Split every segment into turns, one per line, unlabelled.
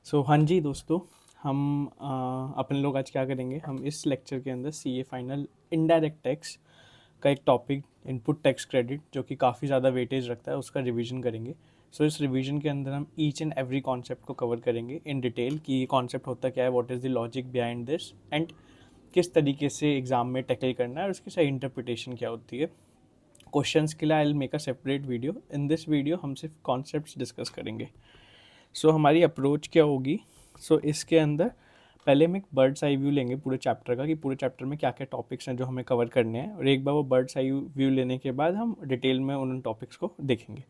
हाँ जी दोस्तों, हम अपन लोग आज क्या करेंगे, हम इस लेक्चर के अंदर सीए फाइनल इनडायरेक्ट टैक्स का एक टॉपिक इनपुट टैक्स क्रेडिट जो कि काफ़ी ज़्यादा वेटेज रखता है उसका रिवीजन करेंगे। इस रिवीजन के अंदर हम ईच एंड एवरी कॉन्सेप्ट को कवर करेंगे इन डिटेल कि ये कॉन्सेप्ट होता क्या है, what is the logic behind this and किस तरीके से एग्ज़ाम में टैकल करना है और उसकी सही इंटरप्रिटेशन क्या होती है। क्वेश्चंस के लिए I will make a separate video. In this video हम सिर्फ कॉन्सेप्ट्स डिस्कस करेंगे। हमारी अप्रोच क्या होगी। इसके अंदर पहले हम एक बर्ड्स आई व्यू लेंगे पूरे चैप्टर का कि पूरे चैप्टर में क्या क्या टॉपिक्स हैं जो हमें कवर करने हैं, और एक बार वो बर्ड्स आई व्यू लेने के बाद हम डिटेल में उन टॉपिक्स को देखेंगे।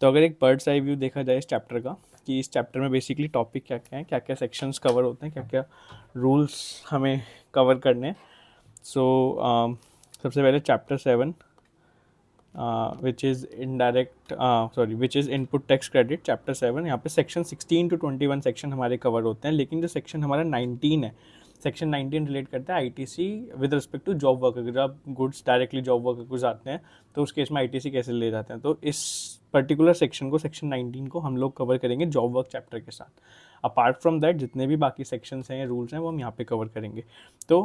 तो अगर एक बर्ड्स आई व्यू देखा जाए इस चैप्टर का कि इस चैप्टर में बेसिकली टॉपिक क्या क्या हैं, क्या क्या सेक्शंस कवर होते हैं, क्या क्या रूल्स हमें कवर करने हैं। सबसे पहले chapter 7 which is input tax credit chapter 7। यहाँ पे सेक्शन 16 to 21 सेक्शन हमारे कवर होते हैं, लेकिन जो सेक्शन हमारा 19 है, सेक्शन 19 रिलेट करता है ITC with respect to job worker. जब आप गुड्स डायरेक्टली जॉब वर्कर को जाते हैं तो उस केस में आईटीसी कैसे ले जाते हैं, तो इस पर्टिकुलर सेक्शन को, सेक्शन 19 को हम लोग कवर करेंगे जॉब वर्क चैप्टर के साथ। अपार्ट फ्रॉम दैट जितने भी बाकी सेक्शंस हैं या रूल्स हैं वो हम यहाँ पे कवर करेंगे। तो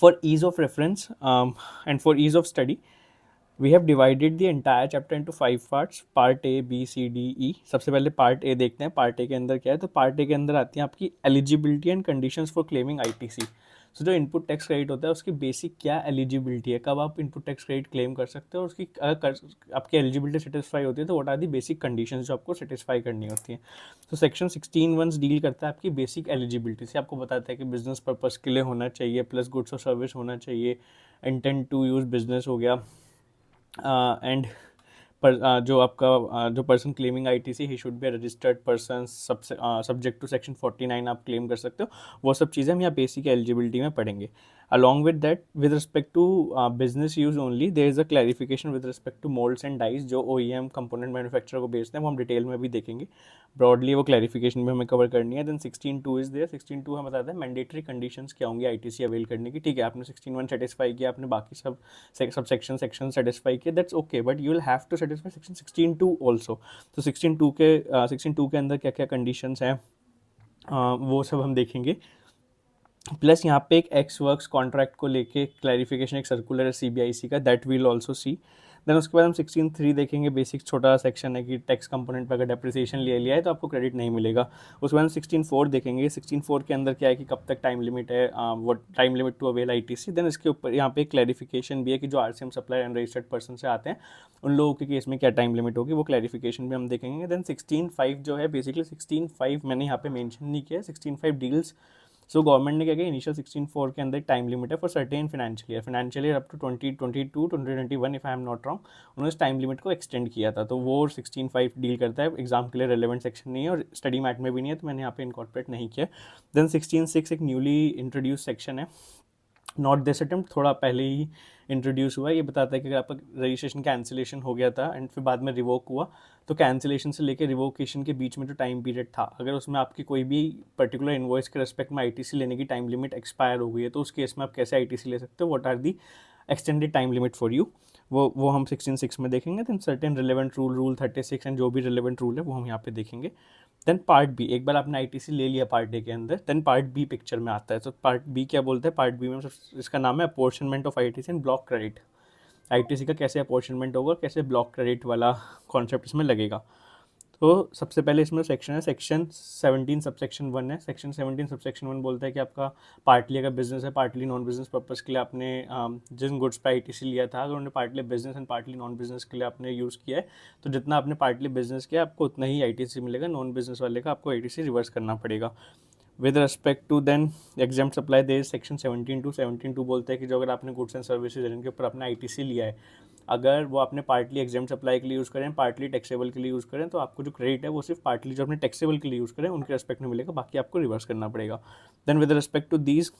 for ease of reference and for ease of study we have divided the entire chapter into 5 parts, part A B C D E. सबसे पहले पार्ट ए देखते हैं, पार्ट ए के अंदर क्या है। तो पार्ट ए के अंदर आती है आपकी eligibility and conditions for claiming ITC. जो इनपुट टैक्स क्रेडिट होता है उसकी बेसिक क्या एलिजिबिलिटी है, कब आप इनपुट टैक्स क्रेडिट क्लेम कर सकते हो, और उसकी आपकी एलिजिबिलिटी सेटिस्फाई होती है तो what are the basic conditions जो आपको सेटिस्फाई करनी होती है। तो सेक्शन 16 वंस डील करता है आपकी बेसिक एलिजिबिलिटी से, आपको बताता है कि बिजनेस पर्पज़ के लिए होना चाहिए, प्लस गुड्स और सर्विस होना चाहिए, इंटेंट टू यूज़ बिजनेस हो गया, एंड जो आपका जो person claiming ITC he should be registered person, subject to section 49 आप क्लेम कर सकते हो। वो सब चीज़ें हम यहाँ बेसिक एलिजिबिलिटी में पढ़ेंगे। Along with that, with respect to business use only, there is a clarification with respect to moulds and dies जो ओईएम कंपोनेंट मैन्युफैक्चरर को बेचते हैं, वो हम डिटेल में भी देखेंगे। ब्रॉडली वो क्लैरिफिकेशन भी हमें कवर करनी है। Then 16.2 is there. 16.2 हम बताते हैं मैंडेटरी कंडीशंस क्या होंगी आईटीसी अवेल करने की। ठीक है, आपने 16.1 सेटिस्फाई किया, आपने बाकी सब सेक्शन सेटिस्फाई किया, that's okay, but you will have to satisfy section 16.2 also. तो 16.2 के अंदर क्या क्या कंडीशंस हैं वो सब हम देखेंगे। प्लस यहाँ पे एक एक्स वर्क्स कॉन्ट्रैक्ट को लेके क्लैरिफिकेशन, एक सर्कुलर है सीबीआईसी का, that we'll also see. Then उसके बाद हम 16.3 देखेंगे, बेसिक छोटा सेक्शन है कि टैक्स कंपोनेंट पर अगर डेप्रिसिएशन ले लिया है तो आपको क्रेडिट नहीं मिलेगा। उसके बाद हम 16.4 देखेंगे। 16.4 के अंदर क्या है कि कब तक टाइम लिमिट है, वो time limit to avail ITC. Then इसके ऊपर यहाँ पे एक क्लैरिफिकेशन भी है कि जो आरसीएम सप्लाई अनरजिस्टर्ड पर्सन से आते हैं उन लोगों के केस में क्या टाइम लिमिट होगी, वो क्लैरिफिकेशन भी हम देखेंगे। देन 16.5 जो है, बेसिकली 16.5 मैंने यहाँ पे मेंशन नहीं किया है, 16.5 डील्स। गवर्नमेंट ने क्या किया, इनिशियल 16.4 के अंदर टाइम लिमिट है for certain financial year up to 2022 2021 if I am not wrong. उन्होंने इस टाइम लिमिट को एक्सटेंड किया था, तो वो 16.5 डील करता है। एग्जाम के लिए रेलेवेंट सेक्शन नहीं है और स्टडी मैट में भी नहीं है, तो मैंने यहाँ पे इनकॉर्पोरेट नहीं किया। देन 16.6 एक न्यूली इंट्रोड्यूस सेक्शन है, नॉट दिस अटेम्प्ट, थोड़ा पहले ही इंट्रोड्यूस हुआ है। ये बताता है कि अगर आपका रजिस्ट्रेशन कैंसिलेशन हो गया था एंड फिर बाद में रिवोक हुआ, तो कैंसिलेशन से लेकर रिवोकेशन के बीच में जो टाइम पीरियड था, अगर उसमें आपकी कोई भी पर्टिकुलर इन्वॉइस के रेस्पेक्ट में आईटीसी लेने की टाइम लिमिट एक्सपायर हो गई है, तो उस केस में आप कैसे आईटीसी ले सकते हो, what are the extended time limit for you, वो हम 16.6 में देखेंगे। Then certain relevant rule 36 and जो भी रिलेवेंट रूल है वो हम यहाँ पे देखेंगे। देन पार्ट बी, एक बार आपने आईटीसी ले लिया पार्ट ए के अंदर, देन पार्ट बी पिक्चर में आता है। तो पार्ट बी क्या बोलते हैं, पार्ट बी में इसका नाम है apportionment of ITC and block credit. ITC का कैसे अपॉर्शनमेंट होगा, कैसे ब्लॉक क्रेडिट वाला कॉन्सेप्ट इसमें लगेगा। तो सबसे पहले इसमें सेक्शन है, सेक्शन 17 सबसेक्शन 1 है। सेक्शन 17 सबसेक्शन 1 बोलता है कि आपका पार्टली अगर बिजनेस है, पार्टली नॉन बिजनेस पर्पज़ के लिए आपने जिन गुड्स पे आईटीसी लिया था, अगर उन्होंने partly business and partly non business के लिए आपने यूज़ किया है, तो जितना आपने पार्टली बिजनेस किया आपको उतना ही आईटीसी मिलेगा, नॉन बिजनेस वाले का आपको आईटीसी रिवर्स करना पड़ेगा। With respect to then exempt supply they section 17.2 बोलते हैं कि जो अगर आपने गुड्स एंड सर्विसेज जिनके ऊपर आपने आईटीसी लिया है, अगर वो आपने पार्टली एग्जाम्प्ट सप्लाई के लिए यूज़ करें, पार्टली टैक्सेबल के लिए यूज़ करें, तो आपको जो क्रेडिट है वो सिर्फ पार्टली जो आपने टैक्सेबल के लिए यूज़ करें उनके रेस्पेक्ट में मिलेगा, बाकी आपको रिवर्स करना पड़ेगा। Then with respect to these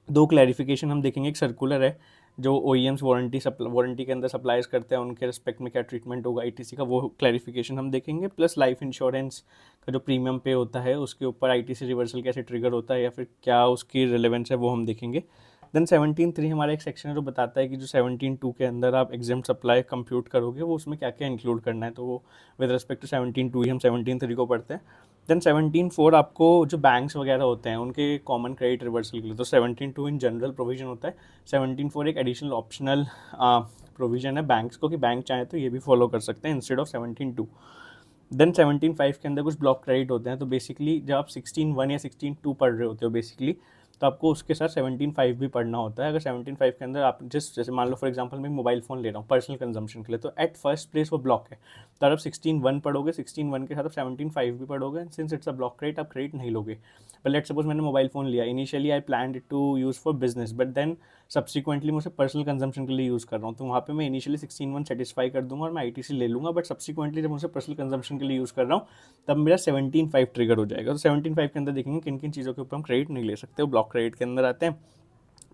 दो क्लैरिफिकेशन हम देखेंगे। एक सर्कुलर है जो ओईएम्स वारंटी के अंदर सप्लाईज करते हैं उनके रिस्पेक्ट में क्या ट्रीटमेंट होगा आईटीसी का, वो क्लैरिफिकेशन हम देखेंगे। प्लस लाइफ इंश्योरेंस का जो प्रीमियम पे होता है उसके ऊपर आईटीसी रिवर्सल कैसे ट्रिगर होता है या फिर क्या उसकी रिलेवेंस है, वो हम देखेंगे। देन 17.3 हमारा एक सेक्शन है जो बताता है कि जो 17.2 के अंदर आप एग्जाम सप्लाई कंप्यूट करोगे वो उसमें क्या क्या इंक्लूड करना है, तो वो विद रिस्पेक्ट टू 17.2 ही हम 17.3 को पढ़ते हैं। देन 17.4 आपको जो बैंक्स वगैरह होते हैं उनके कॉमन क्रेडिट रिवर्सल के लिए, तो 17.2 इन जनरल प्रोविजन होता है, 17.4 एक एडिशनल ऑप्शनल प्रोविजन है बैंक्स को कि बैंक चाहे तो ये भी फॉलो कर सकते हैं इंस्टेड ऑफ 17.2। देन 17.5 के अंदर कुछ ब्लॉक क्रेडिट होते हैं, तो बेसिकली जब आप 16.1 या 16.2 पढ़ रहे होते हो बेसिकली, तो आपको उसके साथ 17.5 भी पढ़ना होता है। अगर 17.5 के अंदर आप जैसे मान लो फॉर एग्जांपल मैं मोबाइल फ़ोन ले रहा हूँ पर्सनल कंजम्पशन के लिए, तो एट फर्स्ट प्लेस वो ब्लॉक है, तो अगर आप 16.1 पढ़ोगे, 16.1 के साथ आप 17.5 भी पढ़ोगे, since it's a block credit आप क्रेडिट नहीं लोगे। बट लेट सपोज मैंने मोबाइल फ़ोन लिया, initially I plan it to use for business, but then subsequently मैं उसे पर्सनल कंजम्पशन के लिए यूज़ कर रहा हूँ, तो वहाँ पे मैं इनिशियली 16.1 सेटिस्फाई कर दूंगा और मैं आईटीसी ले लूँगा, बट सब्सिक्वेंटली जब मैं उसे पर्सनल कंजम्पशन के लिए यूज़ कर रहा हूँ तब मेरा 17.5 ट्रिगर हो जाएगा। तो 17.5 के अंदर देखेंगे किन किन चीज़ों के ऊपर हम क्रेडिट नहीं ले सकते, वो ब्लॉक क्रेडिट के अंदर आते हैं।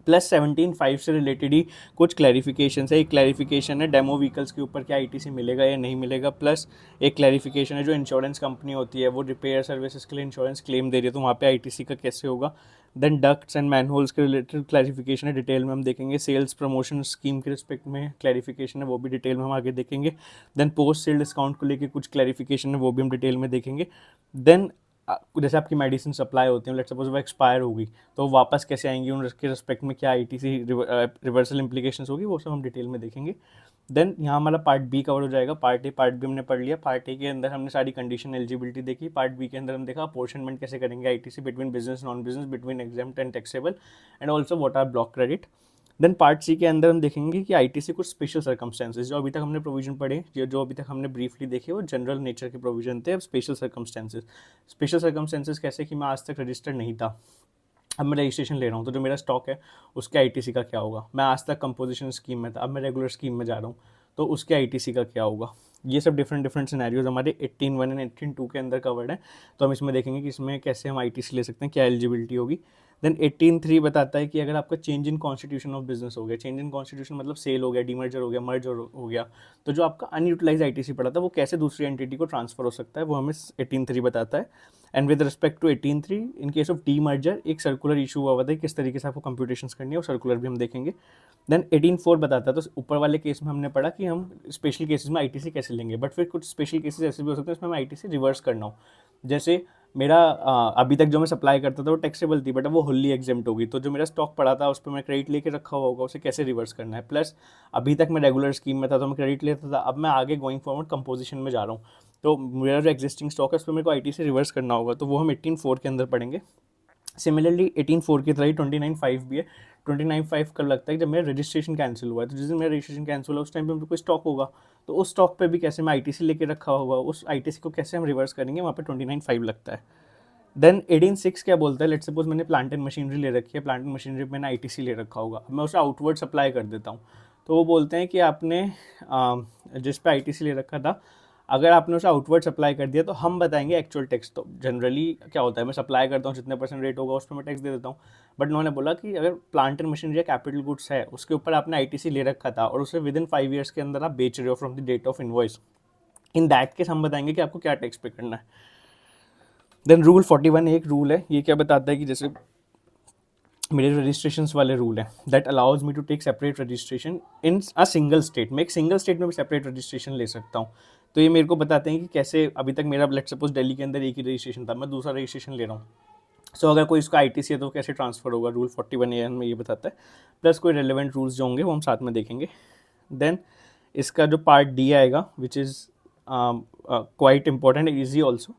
प्लस 17.5 से रिलेटेड ही कुछ क्लैरिफिकेशन है। एक क्लैरिफिकेशन है डेमो व्हीकल्स के ऊपर क्या आईटीसी मिलेगा या नहीं मिलेगा, प्लस एक क्लैरिफिकेशन है जो इंश्योरेंस कंपनी होती है वो रिपेयर सर्विसेज के लिए इंश्योरेंस क्लेम दे रही है, तो वहाँ पे आईटीसी का कैसे होगा। देन डक्ट्स एंड मैनहोल्स के रिलेटेड क्लैरिफिकेशन है, डिटेल में हम देखेंगे। सेल्स प्रमोशन स्कीम के रिस्पेक्ट में क्लैरिफिकेशन है, वो भी डिटेल में हम आगे देखेंगे। देन पोस्ट सेल डिस्काउंट को लेकर कुछ क्लैरिफिकेशन है, वो भी हम डिटेल में देखेंगे। देन जैसे आपकी मेडिसिन सप्लाई होती है, लेट्स सपोज वो एक्सपायर होगी तो वापस कैसे आएंगी, उनके रिस्पेक्ट में क्या आईटीसी रिवर्सल इंप्लीकेशंस होगी, वो सब हम डिटेल में देखेंगे। देन यहाँ हमारा पार्ट बी कवर हो जाएगा। पार्ट बी हमने पढ़ लिया। पार्ट ए के अंदर हमने सारी कंडीशन एलिजिबिलिटी देखी। पार्ट बी के अंदर हम देखा अपोर्शनमेंट कैसे करेंगे ITC between business non business, between exempt and taxable, and also what are block credit. Then part C के अंदर हम देखेंगे कि आईटीसी कुछ स्पेशल सर्कमस्टेंसेस, जो अभी तक हमने प्रोविजन पढ़े, जो अभी तक हमने ब्रीफली देखे, वो जनरल नेचर के प्रोविजन थे। अब स्पेशल सर्कमस्टेंसेस कैसे कि मैं आज तक रजिस्टर्ड नहीं था, अब मैं रजिस्ट्रेशन ले रहा हूँ, तो जो मेरा स्टॉक है उसके आईटीसी का क्या होगा। मैं आज तक कंपोजिशन स्कीम में था, अब मैं रेगुलर स्कीम में जा रहा हूँ, तो उसके आईटीसी का क्या होगा। ये सब डिफरेंट सिनेरियोज हमारे 18.1 एंड 18.2 के अंदर कवर्ड है, तो हम इसमें देखेंगे कि इसमें कैसे हम आईटीसी ले सकते हैं, क्या एलिजिबिलिटी होगी। देन 18.3 बताता है कि अगर आपका change in constitution of business हो गया, चेंज इन कॉन्स्टिट्यूशन मतलब सेल हो गया, डीमर्जर हो गया, मर्जर हो गया, तो जो आपका अनयूटिलाइज आईटीसी पड़ा था वो कैसे दूसरी एंटिटी को ट्रांसफर हो सकता है, वो हमें 18.3 बताता है। And with respect to 18.3 in case of demerger एक सर्कुलर इशू हुआ था, किस तरीके से आपको कंप्यूटेशंस करनी है, वो सर्कुलर भी हम देखेंगे। देन 18.4 बताता है, तो ऊपर वाले केस में हमने पढ़ा कि हम स्पेशल केसेस में आईटीसी कैसे लेंगे, बट फिर कुछ स्पेशल केसेस ऐसे भी हो सकते हैं इसमें मैं आईटीसी रिवर्स करना हो। जैसे मेरा अभी तक जो मैं सप्लाई करता था वो टैक्सेबल थी, बट अब वो होली एग्जेम्प्ट होगी, तो जो मेरा स्टॉक पड़ा था उस पर मैं क्रेडिट लेके रखा हुआ होगा, उसे कैसे रिवर्स करना है। प्लस अभी तक मैं रेगुलर स्कीम में था तो मैं क्रेडिट लेता था, अब मैं आगे गोइंग फॉरवर्ड कंपोजिशन में जा रहा हूँ, तो मेरा जो एग्जिस्टिंग स्टॉक है उस पर मेरे को आईटीसी रिवर्स करना होगा, तो वो हम 18.4 के अंदर पढ़ेंगे। सिमिलरली 18.4 की तरह ही 29.5 भी है। 29.5 कब लगता है जब मेरा रजिस्ट्रेशन कैंसिल हुआ है, तो जिस दिन मेरा रजिस्ट्रेशन कैंसिल हुआ उस टाइम पे मेरे को स्टॉक होगा, तो उस स्टॉक पे भी कैसे मैं आईटीसी लेके रखा होगा, उस आईटीसी को कैसे हम रिवर्स करेंगे, वहाँ पे 29.5 लगता है। देन 18.6 क्या बोलता है, लेट्स सपोज मैंने प्लांट एंड मशीनरी ले रखी है, प्लांट एंड मशीनरी पे मैंने आईटीसी ले रखा होगा, मैं उसे आउटवर्ड सप्लाई कर देता हूँ, तो वो बोलते हैं कि आपने जिस पे आईटीसी ले रखा था अगर आपने उसे आउटवर्ड सप्लाई कर दिया तो हम बताएंगे एक्चुअल टैक्स। तो जनरली क्या होता है, मैं सप्लाई करता हूँ जितने % रेट होगा उस पर मैं टैक्स दे देता हूँ, बट उन्होंने बोला कि अगर प्लांट एंड मशीनरी या कैपिटल गुड्स है उसके ऊपर आपने आईटीसी ले रखा था और उसे विद इन 5 ईयर्स के अंदर आप बेच रहे हो from the date of invoice, in that case हम बताएंगे कि आपको क्या टैक्स पे करना है। देन रूल 41 एक रूल है, ये क्या बताता है कि जैसे मेरे रजिस्ट्रेशन वाले रूल हैं that allows me to take separate registration in a single state, मैं एक सिंगल स्टेट में भी सेपरेट रजिस्ट्रेशन ले सकता हूँ। तो ये मेरे को बताते हैं कि कैसे अभी तक मेरा लेट्स सपोज दिल्ली के अंदर एक ही रजिस्ट्रेशन था, मैं दूसरा रजिस्ट्रेशन ले रहा हूँ, सो अगर कोई इसका आईटीसी है तो कैसे ट्रांसफर होगा, रूल 41A में ये बताता है। प्लस कोई रेलिवेंट रूल्स जो होंगे वो हम साथ में देखेंगे। देन इसका जो पार्ट डी आएगा which is quite important, easy also.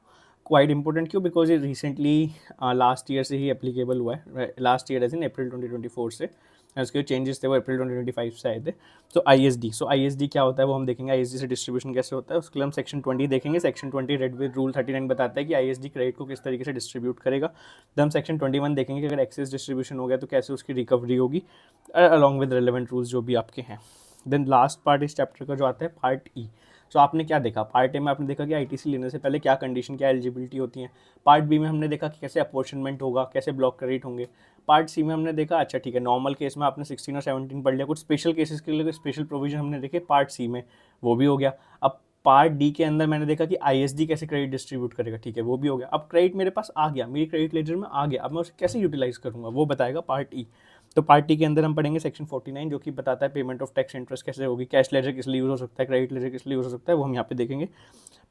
Quite important क्यों, बिकॉज ये रिसेंटली लास्ट ईयर से ही एप्लीकेबल हुआ है, लास्ट ईयर एज इन अप्रैल 2024 से, उसके चेंजेस थे वो अप्रैल 2025 से आए थे। तो आईएसडी क्या होता है वो हम देखेंगे, आईएसडी से डिस्ट्रीब्यूशन कैसे होता है उसके लिए हम सेक्शन 20 देखेंगे। सेक्शन 20 रेड विद रूल 39 बताता है कि आईएसडी क्रेडिट को किस तरीके से डिस्ट्रीब्यूट करेगा। तो हम सेक्शन 21 देखेंगे कि अगर एक्सेस डिस्ट्रीब्यूशन हो गया तो कैसे उसकी रिकवरी होगी अलॉन्ग विद रेलिवेंट रूल्स जो भी आपके हैं। देन लास्ट पार्ट इस चैप्टर का जो आता है पार्ट ई। सो आपने क्या देखा, पार्ट ए में आपने देखा कि आईटीसी लेने से पहले क्या कंडीशन, क्या एलिजिबिलिटी होती है। पार्ट बी में हमने देखा कि कैसे अपॉर्चनमेंट होगा, कैसे ब्लॉक क्रेडिट होंगे। पार्ट सी में हमने देखा अच्छा ठीक है नॉर्मल केस में आपने 16 और 17 पढ़ लिया, कुछ स्पेशल केसेस के लिए स्पेशल प्रोविजन हमने देखे पार्ट सी में, वो भी हो गया। अब पार्ट डी के अंदर मैंने देखा कि आईएसडी कैसे क्रेडिट डिस्ट्रीब्यूट करेगा, ठीक है वो भी हो गया। अब क्रेडिट मेरे पास आ गया, मेरी क्रेडिट लेजर में आ गया, अब मैं उसे कैसे यूटिलाइज करूँगा वो बताएगा पार्ट ई। तो पार्ट टी के अंदर हम पढ़ेंगे सेक्शन 49 जो कि बताता है पेमेंट ऑफ टैक्स इंटरेस्ट कैसे होगी, कैश लेजर किस लिए यूज़ हो सकता है, क्रेडिट लेजर किस लिए यूज़ हो सकता है, वो हम यहाँ पे देखेंगे।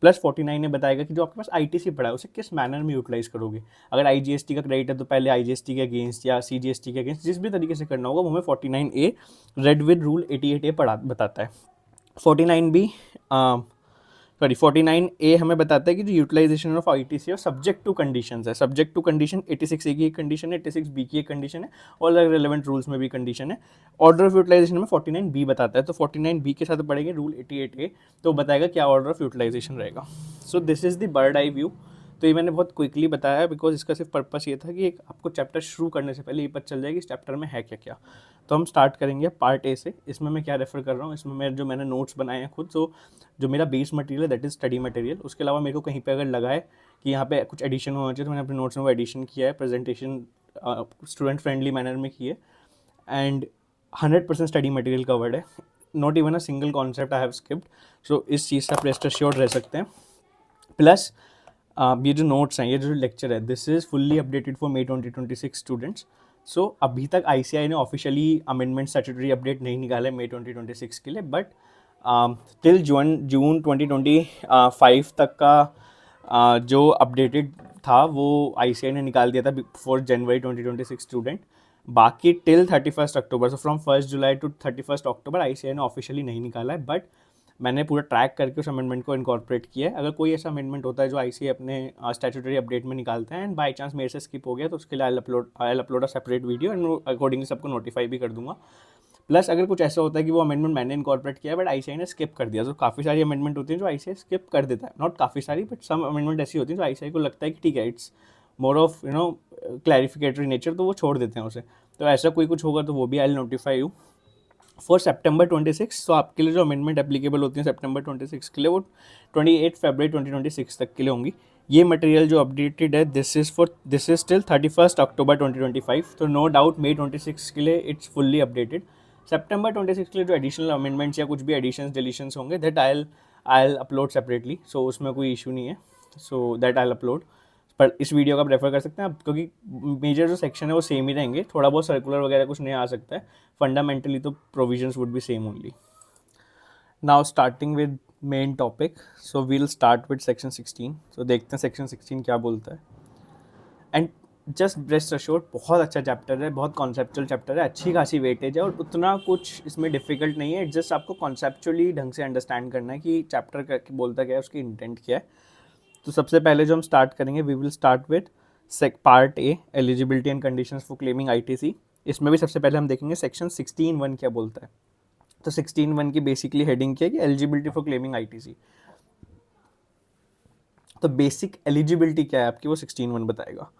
प्लस 49 ने बताएगा कि जो आपके पास आईटीसी पड़ा है उसे किस मैनर में यूटिलाइज करोगे। अगर आईजीएसटी का क्रेडिट है तो पहले आईजीएसटी के अगेंस्ट या सीजीएसटी के अगेंस्ट जिस भी तरीके से करना होगा वो हमें 49A read with rule 88A बताता है। 49A हमें बताता है कि जो यूटिलाइजेशन ऑफ आईटीसी और सब्जेक्ट टू कंडीशंस है। सब्जेक्ट टू कंडीशन 86A की एक कंडीशन है, 86B की एक कंडीशन है, और अलग रेलेवेंट रूल्स में भी कंडीशन है। ऑर्डर ऑफ यूटिलाइजेशन में 49B बताता है, तो 49B के साथ पढ़ेंगे रूल 88A, तो बताएगा क्या ऑर्डर ऑफ यूटिलाइजेशन रहेगा। सो this is the bird eye view. तो ये मैंने बहुत क्विकली बताया बिकॉज इसका सिर्फ पर्पस ये था कि एक आपको चैप्टर शुरू करने से पहले ये पता चल जाए कि इस चैप्टर में है क्या क्या। तो हम स्टार्ट करेंगे पार्ट ए से। इसमें मैं क्या रेफर कर रहा हूँ, इसमें मैंने नोट्स बनाए हैं खुद। तो जो मेरा बेस मटेरियल है दैट इज़ स्टडी मटेरियल। उसके अलावा मेरे को कहीं पे अगर लगा है कि यहाँ पे कुछ एडिशन होना चाहिए तो मैंने अपने नोट्स में वो एडिशन किया है, प्रेजेंटेशन स्टूडेंट फ्रेंडली मैनर में की है, एंड 100% स्टडी मटेरियल कवर्ड है, not even a single concept I have skipped. So इस चीज़ से आप रेस्ट एश्योर्ड रह सकते हैं। प्लस ये जो नोट्स हैं, ये जो लेक्चर है, this is fully updated for May 2026 students. So अभी तक आईसीआई ने ऑफिशियली अमेंडमेंट स्टैट्यूटरी अपडेट नहीं निकाला है May 2026 के लिए, बट टिल जून 2025 तक का जो अपडेटेड था वो आईसीआई ने निकाल दिया था फॉर जनवरी 2026 स्टूडेंट। बाकी till 31 October, so from 1 July to 31 October ICI ने ऑफिशियली नहीं निकाला है, बट मैंने पूरा ट्रैक करके उस अमेंडमेंट को इनकॉर्पोरेट किया है। अगर कोई ऐसा अमेंडमेंट होता है जो आईसीआई अपने स्टैट्यूटरी अपडेट में निकालते हैं एंड बाई चांस मेरे से स्किप हो गया तो उसके लिए I upload a separate video and accordingly सबको नोटिफाई भी कर दूंगा। प्लस अगर कुछ ऐसा होता है कि वो अमेंडमेंट मैंने इनकॉर्पोरेट किया है बट आईसीआई ने स्किप कर दिया, तो काफ़ी सारी अमेंडमेंट होती है जो आईसीआई स्किप कर देता है, नॉट काफ़ी सारी बट सम अमेंडमेंट ऐसी होती है जो आईसीआई को लगता है कि ठीक है इट्स मोर ऑफ क्लैरिफिकेटरी नेचर, तो वो छोड़ देते हैं उसे। तो ऐसा कोई कुछ होगा तो वो भी आई नोटिफाई यू फॉर September 26। तो आपके लिए जो अमेंडमेंट एप्लीकेबल होती है September 26 के लिए वो 28 फरवरी 2026 तक के लिए होंगी। ये मटेरियल जो अपडेटेड है दिस इज टिल 31 अक्टूबर 2025। तो नो डाउट May 26 के लिए इट्स फुल्ली अपडेटेड। September 26 के लिए जो एडिशनल अमेंडमेंट्स या कुछ भी एडिशंस डिलीशंस होंगे दैट आई अपलोड सेपरेटली, सो उसमें कोई इशू नहीं है, सो दैट आई अपलोड। पर इस वीडियो का आप रेफर कर सकते हैं आप, क्योंकि मेजर जो सेक्शन है वो सेम ही रहेंगे, थोड़ा बहुत सर्कुलर वगैरह कुछ नया आ सकता है, फंडामेंटली तो provisions would be same only. Now starting with main topic, so we'll start with section 16। सो देखते हैं सेक्शन 16 क्या बोलता है। एंड जस्ट रेस्ट अश्योर्ड, बहुत अच्छा चैप्टर है, बहुत कॉन्सेप्चुअल चैप्टर है, अच्छी खासी वेटेज है और उतना कुछ इसमें डिफिकल्ट नहीं है। जस्ट आपको कॉन्सेप्चुअली ढंग से अंडरस्टैंड करना है कि चैप्टर बोलता क्या है, उसकी इंटेंट क्या है। तो सबसे पहले जो हम स्टार्ट करेंगे we will start with part A, eligibility and conditions for claiming ITC. इसमें भी सबसे पहले हम देखेंगे सेक्शन 16(1) क्या बोलता है। तो 16(1) की बेसिकली हेडिंग क्या है कि एलिजिबिलिटी फॉर क्लेमिंग आईटीसी। तो बेसिक एलिजिबिलिटी क्या है आपकी वो 16(1) बताएगा।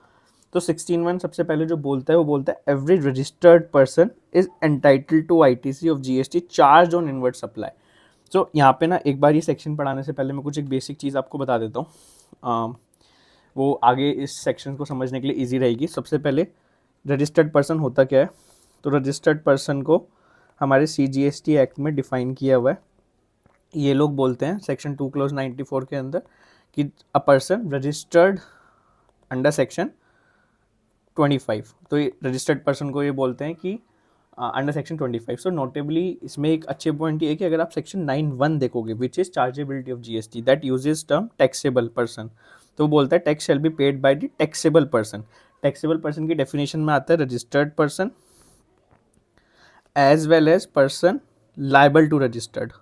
तो 16(1) सबसे पहले जो बोलता है वो बोलता है every registered person is entitled to ITC of GST charge on inward supply. तो यहाँ पे ना एक बार ये सेक्शन पढ़ाने से पहले मैं कुछ एक बेसिक चीज़ आपको बता देता हूँ, वो आगे इस सेक्शन को समझने के लिए इजी रहेगी। सबसे पहले रजिस्टर्ड पर्सन होता क्या है। तो रजिस्टर्ड पर्सन को हमारे CGST एक्ट में डिफाइन किया हुआ है। ये लोग बोलते हैं सेक्शन 2 क्लॉज 94 के अंदर कि a person registered under section 25। तो ये रजिस्टर्ड पर्सन को ये बोलते हैं कि अंडर सेक्शन 25। सो नोटेबली इसमें एक अच्छे पॉइंट ये है कि अगर आप सेक्शन 9(1) देखोगे which is chargeability of GST that uses term taxable person, तो वो बोलता है tax shall be paid by the taxable person. Taxable person की डेफिनेशन में आता है registered person as well as person liable to registered.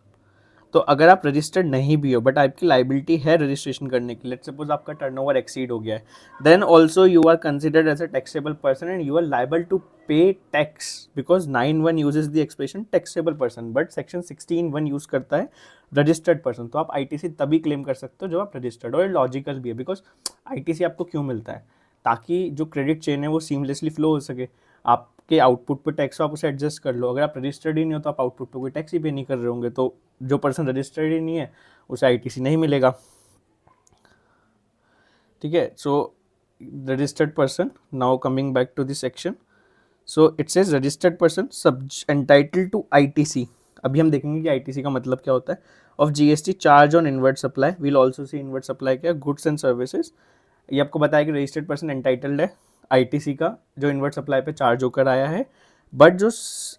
तो अगर आप रजिस्टर्ड नहीं भी हो बट आपकी लाइबिलिटी है रजिस्ट्रेशन करने की, लेट्स सपोज आपका टर्नओवर एक्सीड हो गया है, then also you are considered as a taxable person and you are liable to pay tax because 9(1) uses the expression taxable person but section 16(1) use करता है registered person. तो आप ITC तभी claim कर सकते हो जब आप रजिस्टर्ड हो। और लॉजिकल भी है बिकॉज आईटीसी आपको क्यों मिलता है, ताकि जो क्रेडिट चेन है वो सीमलेसली फ्लो हो सके। आपके आउटपुट पे टैक्स हो आप उसे एडजस्ट कर लो, अगर आप रजिस्टर्ड ही नहीं हो तो आप आउटपुट पे कोई टैक्स ही पे नहीं कर रहे होंगे, तो जो पर्सन रजिस्टर्ड ही नहीं है उसे आईटीसी नहीं मिलेगा। ठीक है, so registered person, now coming back to this section, so it says registered person सब एंटाइटल्ड टू आईटीसी। अभी हम देखेंगे कि आईटीसी का मतलब क्या होता है। Of GST charge on inward supply, we'll also see inward supply क्या, गुड्स एंड सर्विसेज। ये आपको बताया कि रजिस्टर्ड पर्सन एंटाइटल्ड है आईटीसी का जो इनवर्ट सप्लाई पे चार्ज होकर आया है बट जो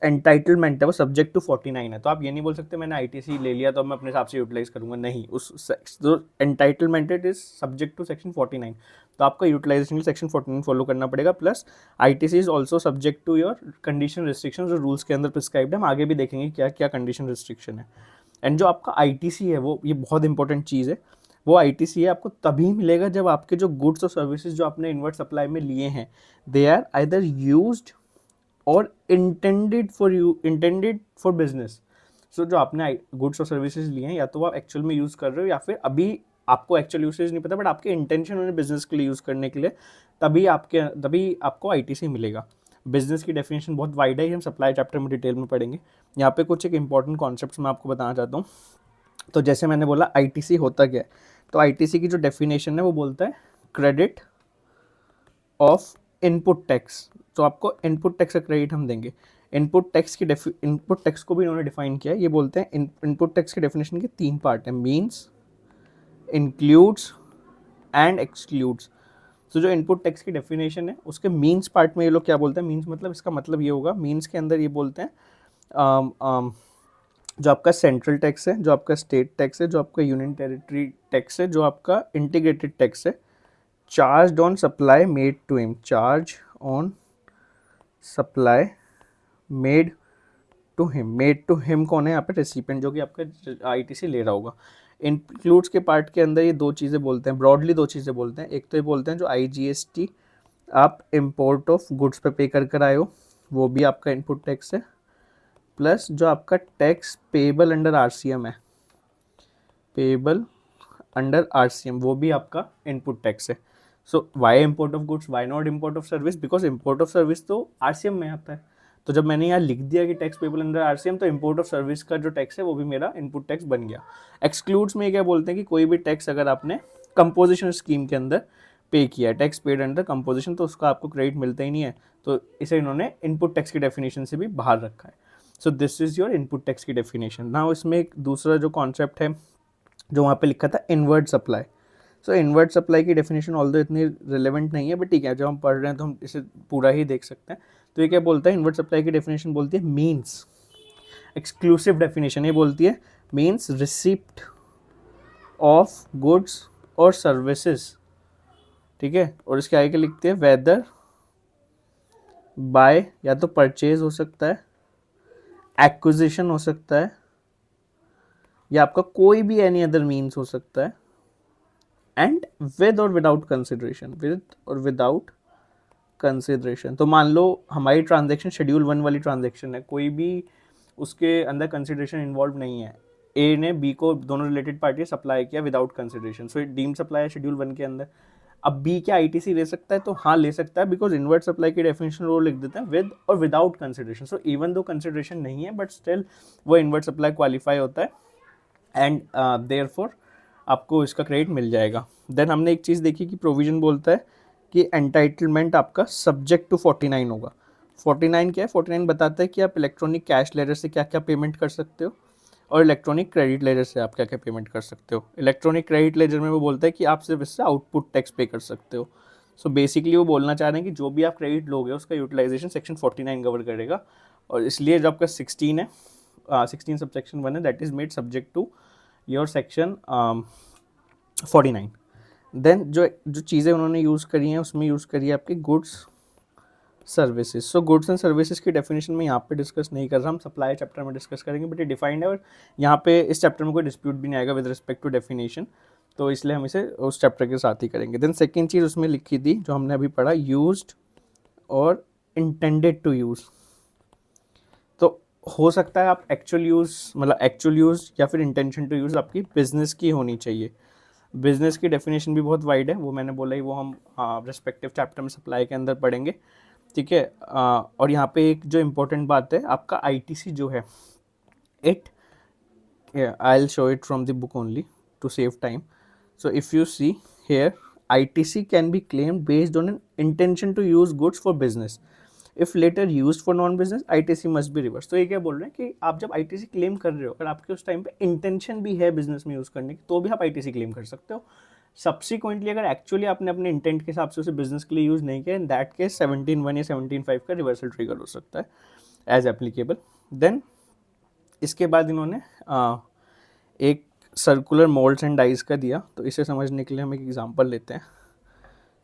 एंटाइटलमेंट है वो सब्जेक्ट टू 49 है। तो आप ये नहीं बोल सकते मैंने आईटीसी ले लिया तो मैं अपने हिसाब से यूटिलाइज करूंगा, नहीं, उस जो entitlement it is subject to section 49, तो आपको यूटिलाइजेशन के सेक्शन 49 फॉलो करना पड़ेगा। Plus ITC is also subject to your condition restriction, जो रूल्स के अंदर प्रिस्क्राइब्ड है, हम आगे भी देखेंगे क्या क्या कंडीशन रिस्ट्रिक्शन है। एंड जो आपका आईटीसी है वो, ये बहुत इंपॉर्टेंट चीज़ है, वो आईटीसी है आपको तभी मिलेगा जब आपके जो गुड्स और सर्विसेज जो आपने इनवर्ट सप्लाई में लिए हैं, दे आर आइदर यूज्ड और इंटेंडेड फॉर बिजनेस। सो जो आपने गुड्स और सर्विसेज लिए हैं, या तो आप एक्चुअल में यूज़ कर रहे हो या फिर अभी आपको एक्चुअल यूसेज नहीं पता, बट आपके इंटेंशन उन्हें बिजनेस के लिए यूज़ करने के लिए, तभी आपको आईटीसी मिलेगा। बिजनेस की डेफिनेशन बहुत वाइड है, हम सप्लाई चैप्टर में डिटेल में पढ़ेंगे। यहाँ पे कुछ एक इंपॉर्टेंट कॉन्सेप्ट्स मैं आपको बताना चाहता हूँ। तो जैसे मैंने बोला आईटीसी होता क्या है, तो आईटीसी की जो डेफिनेशन है वो बोलता है क्रेडिट ऑफ इनपुट टैक्स। तो आपको इनपुट टैक्स का क्रेडिट हम देंगे। इनपुट टैक्स को भी इन्होंने डिफाइन किया है। ये बोलते हैं इनपुट टैक्स की डेफिनेशन के 3 पार्ट हैं, मीन्स, इंक्लूड्स एंड एक्सक्लूड्स। तो जो इनपुट टैक्स की डेफिनेशन है उसके मीन्स पार्ट में ये लोग क्या बोलते हैं, मीन्स मतलब इसका मतलब ये होगा, मीन्स के अंदर ये बोलते हैं जो आपका सेंट्रल टैक्स है, जो आपका स्टेट टैक्स है, जो आपका यूनियन टेरिटरी टैक्स है, जो आपका इंटीग्रेटेड टैक्स है, charge on supply made to him, charge on supply made to him कौन है यहाँ पे, रेसिपिएंट, जो कि आपका आईटीसी ले रहा होगा। इंक्लूड्स के पार्ट के अंदर ये 2 चीज़ें बोलते हैं, ब्रॉडली 2 चीज़ें बोलते हैं। एक तो ये बोलते हैं जो आईजीएसटी आप इम्पोर्ट ऑफ गुड्स पे कर आए हो, वो भी आपका इनपुट टैक्स है। प्लस जो आपका टैक्स पेबल अंडर आरसीएम है, पेबल अंडर आरसीएम, वो भी आपका इनपुट टैक्स है। So why import of goods, why not import of service, because import of service तो आरसीएम में आता है। तो जब मैंने यहाँ लिख दिया कि टैक्स पेबल अंडर आरसीएम, तो इम्पोर्ट ऑफ सर्विस का जो टैक्स है वो भी मेरा इनपुट टैक्स बन गया। एक्सक्लूड्स में क्या बोलते हैं कि कोई भी टैक्स अगर आपने कंपोजिशन स्कीम के अंदर पे किया है, टैक्स पेड अंडर कंपोजिशन, तो उसका आपको क्रेडिट मिलता ही नहीं है, तो इसे इन्होंने इनपुट टैक्स की डेफिनेशन से भी बाहर रखा है। So this is your input tax की डेफिनेशन। नाउ इसमें एक दूसरा जो कॉन्सेप्ट है जो वहाँ पे लिखा था, इनवर्ट सप्लाई। सो इनवर्ट सप्लाई की डेफिनेशन ऑल्दो इतनी रिलेवेंट नहीं है, बट ठीक है, जब हम पढ़ रहे हैं तो हम इसे पूरा ही देख सकते हैं। तो ये क्या बोलता है, इनवर्ट सप्लाई की डेफिनेशन बोलती है मीन्स, एक्सक्लूसिव डेफिनेशन ये बोलती है मीन्स रिसिप्ट ऑफ गुड्स और सर्विसेज, ठीक है। और इसके आगे लिखते हैं वेदर बाय, या तो परचेज हो सकता है, एक्विजिशन हो सकता है, या आपका कोई भी एनी अदर मीन्स हो सकता है, एंड विद और विदाउट कंसिडरेशन, विद और विदाउट कंसिडरेशन। तो मान लो हमारी ट्रांजैक्शन शेड्यूल 1 वाली ट्रांजैक्शन है, कोई भी उसके अंदर कंसिडरेशन इन्वॉल्व नहीं है, ए ने बी को, दोनों रिलेटेड पार्टी सप्लाई किया without consideration, so it deem supply है शेड्यूल 1 के अंदर। अब बी क्या आईटीसी ले सकता है, तो हाँ ले सकता है, बिकॉज इनवर्ट सप्लाई की डेफिनेशन वो लिख देते हैं विद और without consideration. So even though consideration नहीं है बट स्टिल वो इनवर्ट सप्लाई क्वालिफाई होता है, एंड देयरफॉर आपको इसका क्रेडिट मिल जाएगा। देन हमने एक चीज़ देखी कि प्रोविजन बोलता है कि एंटाइटलमेंट आपका सब्जेक्ट टू 49 होगा। 49 क्या है, 49 बताता है कि आप इलेक्ट्रॉनिक कैश लेजर से क्या क्या पेमेंट कर सकते हो और इलेक्ट्रॉनिक क्रेडिट लेजर से आप क्या क्या पेमेंट कर सकते हो। इलेक्ट्रॉनिक क्रेडिट लेजर में वो बोलता है कि आप सिर्फ इससे आउटपुट टैक्स पे कर सकते हो। सो बेसिकली वो बोलना चाह रहे हैं कि जो भी आप क्रेडिट लोगे उसका यूटिलाइजेशन सेक्शन 49 कवर करेगा, और इसलिए जो आपका 16 है, 16 सबसेक्शन 1 है, that is made subject to your section 49। Then जो चीज़ें उन्होंने यूज़ करी हैं उसमें यूज़ करी है आपकी goods services. So goods and services की डेफिनेशन में यहाँ पे डिस्कस नहीं कर रहा, हम सप्लाई चैप्टर में डिस्कस करेंगे, बट ये डिफाइंड है और यहाँ पे इस चैप्टर में कोई डिस्प्यूट भी नहीं आएगा विद रिस्पेक्ट टू डेफिनेशन, तो इसलिए हम इसे उस चैप्टर के साथ ही करेंगे। देन सेकेंड चीज़ उसमें लिखी थी जो हमने अभी पढ़ा, यूज्ड और इंटेंडेड टू यूज़। तो हो सकता है आप एक्चुअल यूज़ या फिर इंटेंशन टू यूज़ आपकी बिजनेस की होनी चाहिए। बिजनेस की डेफिनेशन भी बहुत वाइड है, वो मैंने बोला ही, वो हम रेस्पेक्टिव चैप्टर में सप्लाई के अंदर पढ़ेंगे, ठीक है। और यहाँ पे एक जो इम्पोर्टेंट बात है, आपका आईटीसी जो है, it, I will show it from the book only to save time. So if you see here, ITC can be claimed based on an intention to use goods for business. If later used for non-business, ITC must be reversed. तो ये क्या बोल रहे हैं कि आप जब ITC claim कर रहे हो, अगर आपके उस टाइम पे इंटेंशन भी है बिजनेस में यूज़ करने की, तो भी आप ITC क्लेम कर सकते हो। सब्सिक्वेंटली अगर एक्चुअली आपने अपने इंटेंट के हिसाब से उसे बिजनेस के लिए यूज़ नहीं किया, इन दैट केस 17(1) या 17(5) का रिवर्सल ट्रिगर हो सकता है। As applicable. देन इसके बाद इन्होंने एक सर्कुलर मोल्ड्स एंड डाइज का दिया, तो इसे समझने के लिए हम एक एग्जांपल लेते हैं।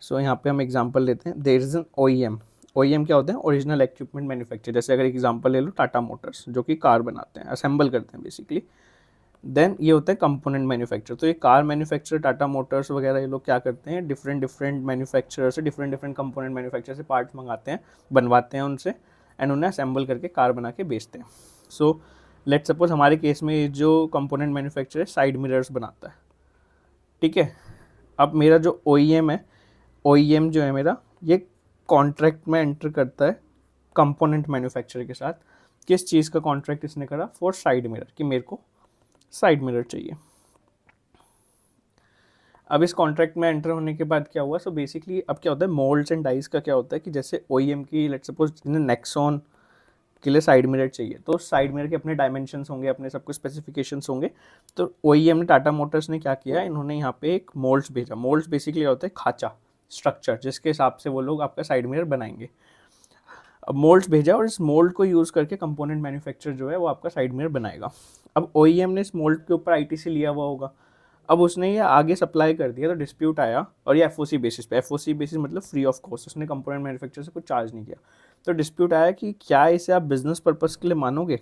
सो यहाँ पे हम एग्जांपल लेते हैं, there is an OEM। OEM क्या होता है? Original equipment manufacture. जैसे अगर एग्जांपल ले लो टाटा मोटर्स, जो कि कार बनाते हैं, असेंबल करते हैं बेसिकली। देन ये होता है कंपोनेंट मैन्युफैक्चर। तो ये कार मैन्युफैक्चर, टाटा मोटर्स वगैरह, ये लोग क्या करते हैं, डिफरेंट डिफरेंट मैन्युफैक्चरर से, डिफरेंट डिफरेंट कंपोनेंट मैन्युफैक्चर से पार्ट्स मंगाते हैं, बनवाते हैं उनसे, एंड उन्हें असेंबल करके कार बना के बेचते हैं। सो लेट सपोज हमारे केस में जो कंपोनेंट मैन्युफैक्चर है साइड मिरर्स बनाता है, ठीक है। अब मेरा जो OEM है, OEM जो है मेरा, ये कॉन्ट्रैक्ट में एंटर करता है कंपोनेंट मैन्युफैक्चरर के साथ। किस चीज़ का कॉन्ट्रैक्ट इसने करा? फॉर साइड मिरर, कि मेरे को साइड मिरर चाहिए। अब इस कॉन्ट्रैक्ट में एंटर होने के बाद क्या हुआ? सो बेसिकली अब क्या होता है, मोल्ड्स एंड डाइस का क्या होता है कि जैसे OEM की लेट्स सपोज इन्हें नेक्सॉन के लिए साइड मिरर चाहिए, तो साइड मिरर के अपने डायमेंशंस होंगे, अपने सब कुछ स्पेसिफिकेशंस होंगे। तो OEM ने, टाटा मोटर्स ने क्या किया, इन्होंने यहाँ पे एक मोल्ड्स भेजा। मोल्ड्स बेसिकली होता है खाचा, स्ट्रक्चर, जिसके हिसाब से वो लोग आपका साइड मिरर बनाएंगे। अब मोल्ड्स भेजा और इस मोल्ड को यूज़ करके कंपोनेंट मैन्युफैक्चर जो है वो आपका साइड मिरर बनाएगा। अब OEM ने इस मोल्ड के ऊपर ITC लिया हुआ होगा, अब उसने ये आगे सप्लाई कर दिया, तो डिस्प्यूट आया, और ये FOC बेसिस पे, FOC बेसिस मतलब फ्री ऑफ कॉस्ट, उसने कंपोनेंट मैन्युफैक्चर से कुछ चार्ज नहीं किया। तो डिस्प्यूट आया कि क्या इसे आप बिजनेस पर्पस के लिए मानोगे।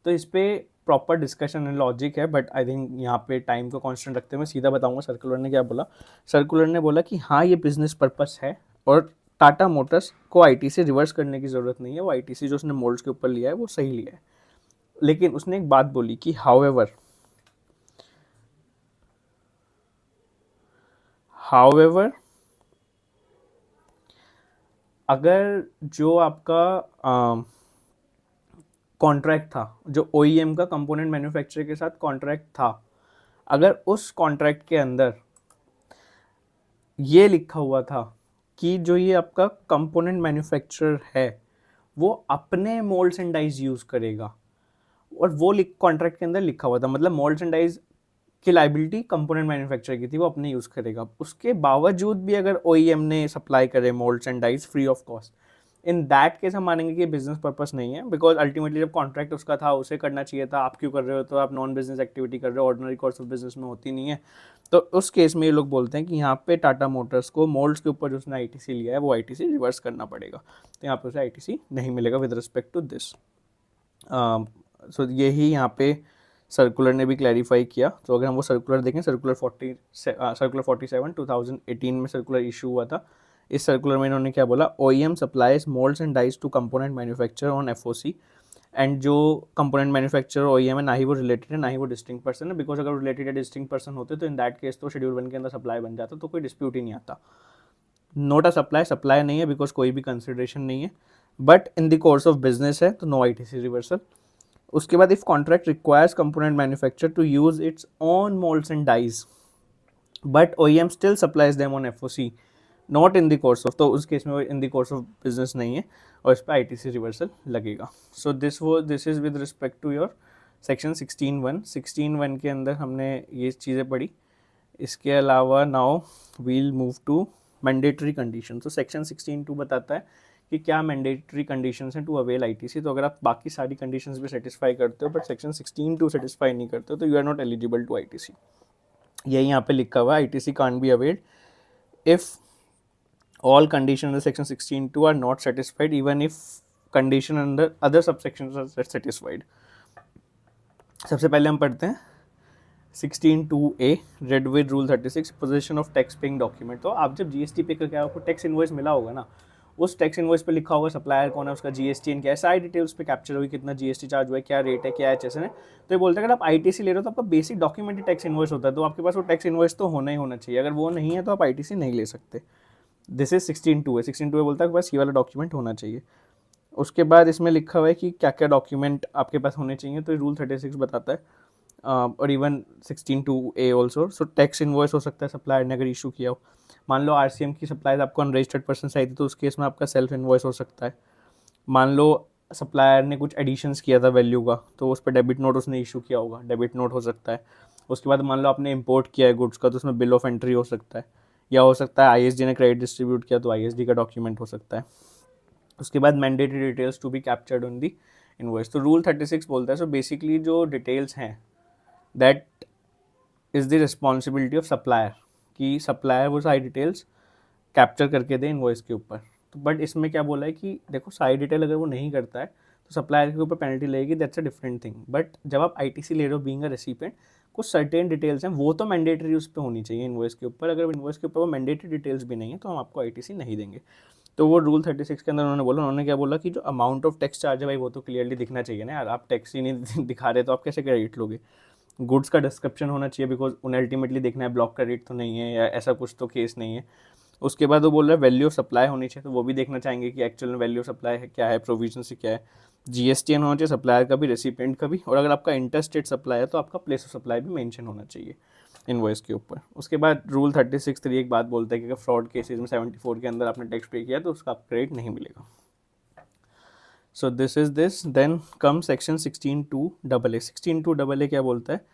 तो इस पर प्रॉपर डिस्कशन एंड लॉजिक है, बट आई थिंक यहाँ पे टाइम को कांस्टेंट रखते हुए मैं सीधा बताऊंगा सर्कुलर ने क्या बोला। सर्कुलर ने बोला कि हाँ ये बिजनेस पर्पस है, और टाटा मोटर्स को ITC रिवर्स करने की ज़रूरत नहीं है, वो ITC जो उसने मोल्ड्स के ऊपर लिया है वो सही लिया है। लेकिन उसने एक बात बोली कि हाउएवर अगर जो आपका कॉन्ट्रैक्ट था, जो OEM का कंपोनेंट मैन्युफैक्चरर के साथ कॉन्ट्रैक्ट था, अगर उस कॉन्ट्रैक्ट के अंदर ये लिखा हुआ था कि जो ये आपका कंपोनेंट मैन्युफैक्चरर है वो अपने मोल्ड्स एंड डाइज यूज़ करेगा, और वो कॉन्ट्रैक्ट के अंदर लिखा हुआ था, मतलब मोल्ड्स एंड डाइज की लाइबिलिटी कंपोनेंट मैन्युफैक्चरर की थी, वो अपने यूज़ करेगा। उसके बावजूद भी अगर OEM ने सप्लाई करे moulds and dies free of cost, in that case हम मानेंगे कि बिजनेस पर्पस नहीं है, बिकॉज अल्टीमेटली जब कॉन्ट्रैक्ट उसका था उसे करना चाहिए था, आप क्यों कर रहे हो? तो आप नॉन बिजनेस एक्टिविटी कर रहे हो, ऑर्डिनरी कोर्स ऑफ बिजनेस में होती नहीं है। तो उस केस में ये लोग बोलते हैं कि यहाँ पे टाटा मोटर्स को मोल्ड्स के ऊपर जो उसने ITC लिया है वो ITC रिवर्स करना पड़ेगा, तो यहाँ पे उसे ITC नहीं मिलेगा विद रिस्पेक्ट टू दिस। सो यही यहाँ पे सर्कुलर ने भी क्लैरिफाई किया। तो अगर हम वो सर्कुलर देखें, सर्कुलर 47 2018 में सर्कुलर इशू हुआ था। इस सर्कुलर में इन्होंने क्या बोला, OEM supplies moulds and dies to component manufacture on FOC, and जो कंपोनेंट मैन्युफैक्चरर OEM है, ना ही वो रिलेटेड है ना ही वो डिस्टिंक्ट पर्सन है, बिकॉज अगर रिलेटेड या डिस्टिंक्ट पर्सन होते तो इन दैट केस तो शेड्यूल 1 के अंदर सप्लाई बन जाता, तो कोई डिस्प्यूट ही नहीं आता। नोट अ सप्लाई नहीं है बिकॉज कोई भी कंसिडरेशन नहीं है, but in the course of business है तो नो ITC रिवर्सल। उसके बाद if contract requires component manufacture to use its own moulds and dies but OEM still supplies them on FOC not in the course of, तो उस case में वो in the course of business नहीं है और इस पर ITC रिवर्सल लगेगा। So this is with respect to your section 16.1 के अंदर हमने ये चीज़ें पढ़ी। इसके अलावा now we'll move to mandatory condition. तो सेक्शन 16.2 बताता है कि क्या मैंडेटरी कंडीशंस हैं टू अवेल ITC। तो अगर आप बाकी सारी कंडीशंस भी सेटिस्फाई करते हो बट सेक्शन 16.2 सेटिस्फाई नहीं करते हो तो you are not eligible to ITC। यही यहाँ पे लिखा हुआ है, ITC can't be availed if all conditions under section 16.2 are not satisfied even if condition under other subsections are satisfied। सबसे पहले हम पढ़ते हैं 16.2a read with rule 36 position of tax paying document. तो आप जब GST पे करके आपको टैक्स इनवॉइस मिला होगा ना, उस टैक्स इनवॉइस पे लिखा होगा सप्लायर कौन है, उसका GST क्या है, सारी डिटेल्स पे कैप्चर होगी, कितना GST चार्ज हुआ है, क्या रेट है, क्या HSN है। तो ये बोलते हैं अगर आप ITC ले रहे हो तो आपका बेसिक डॉक्यूमेंट ही टैक्स इनवॉइस होता है, तो आपके पास वो टैक्स इनवॉइस तो होना ही होना चाहिए। अगर वो नहीं है तो आप ITC नहीं ले सकते। दिस इज 16.2 है। 16.2 बोलता है बस ये वाला डॉक्यूमेंट होना चाहिए। उसके बाद इसमें लिखा हुआ है कि क्या क्या डॉक्यूमेंट आपके पास होने चाहिए, तो रूल 36 बताता है और even 16.2a also. So tax invoice हो सकता है सप्लायर ने अगर इशू किया हो। मान लो RCM की सप्लाईज आपको अनरजिस्टर्ड पर्सन से आई थी तो उस केस में आपका सेल्फ इनवॉइस हो सकता है। मान लो सप्लायर ने कुछ एडिशंस किया था वैल्यू का तो उस पर डेबिट नोट उसने इशू किया होगा, डेबिट नोट हो सकता है। उसके बाद मान लो आपने इंपोर्ट किया है गुड्स का तो उसमें बिल ऑफ एंट्री हो सकता है, या हो सकता है ISD ने क्रेडिट डिस्ट्रीब्यूट किया तो ISD का डॉक्यूमेंट हो सकता है। उसके बाद mandatory details to be captured on the invoice. तो रूल 36 बोलता है सो बेसिकली जो डिटेल्स हैं that is the responsibility of supplier, कि सप्लायर वो सारी डिटेल्स कैप्चर करके दे इनवॉइस के ऊपर। तो बट इसमें क्या बोला है कि देखो सारी डिटेल अगर वो नहीं करता है तो सप्लायर के ऊपर पेनल्टी लगेगी, that's a different thing. But जब आप आईटीसी ले रहे हो बीइंग अ रेसिपिएंट, कुछ सर्टेन डिटेल्स हैं वो तो मैंडेटरी उस पर होनी चाहिए इनवॉइस के ऊपर। अगर इनवॉइस के ऊपर वो मैंडेटरी डिटेल्स भी नहीं है तो हम आपको आईटीसी नहीं देंगे। तो वो रूल 36 के अंदर उन्होंने क्या बोला कि जो अमाउंट ऑफ टैक्स चार्ज है भाई वो तो क्लियरली दिखना चाहिए ना यार, आप टैक्स ही नहीं दिखा रहे तो आप कैसे क्रेडिट लोगे। गुड्स का डिस्क्रिप्शन होना चाहिए बिकॉज उन्हें अल्टीमेटली देखना है ब्लॉक क्रेडिट तो नहीं है या ऐसा कुछ तो केस नहीं है। उसके बाद वो बोल रहा है वैल्यू ऑफ सप्लाई होनी चाहिए, तो वो भी देखना चाहेंगे कि एक्चुअल में वैल्यू ऑफ सप्लाई है क्या है, प्रोविजन से क्या है। जीएसटीएन होना चाहिए सप्लायर का भी, रेसिपिएंट का भी, और अगर आपका इंटर स्टेट सप्लाई है तो आपका प्लेस ऑफ सप्लाई भी मेंशन होना चाहिए इनवॉइस के ऊपर। उसके बाद रूल 36(3) एक बात बोलता है कि अगर फ्रॉड केसेस में 74 के अंदर आपने टैक्स पे किया तो उसका क्रेडिट नहीं मिलेगा। So this is this. Then come section 16(2)AA। 16(2)AA क्या बोलता है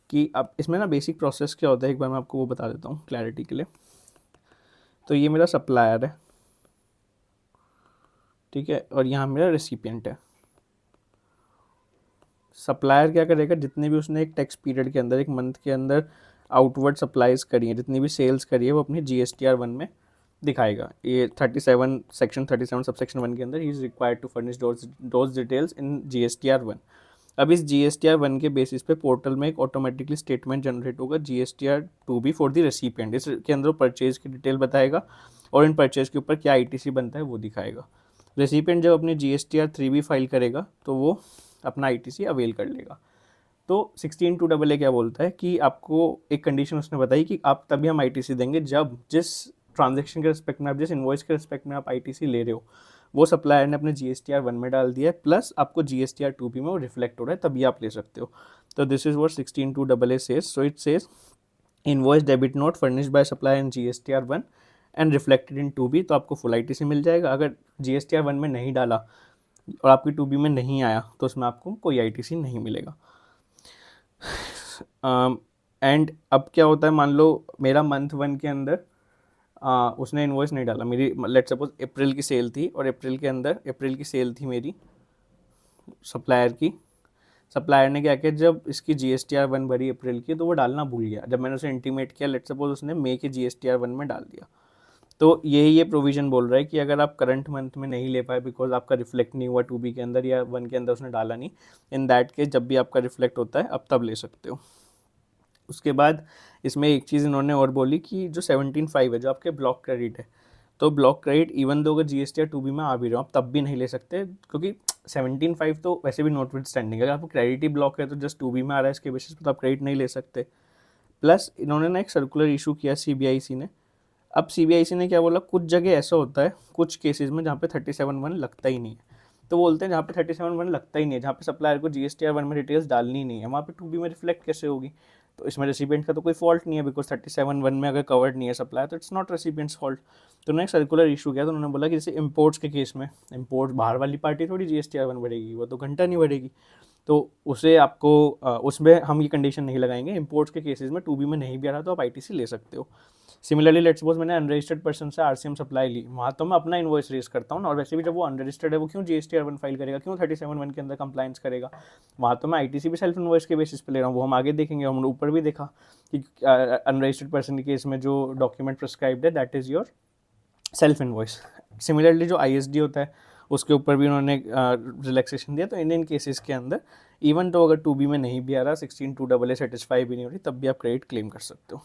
कि अब इसमें ना बेसिक प्रोसेस क्या होता है, एक बार मैं आपको वो बता देता हूँ क्लैरिटी के लिए। तो ये मेरा सप्लायर है, ठीक है, और यहाँ मेरा रेसिपिएंट है। सप्लायर क्या करेगा, जितने भी उसने एक टैक्स पीरियड के अंदर, एक मंथ के अंदर आउटवर्ड सप्लाईज करी है, जितनी भी सेल्स करी है, वो अपनी GSTR 1 में दिखाएगा। ये 37 सेक्शन 37 सबसेक्शन 1 के अंदर ही is required to furnish those details in GSTR 1। अब इस GSTR 1 के बेसिस पे पोर्टल में एक ऑटोमेटिकली स्टेटमेंट जनरेट होगा GSTR 2 भी फॉर द रेसिपिएंट। इसके अंदर परचेज की डिटेल बताएगा और इन परचेज के ऊपर क्या ITC बनता है वो दिखाएगा। रेसिपिएंट जब अपनी GSTR 3 भी फाइल करेगा तो वो अपना ITC अवेल कर लेगा। तो 16(2)AA क्या बोलता है कि आपको एक कंडीशन उसने बताई कि आप तभी हम ITC देंगे जब जिस ट्रांजैक्शन के रिस्पेक्ट में आप, जिस इनवॉइस के रिस्पेक्ट में आप ITC ले रहे हो वो सप्लायर ने अपने GSTR 1 में डाल दिया है, प्लस आपको GSTR 2 भी में वो रिफ्लेक्ट हो रहा है, तभी आप ले सकते हो। तो this is what 16(2)AA says. So it says invoice debit note furnished by supplier in GSTR 1 and reflected in 2B, तो आपको फुल ITC मिल जाएगा। अगर GSTR 1 में नहीं डाला और आपकी 2B में नहीं आया तो उसमें आपको कोई ITC नहीं मिलेगा। एंड अब क्या होता है, मान लो मेरा मंथ 1 के अंदर उसने इनवॉइस नहीं डाला, मेरी लेट्स सपोज अप्रैल की सेल थी और अप्रैल की सेल थी मेरी सप्लायर की। सप्लायर ने क्या किया, जब इसकी GSTR 1 भरी अप्रैल की तो वो डालना भूल गया। जब मैंने उसे इंटीमेट किया, लेट्स सपोज उसने मई की GSTR 1 में डाल दिया। तो ये प्रोविज़न बोल रहा है कि अगर आप करंट मंथ में नहीं ले पाए बिकॉज आपका रिफ्लेक्ट नहीं हुआ 2B के अंदर या 1 के अंदर उसने डाला नहीं, इन दैट केस जब भी आपका रिफ्लेक्ट होता है अब तब ले सकते हो। उसके बाद इसमें एक चीज़ इन्होंने और बोली कि जो 17(5) है जो आपके ब्लॉक क्रेडिट है, तो ब्लॉक क्रेडिट इवन दो अगर GSTR 2B में आ भी रहे हो आप तब भी नहीं ले सकते, क्योंकि 17(5) तो वैसे भी नॉट विद स्टैंडिंग, अगर आपको क्रेडिट ही ब्लॉक है तो जस्ट 2B में आ रहा है इसके बेसिस पर तो आप क्रेडिट नहीं ले सकते। प्लस इन्होंने ना एक सर्कुलर इशू किया CBIC ने। अब CBIC ने क्या बोला, कुछ जगह ऐसा होता है कुछ केसेस में जहाँ पे 37(1) लगता ही नहीं है। तो बोलते हैं जहाँ पे 37(1) लगता ही नहीं है, जहाँ पे सप्लायर को GSTR 1 में डिटेल्स डालनी नहीं है, वहाँ पे 2B में रिफ्लेक्ट कैसे होगी। तो इसमें रेसिपिएंट का तो कोई फॉल्ट नहीं है बिकॉज 37(1) में अगर कवर्ड नहीं है सप्लायर तो इट्स नॉट रेसिपिएंट्स फॉल्ट। तो उन्होंने एक सर्कुलर इशू किया, तो उन्होंने बोला कि जैसे इम्पोर्ट्स के केस में, इम्पोर्ट बाहर वाली पार्टी थोड़ी GSTR 1 भरेगी, वो तो घंटा नहीं भरेगी, तो उसे आपको उसमें हम ये कंडीशन नहीं लगाएंगे। इम्पोर्ट्स के केसेस में 2B में नहीं भी आ रहा तो आप ITC ले सकते हो। सिमिलरली लेट्स सपोज मैंने अनरजिस्टर्ड पर्सन से RCM सप्लाई ली, वहाँ तो मैं अपना इनवॉइस रेज करता हूँ ना, और वैसे भी जब वो अनरजिस्टर्ड है वो क्यों GSTR 1 फाइल करेगा, क्यों 37(1) के अंदर कंप्लाइंस करेगा, वहाँ तो मैं ITC भी सेल्फ इनवॉइस के बेसिस पे ले रहा हूँ। वो हम आगे देखेंगे, हमने ऊपर भी देखा कि अनरजिस्टर्ड पर्सन के केस में जो डॉक्यूमेंट प्रिस्क्राइब्ड है that is your self invoice. Similarly जो ISD होता है उसके ऊपर भी उन्होंने रिलैक्सेशन दिया। तो इन केसेस के अंदर इवन तो अगर 2B में नहीं भी आ रहा, 16(2)AA सेटिस्फाई भी नहीं हो रही, तब भी आप क्रेडिट क्लेम कर सकते हो।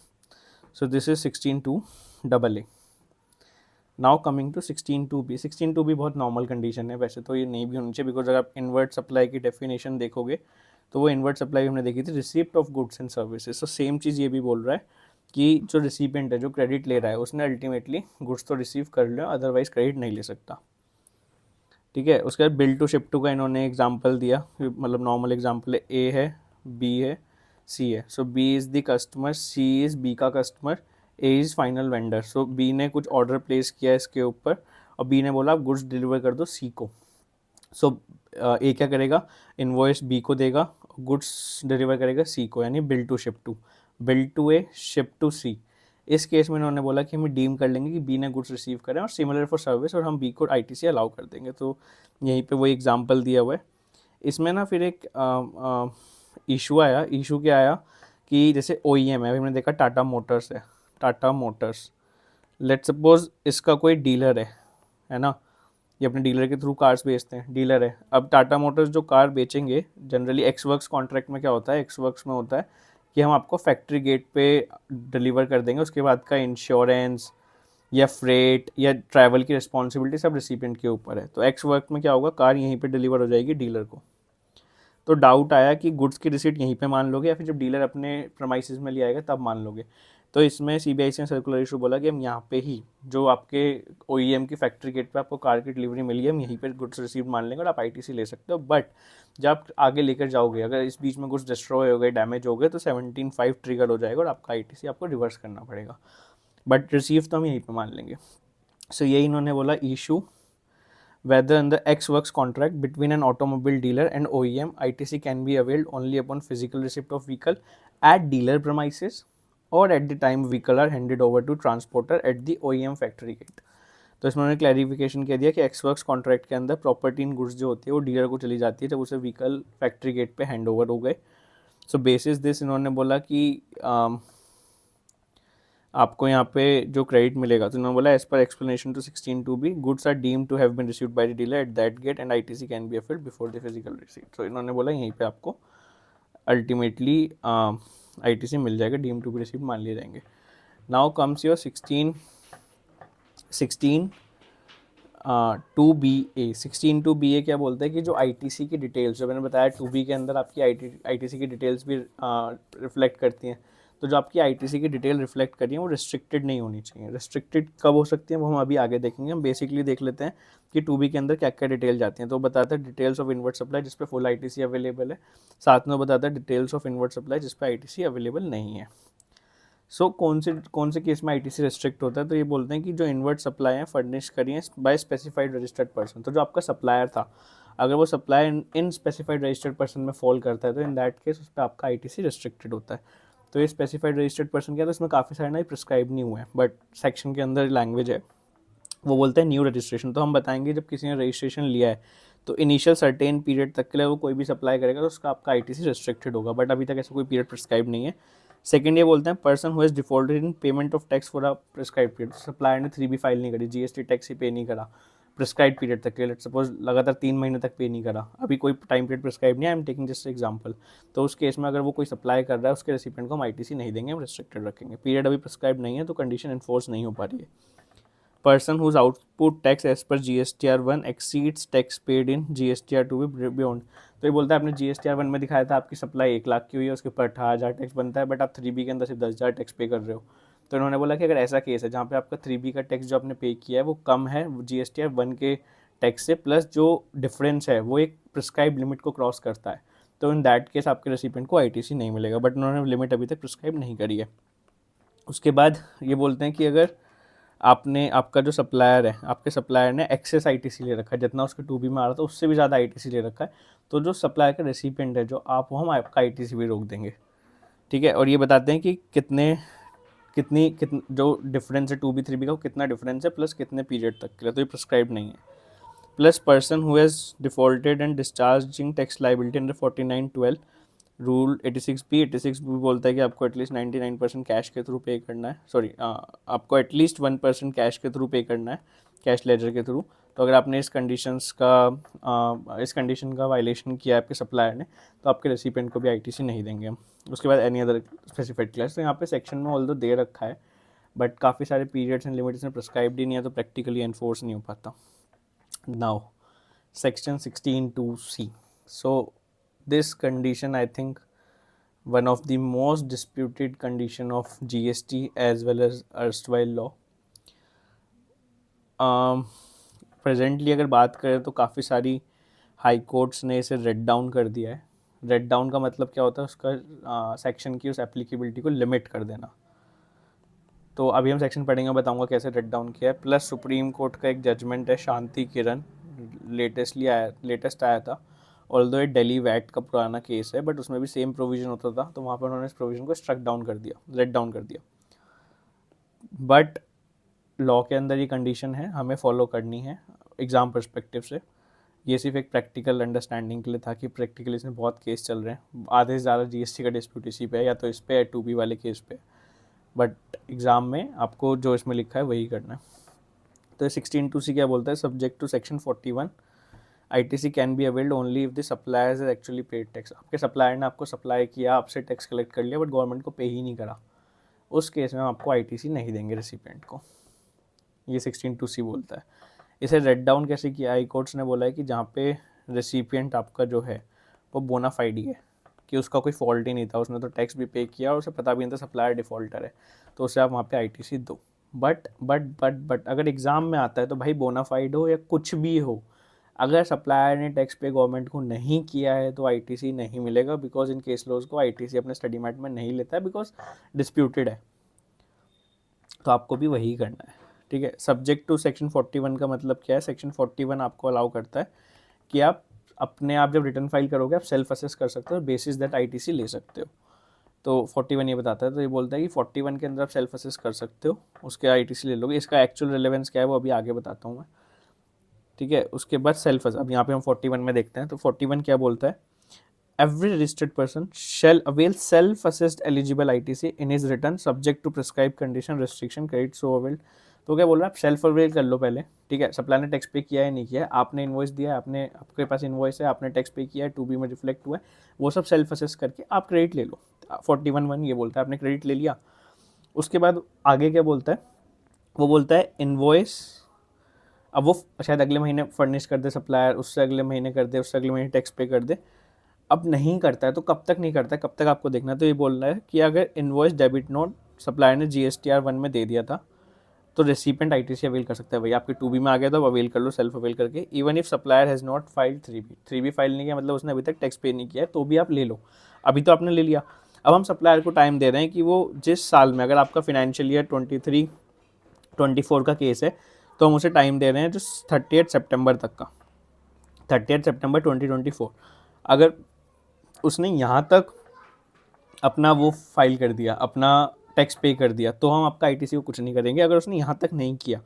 So this is 16(2)AA। Now coming to 16(2)B। 16(2)B बहुत नॉर्मल कंडीशन है, वैसे तो ये नहीं भी होनी चाहिए बिकॉज अगर आप इनवर्ट सप्लाई की डेफिनेशन देखोगे तो वो इनवर्ट सप्लाई हमने देखी थी receipt of goods and services. So same चीज़ ये भी बोल रहा है कि जो रिसिपेंट है जो क्रेडिट ले रहा है उसने अल्टीमेटली गुड्स तो रिसीव कर लिया, अदरवाइज क्रेडिट नहीं ले सकता। ठीक है, उसके बाद बिल टू शिप टू का इन्होंने एग्जांपल दिया, मतलब नॉर्मल एग्जांपल है, A है, B है, C है। सो B is the customer, C is B का customer, A is final vendor. So B ने कुछ ऑर्डर प्लेस किया इसके ऊपर और B ने बोला आप गुड्स डिलीवर कर दो C को। सो A क्या करेगा, इनवॉइस B को देगा, गुड्स डिलीवर करेगा C को, यानी bill to ship to, bill to A ship to C। इस केस में उन्होंने बोला कि हम डीम कर लेंगे कि बी ने गुड्स रिसीव करें और सिमिलर फॉर सर्विस, और हम बी को आईटीसी अलाउ कर देंगे। तो यहीं पे वो एग्जांपल दिया हुआ है। इसमें ना फिर एक इशू आया। इशू क्या आया कि जैसे OEM है, अभी हमने देखा टाटा मोटर्स है, टाटा मोटर्स, लेट सपोज इसका कोई डीलर है ना, ये अपने डीलर के थ्रू कार्स बेचते हैं, डीलर है। अब टाटा मोटर्स जो कार बेचेंगे, जनरली एक्स वर्क्स कॉन्ट्रैक्ट में क्या होता है, एक्स वर्क्स में होता है कि हम आपको फैक्ट्री गेट पे डिलीवर कर देंगे, उसके बाद का इंश्योरेंस या फ्रेट या ट्रैवल की रिस्पॉन्सिबिलिटी सब रिसिपिएंट के ऊपर है। तो एक्स वर्क में क्या होगा, कार यहीं पे डिलीवर हो जाएगी डीलर को। तो डाउट आया कि गुड्स की रिसीट यहीं पे मान लोगे या फिर जब डीलर अपने प्रमाइसिस में ले आएगा तब मान लोगे। तो इसमें CBIC ने सर्कुलर इशू बोला कि हम यहाँ पे ही जो आपके OEM की फैक्ट्री गेट पे आपको कार की डिलीवरी मिली है, हम यहीं पे गुड्स रिसीव मान लेंगे और आप ITC ले सकते हो। बट जब आप आगे लेकर जाओगे, अगर इस बीच में गुड्स डिस्ट्रॉय हो गए, डैमेज हो गए, तो 17(5) ट्रिगर हो जाएगा और आपका ITC आपको रिवर्स करना पड़ेगा। बट रिसीव तो हम यहीं पर मान लेंगे। सो यही इन्होंने बोला issue, whether in the X works contract between an automobile dealer and OEM, ITC can be availed only upon physical receipt of vehicle at dealer premises or at the time vehicle are handed over to transporter at the OEM factory gate। तो इसमें उन्होंने clarification कह दिया कि x works contract के अंदर property in goods जो होती है वो डीलर को चली जाती है जब उसे व्हीकल फैक्ट्री गेट पे हैंड ओवर हो गए। सो बेसिस दिस इन्होंने बोला कि आपको यहाँ पे जो क्रेडिट मिलेगा, तो उन्होंने बोला as per explanation to 16(2)(b) goods are deemed to have been received by the dealer at that gate and ITC can be availed before the physical receipt. तो इन्होंने बोला यहीं पे आपको अल्टीमेटली ITC मिल जाएगा, डीम्ड टू बी रिसीव्ड मान लिए जाएंगे। Now comes your 16(2)(ba). क्या बोलता है कि जो ITC की डिटेल्स, जो मैंने बताया 2B के अंदर आपकी ITC की डिटेल्स भी रिफ्लेक्ट करती हैं। तो जो आपकी ITC की डिटेल रिफ्लेक्ट करी है वो रिस्ट्रिक्टेड नहीं होनी चाहिए। रिस्ट्रिक्टेड कब हो सकती है वो हम अभी आगे देखेंगे। हम बेसिकली देख लेते हैं कि 2B के अंदर क्या क्या डिटेल जाती हैं। तो बताता है डिटेल्स ऑफ इनवर्ट सप्लाई जिस पे फुल ITC अवेलेबल है, साथ में बताता है डिटेल्स ऑफ इनवर्ट सप्लाई जिस पे ITC अवेलेबल नहीं है। सो कौन से केस में ITC रिस्ट्रिक्ट होता है, तो ये बोलते हैं कि जो इनवर्ट सप्लाई है फर्निश करी है बाय स्पेसिफाइड रजिस्टर्ड पर्सन। तो जो आपका सप्लायर था, अगर वो supply in specified registered person में फॉल करता है तो इन दैट केस उस पर आपका ITC रिस्ट्रिक्टेड होता है। तो ये स्पेसिफाइड रजिस्टर्ड पर्सन क्या है, तो इसमें काफ़ी सारे ना प्रिस्क्राइब नहीं हुए हैं, बट सेक्शन के अंदर लैंग्वेज है, वो बोलते हैं न्यू रजिस्ट्रेशन। तो हम बताएंगे जब किसी ने रजिस्ट्रेशन लिया है तो इनिशियल सर्टेन पीरियड तक के लिए वो कोई भी सप्लाई करेगा तो उसका आपका ITC रिस्ट्रिक्टेड होगा, बट अभी तक ऐसा कोई पीरियड प्रिस्क्राइब नहीं है। सेकंड ये बोलते हैं person who has defaulted in payment of tax for a prescribe period. Supplier ने 3B फाइल नहीं करी, GST टैक्स ही पे नहीं करा प्रिस्क्राइब पीरियड तक के लिए, सपोज लगातार 3 महीने तक पे नहीं करा, अभी कोई टाइम पीरियड प्रिस्क्राइब नहीं है, I am taking just example. तो उस केस में अगर वो कोई सप्लाई कर रहा है उसके रेसिपिएंट को हम ITC नहीं देंगे, हम रिस्ट्रिक्टेड रखेंगे। पीरियड अभी प्रिस्क्राइब नहीं है तो कंडीशन इन्फोर्स नहीं हो पा रही है। Person whose output tax as per GSTR1 exceeds tax paid in GSTR2 beyond. तो ये बोलता है आपने GSTR1 में दिखाया था आपकी सप्लाई 1 लाख की हुई है, उसके ऊपर 18,000 टैक्स बनता है, बट आप 3B के अंदर सिर्फ 10,000 टैक्स पे कर रहे हो। तो इन्होंने बोला कि अगर ऐसा केस है जहाँ पे आपका 3B का टैक्स जो आपने पे किया है वो कम है GSTR1 के टैक्स से, प्लस जो डिफरेंस है वो एक प्रिस्क्राइब लिमिट को क्रॉस करता है, तो इन दैट केस आपके रेसिपिएंट को ITC नहीं मिलेगा, बट उन्होंने लिमिट अभी तक प्रिस्क्राइब नहीं करी है। उसके बाद ये बोलते हैं कि अगर आपका जो सप्लायर है, आपके सप्लायर ने एक्सेस ITC ले रखा है, जितना उसके 2B में आ रहा था उससे भी ज़्यादा ITC ले रखा है, तो जो सप्लायर का रेसिपिएंट है जो आप, वो हम आपका ITC भी रोक देंगे। ठीक है, और ये बताते हैं कि कितनी जो डिफरेंस है 2B 3B का, वो कितना डिफरेंस है प्लस कितने पीरियड तक के लिए, तो ये प्रिस्क्राइब नहीं है। Plus person who has defaulted and discharging tax liability under 49(12) rule 86B बोलता है कि आपको एटलीस्ट 99% कैश के थ्रू पे करना है, सॉरी आपको एटलीस्ट 1% कैश के थ्रू पे करना है, कैश लेजर के थ्रू। तो अगर आपने इस कंडीशन का वायलेशन किया है आपके सप्लायर ने, तो आपके रेसिपिएंट को भी ITC नहीं देंगे हम। उसके बाद एनी अदर स्पेसिफाइड क्लास, तो यहाँ पे सेक्शन में ऑल्दो दे रखा है, बट काफ़ी सारे पीरियड्स एंड लिमिट्स में प्रिस्क्राइब्ड ही नहीं है, तो प्रैक्टिकली एनफोर्स नहीं हो पाता। Now section 16(2)(c). So this condition, I think, one of the most disputed condition of GST as well as erstwhile law. Presently अगर बात करें तो काफ़ी सारी हाई कोर्ट्स ने इसे रेड डाउन कर दिया है। रेड डाउन का मतलब क्या होता है, उसका सेक्शन की उस एप्लीकेबिलिटी को लिमिट कर देना। तो अभी हम सेक्शन पढ़ेंगे, बताऊंगा कैसे रेड डाउन किया है। प्लस सुप्रीम कोर्ट का एक जजमेंट है शांति किरण, लेटेस्ट आया था, ऑल्दो ये दिल्ली वैट का पुराना केस है, बट उसमें भी सेम प्रोविजन होता था, तो वहाँ पर उन्होंने इस प्रोविजन को स्ट्रक डाउन कर दिया, रेड डाउन कर दिया। बट लॉ के अंदर ये कंडीशन है, हमें फॉलो करनी है एग्ज़ाम पर्सपेक्टिव से। ये सिर्फ एक प्रैक्टिकल अंडरस्टैंडिंग के लिए था कि प्रैक्टिकली इसमें बहुत केस चल रहे हैं, आधे से ज़्यादा जीएसटी का डिस्प्यूट इसी पे है, या तो इस पे या 2B वाले केस पे। बट एग्ज़ाम में आपको जो इसमें लिखा है वही करना है। तो 16(2)(c) क्या बोलता है, subject to section 41 ITC can be availed only if the suppliers actually paid tax. आपके सप्लायर ने आपको सप्लाई किया, आपसे टैक्स कलेक्ट कर लिया, बट गवर्नमेंट को पे ही नहीं करा, उस केस में हम आपको ITC नहीं देंगे रेसिपिएंट को। ये 16(2)(c) बोलता है। इसे रेड डाउन कैसे किया, हाई कोर्ट्स ने बोला है कि जहाँ पे रेसिपिएंट आपका जो है वो बोनाफाइड ही है, कि उसका कोई फॉल्ट ही नहीं था, उसने तो टैक्स भी पे किया और उसे पता भी नहीं था सप्लायर डिफ़ॉल्टर है, तो उसे आप वहाँ पे ITC दो। बट अगर एग्ज़ाम में आता है तो भाई बोनाफाइड हो या कुछ भी हो, अगर सप्लायर ने टैक्स पे गवर्नमेंट को नहीं किया है तो ITC नहीं मिलेगा, बिकॉज इन केस लॉज को ITC अपने स्टडी मैट में नहीं लेता है, बिकॉज डिस्प्यूटेड है। तो आपको भी वही करना है, ठीक है। सब्जेक्ट टू सेक्शन 41 का मतलब क्या है, सेक्शन 41 आपको अलाउ करता है कि आप अपने आप जब रिटर्न फाइल करोगे आप सेल्फ असेस कर सकते हो, बेसिस दैट ITC ले सकते हो। तो 41 ये बताता है, तो ये बोलता है कि 41 के अंदर आप सेल्फ असेस कर सकते हो, उसके ITC ले लोगे। इसका एक्चुअल रिलेवेंस क्या है वो अभी आगे बताता हूँ मैं, ठीक है। उसके बाद सेल्फ असेस, अब यहाँ पे हम 41 में देखते हैं। तो 41 क्या बोलता है, every registered person shall avail self assessed eligible ITC in his return subject to prescribe condition restriction credit so availed. तो क्या बोल रहा है, आप सेल्फ अवेल कर लो पहले, ठीक है। सप्लायर ने टैक्स पे किया है नहीं किया है, आपने इन्वॉइस दिया है, आपने आपके पास इन्वॉइस है, आपने टैक्स पे किया है, 2B में रिफ्लेक्ट हुआ है, वो सब सेल्फ असेस करके आप क्रेडिट ले लो। 41(1) ये बोलता है आपने क्रेडिट ले लिया। उसके बाद आगे क्या बोलता है, वो बोलता है इन्वॉइस, अब वो शायद अगले महीने फर्निश कर दे सप्लायर, उससे अगले महीने कर दे, उससे अगले महीने टैक्स पे कर दे। अब नहीं करता है तो कब तक नहीं करता है, कब तक आपको देखना है। तो ये बोल रहा है कि अगर इन्वॉइस डेबिट नोट सप्लायर ने GSTR 1 में दे दिया था तो रेसिपिएंट ITC अवेल कर सकता है। भाई आपके 2B में आ गया तो अवेल कर लो, सेल्फ अवेल करके। Even if supplier has not filed 3B file नहीं किया, मतलब उसने अभी तक टैक्स पे नहीं किया है, तो भी आप ले लो। अभी तो आपने ले लिया, अब हम सप्लायर को टाइम दे रहे हैं कि वो जिस साल में, अगर आपका फिनेंशियल ईयर 23-24 का केस है, तो हम उसे टाइम दे रहे हैं जो 30 सितंबर तक का, 30 सितंबर 2024। अगर उसने यहाँ तक अपना वो फाइल कर दिया, अपना टैक्स पे कर दिया, तो हम आपका ITC को कुछ नहीं करेंगे। अगर उसने यहाँ तक नहीं किया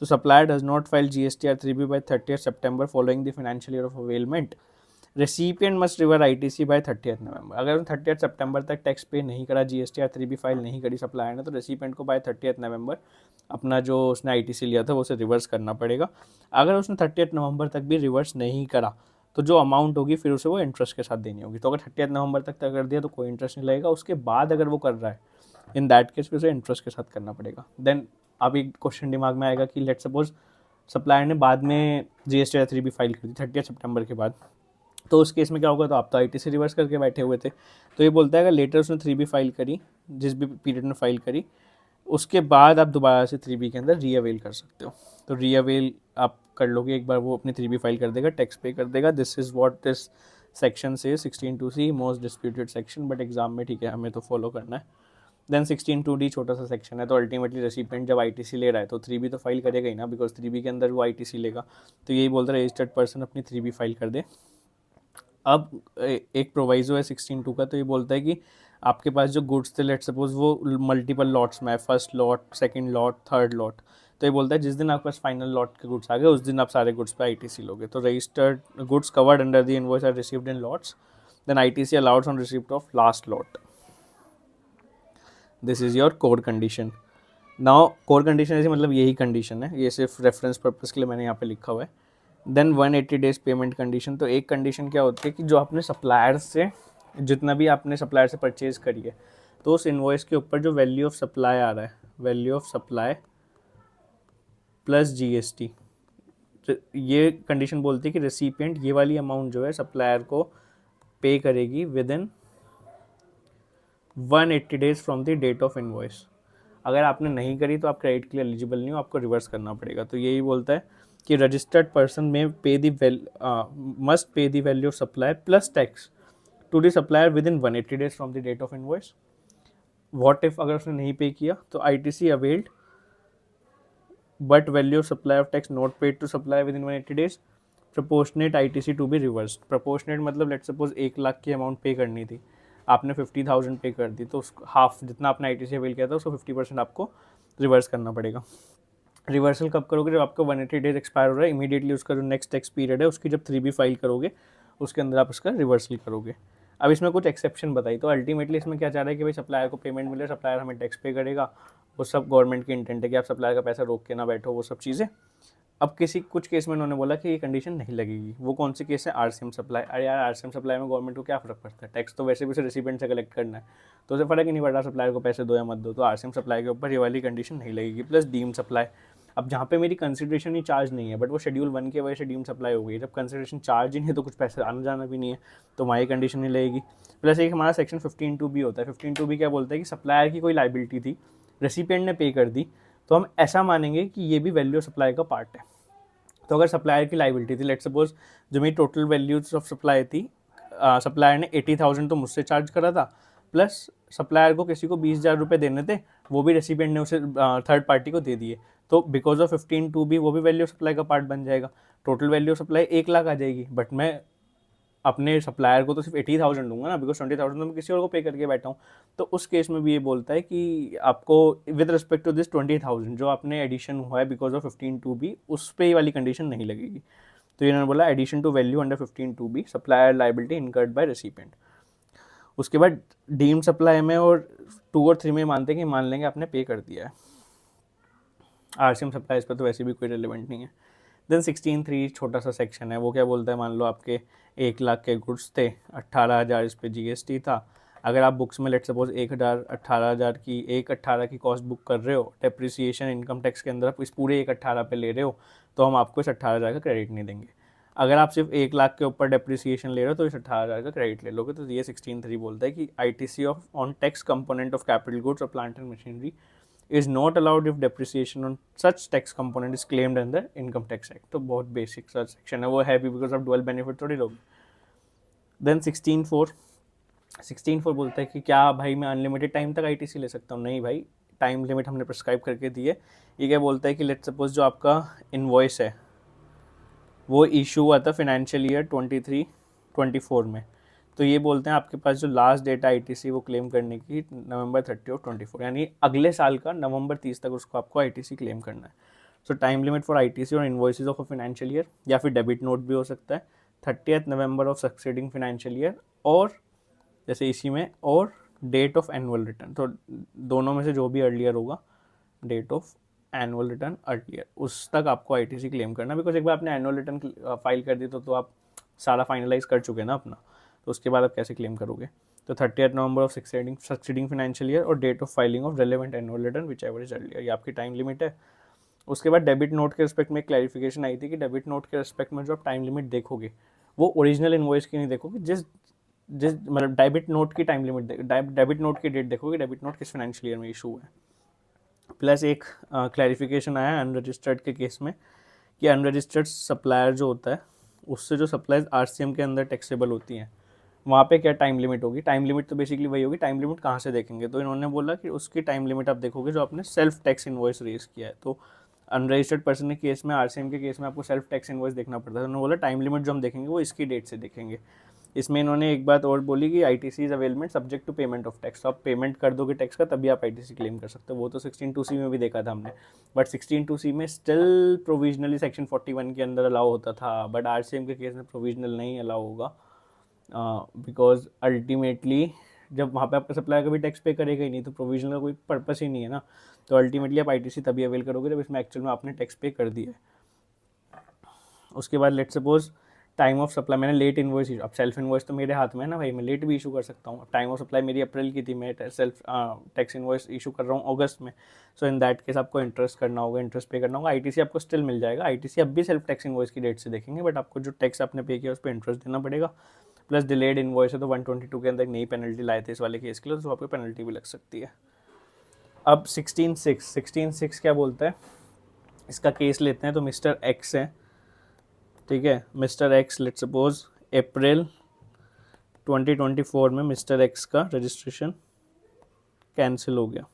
तो supplier does not file GSTR 3B by 30 September following the financial year of availment, recipient must reverse ITC by 30 November. अगर 30 सितंबर तक टैक्स पे नहीं करा, GSTR 3B फाइल नहीं करी सप्लायर ने, तो रेसिपिएंट को बाय 30 नवंबर अपना जो उसने ITC लिया था वो उसे रिवर्स करना पड़ेगा। अगर उसने 30 नवंबर तक भी रिवर्स नहीं करा तो जो अमाउंट होगी फिर उसे वो इंटरेस्ट के साथ देनी होगी। तो अगर 30 नवंबर तक कर दिया तो कोई इंटरेस्ट नहीं लगेगा, उसके बाद अगर वो कर रहा है इन दैट केस फिर उसे इंटरेस्ट के साथ करना पड़ेगा। देन अब एक क्वेश्चन दिमाग में आएगा कि लेट सपोज सप्लायर ने बाद में GSTR 3B फाइल कर दी 30 सितंबर के बाद, तो उस केस में क्या होगा, तो आप तो ITC रिवर्स करके बैठे हुए थे। तो ये बोलता है अगर लेटर उसने 3B फाइल करी, जिस भी पीरियड में फाइल करी, उसके बाद आप दोबारा से 3B के अंदर रीअवेल कर सकते हो। तो रीअवेल आप कर लोगे, एक बार वो अपनी 3B फाइल कर देगा, टैक्स पे कर देगा। This is what this section से 16(2)(c) most disputed section, but exam में ठीक है हमें तो फॉलो करना है। देन 16(2)(d) छोटा सा सेक्शन है। तो अल्टीमेटली रेसिपिएंट जब ITC ले रहा है तो 3B तो फाइल करेगा ही ना, बिकॉज 3B के अंदर वो ITC लेगा। तो यही बोलता है रजिस्टर्ड पर्सन अपनी 3B फाइल कर दे। अब एक प्रोवाइजो है 16(2) का, तो ये बोलता है कि आपके पास जो गुड्स थे, लेट सपोज वो मल्टीपल लॉट्स में है, first lot, second lot, third lot, तो ये बोलता है जिस दिन आपके पास फाइनल लॉट के गुड्स आ गए उस दिन आप सारे गुड्स पे ITC लोगे। तो registered goods covered under the invoice are received in lots, then ITC allowed on receipt of last lot. This is your core condition. Now core condition ऐसे मतलब यही कंडीशन है, ये सिर्फ रेफरेंस पर्पज़ के लिए मैंने यहाँ पे लिखा हुआ है। Then 180 days payment condition. तो एक कंडीशन क्या होती है कि जो आपने सप्लायर से, जितना भी आपने सप्लायर से परचेज़ करी है, तो उस इन्वॉइस के ऊपर जो वैल्यू ऑफ सप्लाई आ रहा है, value of supply plus GST, तो ये कंडीशन बोलती है कि रेसिपिएंट ये वाली अमाउंट जो है सप्लायर को पे करेगी within 180 days from the date of invoice. अगर आपने नहीं करी तो आप क्रेडिट के लिए एलिजिबल नहीं हो, आपको रिवर्स करना पड़ेगा। तो यही बोलता है कि रजिस्टर्ड पर्सन में pay must pay the value of supply plus tax to the supplier within 180 days from the date of invoice. What if अगर उसने नहीं पे किया तो ITC availed but value of supply of tax not paid to supply within 180 days, proportionate ITC to be reversed. Proportionate मतलब let suppose 1 lakh की amount पे करनी थी, आपने 50,000 पे कर दी, तो उस हाफ जितना आपने ITC अवेल किया था उसको 50% आपको रिवर्स करना पड़ेगा। रिवर्सल कब करोगे? जब आपका 180 डेज एक्सपायर हो रहा है, इमीडिएटली उसका जो नेक्स्ट टैक्स पीरियड है उसकी जब 3B फाइल करोगे उसके अंदर आप उसका रिवर्सल करोगे। अब इसमें कुछ एक्सेप्शन बताई, तो अल्टीमेटली इसमें क्या चाह रहा है कि भाई सप्लायर को पेमेंट मिले, सप्लायर हमें टैक्स पे करेगा, वो सब गवर्नमेंट की इंटेंट है कि आप सप्लायर का पैसा रोक के ना बैठो, वो सब चीज़ें। अब कुछ केस में उन्होंने बोला कि ये कंडीशन नहीं लगेगी। वो कौन से केस है? RCM supply. अरे यार, आरसीएम सप्लाई में गवर्नमेंट को क्या फ़र्क पड़ता है? टैक्स तो वैसे भी उसे रेसिपिएंट से कलेक्ट करना है, तो उसे फ़र्क ही नहीं पड़ रहा सप्लायर को पैसे दो या मत दो। तो आरसीएम सप्लाई के ऊपर ये वाली कंडीशन नहीं लगेगी। प्लस डीम सप्लाई, अब जहाँ पे मेरी कंसिडरेशन ही चार्ज नहीं है, बट वो शेड्यूल 1 की वजह से डीम सप्लाई हो गई। जब कंसिडरेशन चार्ज ही नहीं है तो कुछ पैसे आना जाना भी नहीं है, तो वहाँ ये कंडीशन नहीं लगेगी। प्लस एक हमारा सेक्शन 15(2)B होता है। 15(2)B क्या बोलता है कि सप्लायर की कोई लाइबिलिटी थी, रेसिपिएंट ने पे कर दी, तो हम ऐसा मानेंगे कि ये भी वैल्यू सप्लाई का पार्ट है। तो अगर सप्लायर की लाइबिलिटी थी, लेट सपोज जो मेरी टोटल वैल्यूज ऑफ सप्लाई थी, सप्लायर ने 80,000 तो मुझसे चार्ज करा था, प्लस सप्लायर को किसी को 20,000 रुपये देने थे, वो भी रेसिपिएंट ने उसे थर्ड पार्टी को दे दिए, तो बिकॉज ऑफ 15(2)B वो भी वैल्यू सप्लाई का पार्ट बन जाएगा। टोटल वैल्यू सप्लाई 1,00,000 आ जाएगी, बट मैं अपने सप्लायर को तो सिर्फ 80,000 दूंगा ना, बिकॉज 20,000 तो मैं किसी और को पे करके बैठा हूँ। तो उस केस में भी ये बोलता है कि आपको विद रिस्पेक्ट टू दिस 20,000 जो आपने एडिशन हुआ है बिकॉज ऑफ 15(2)B, उस पर ये वाली कंडीशन नहीं लगेगी। तो इन्होंने बोला addition to value under 15(2)B supplier liability incurred by recipient. उसके बाद डीम्ड सप्लाई में और 2 और 3 में मानते हैं कि मान लेंगे आपने पे कर दिया है। आरसीएम सप्लाई इस पर तो वैसे भी कोई रिलेवेंट नहीं है। देन 16(3) छोटा सा सेक्शन है, वो क्या बोलता है? मान लो आपके 1,00,000 के गुड्स थे, 18,000 इस पे जीएसटी था। अगर आप बुक्स में लेट सपोज 18,000 की 1,18,000 की कॉस्ट बुक कर रहे हो, डेप्रिसिएशन इनकम टैक्स के अंदर आप इस पूरे 1,18,000 पे ले रहे हो, तो हम आपको इस 18,000 का क्रेडिट नहीं देंगे। अगर आप सिर्फ 1,00,000 के ऊपर डेप्रिसिएशन ले रहे हो तो इस 18,000 का क्रेडिट ले लोगे। तो ये 16(3) बोलता है कि ITC of on tax component of capital goods और plant and machinery is not allowed if depreciation on such tax component is claimed under income tax act। तो बहुत बेसिक सा सेक्शन है, वो है भी बिकॉज ऑफ डुअल बेनिफिट थोड़ी लोग। देन 16(4) बोलता है कि क्या भाई मैं अनलिमिटेड टाइम तक ITC ले सकता हूँ? नहीं भाई, टाइम लिमिट हमने प्रिस्क्राइब करके दी है। ये क्या बोलता है कि लेट सपोज जो आपका इनवॉइस है वो इशू हुआ था फाइनेंशियल ईयर 23-24 में, तो ये बोलते हैं आपके पास जो लास्ट डेट है ITC वो क्लेम करने की November 30 और 24, यानी अगले साल का November 30 तक उसको आपको ITC क्लेम करना है। सो टाइम लिमिट फॉर ITC और invoices of a financial year, या फिर डेबिट नोट भी हो सकता है, 30th November of succeeding financial year, और जैसे इसी में और डेट ऑफ एनुअल रिटर्न। तो दोनों में से जो भी अर्लियर होगा, date of annual return earlier, उस तक आपको ITC क्लेम करना। बिकॉज एक बार आपने एनुअल रिटर्न फाइल कर दी तो आप सारा फाइनलाइज कर चुके हैं ना अपना, तो उसके बाद आप कैसे क्लेम करोगे? तो 30th November of succeeding financial year और date of filing of relevant annual return whichever is earlier, ये आपकी टाइम लिमिट है। उसके बाद डेबिट नोट के रिस्पेक्ट में क्लैरिफिकेशन आई थी कि डेबिट नोट के रिस्पेक्ट में जो आप टाइम लिमिट देखोगे वो ओरिजिनल इनवॉइस की नहीं देखोगे, जिस जिस मतलब डेबिट नोट की टाइम लिमिट, डेबिट नोट की डेट देखोगे, डेबिट नोट किस फाइनेंशियल ईयर में इशू है। प्लस एक क्लैरिफिकेशन आया अनरजिस्टर्ड के केस में कि अनरजिस्टर्ड सप्लायर जो होता है उससे जो सप्लाईज RCM के अंदर टैक्सेबल होती हैं, वहाँ पे क्या टाइम लिमिट होगी? टाइम लिमिट तो बेसिकली वही होगी। टाइम लिमिट कहाँ से देखेंगे? तो इन्होंने बोला कि उसकी टाइम लिमिट आप देखोगे जो आपने सेल्फ टैक्स इनवॉइस रेज किया है। तो अनरजिस्टर्ड पर्सन के केस में, RCM के केस में आपको सेल्फ टैक्स इनवॉइस देखना पड़ता है। उन्होंने बोला टाइम लिमिट जो हम देखेंगे वो इसकी डेट से देखेंगे। इसमें इन्होंने एक बात और बोली कि ITC is availment subject to payment of tax. तो आप पेमेंट कर दोगे टैक्स का तभी आप ITC क्लेम कर सकते हो। वो तो 16(2)C में भी देखा था हमने, बट 16(2)C में स्टिल प्रोविजनली सेक्शन 41 के अंदर अलाउ होता था, बट RCM के केस में प्रोविजनल नहीं अलाउ होगा, बिकॉज अल्टीमेटली जब वहाँ पे आपका सप्लायर कभी टैक्स पे करेगा ही नहीं, तो प्रोविजनल का कोई पर्पस ही नहीं है ना। तो अल्टीमेटली आप ITC तभी अवेल करोगे जब इसमें एक्चुअल में आपने टैक्स पे कर दिया है। उसके बाद let suppose time of supply, मैंने लेट इन्वॉइस, अब सेल्फ इन्वॉइस तो मेरे हाथ में है ना भाई, मैं लेट भी इशू कर सकता हूँ। अब टाइम ऑफ सप्लाई मेरी अप्रैल की थी, मैं सेल्फ टैक्स इन्वॉइस इशू कर रहा हूँ अगस्त में, सो इन दैट केस आपको इंटरेस्ट करना होगा, इंटरेस्ट पे करना होगा। ITC आपको स्टिल मिल जाएगा। ITC अब भी सेल्फ टैक्स इन्वॉइस की डेट से देखेंगे, बट आपको जो टैक्स आपने पे किया उस पर इंटरेस्ट देना पड़ेगा। प्लस डिलेड इन्वॉइस है तो 122 के अंदर एक नई पेनल्टी लाए थे इस वाले केस के लिए, तो आपको पेनल्टी भी लग सकती है। अब 16(6) क्या बोलता है? इसका केस लेते हैं। तो मिस्टर एक्स है, ठीक है, मिस्टर एक्स लेट सपोज अप्रैल 2024 में मिस्टर एक्स का रजिस्ट्रेशन कैंसिल हो गया,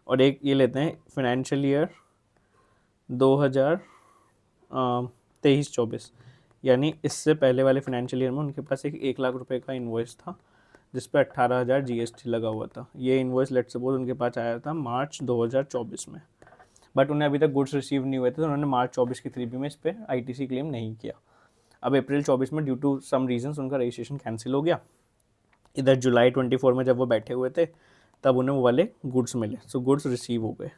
और एक ये लेते हैं फाइनेंशियल ईयर 2023-24, यानी इससे पहले वाले फाइनेंशियल ईयर में उनके पास एक 1,00,000 रुपये का इन्वॉइस था जिस पे 18,000 GST लगा हुआ था। ये इन्वॉइस लेट सपोज उनके पास आया था मार्च 2024 में, बट उन्हें अभी तक गुड्स रिसीव नहीं हुए थे, तो उन्होंने मार्च 24 की 3B में इस पर ITC क्लेम नहीं किया। अब अप्रैल 24 में ड्यू टू सम रीजंस उनका रजिस्ट्रेशन कैंसिल हो गया। इधर जुलाई 24 में जब वो बैठे हुए थे तब उन्हें वो वाले गुड्स मिले, सो गुड्स रिसीव हो गए।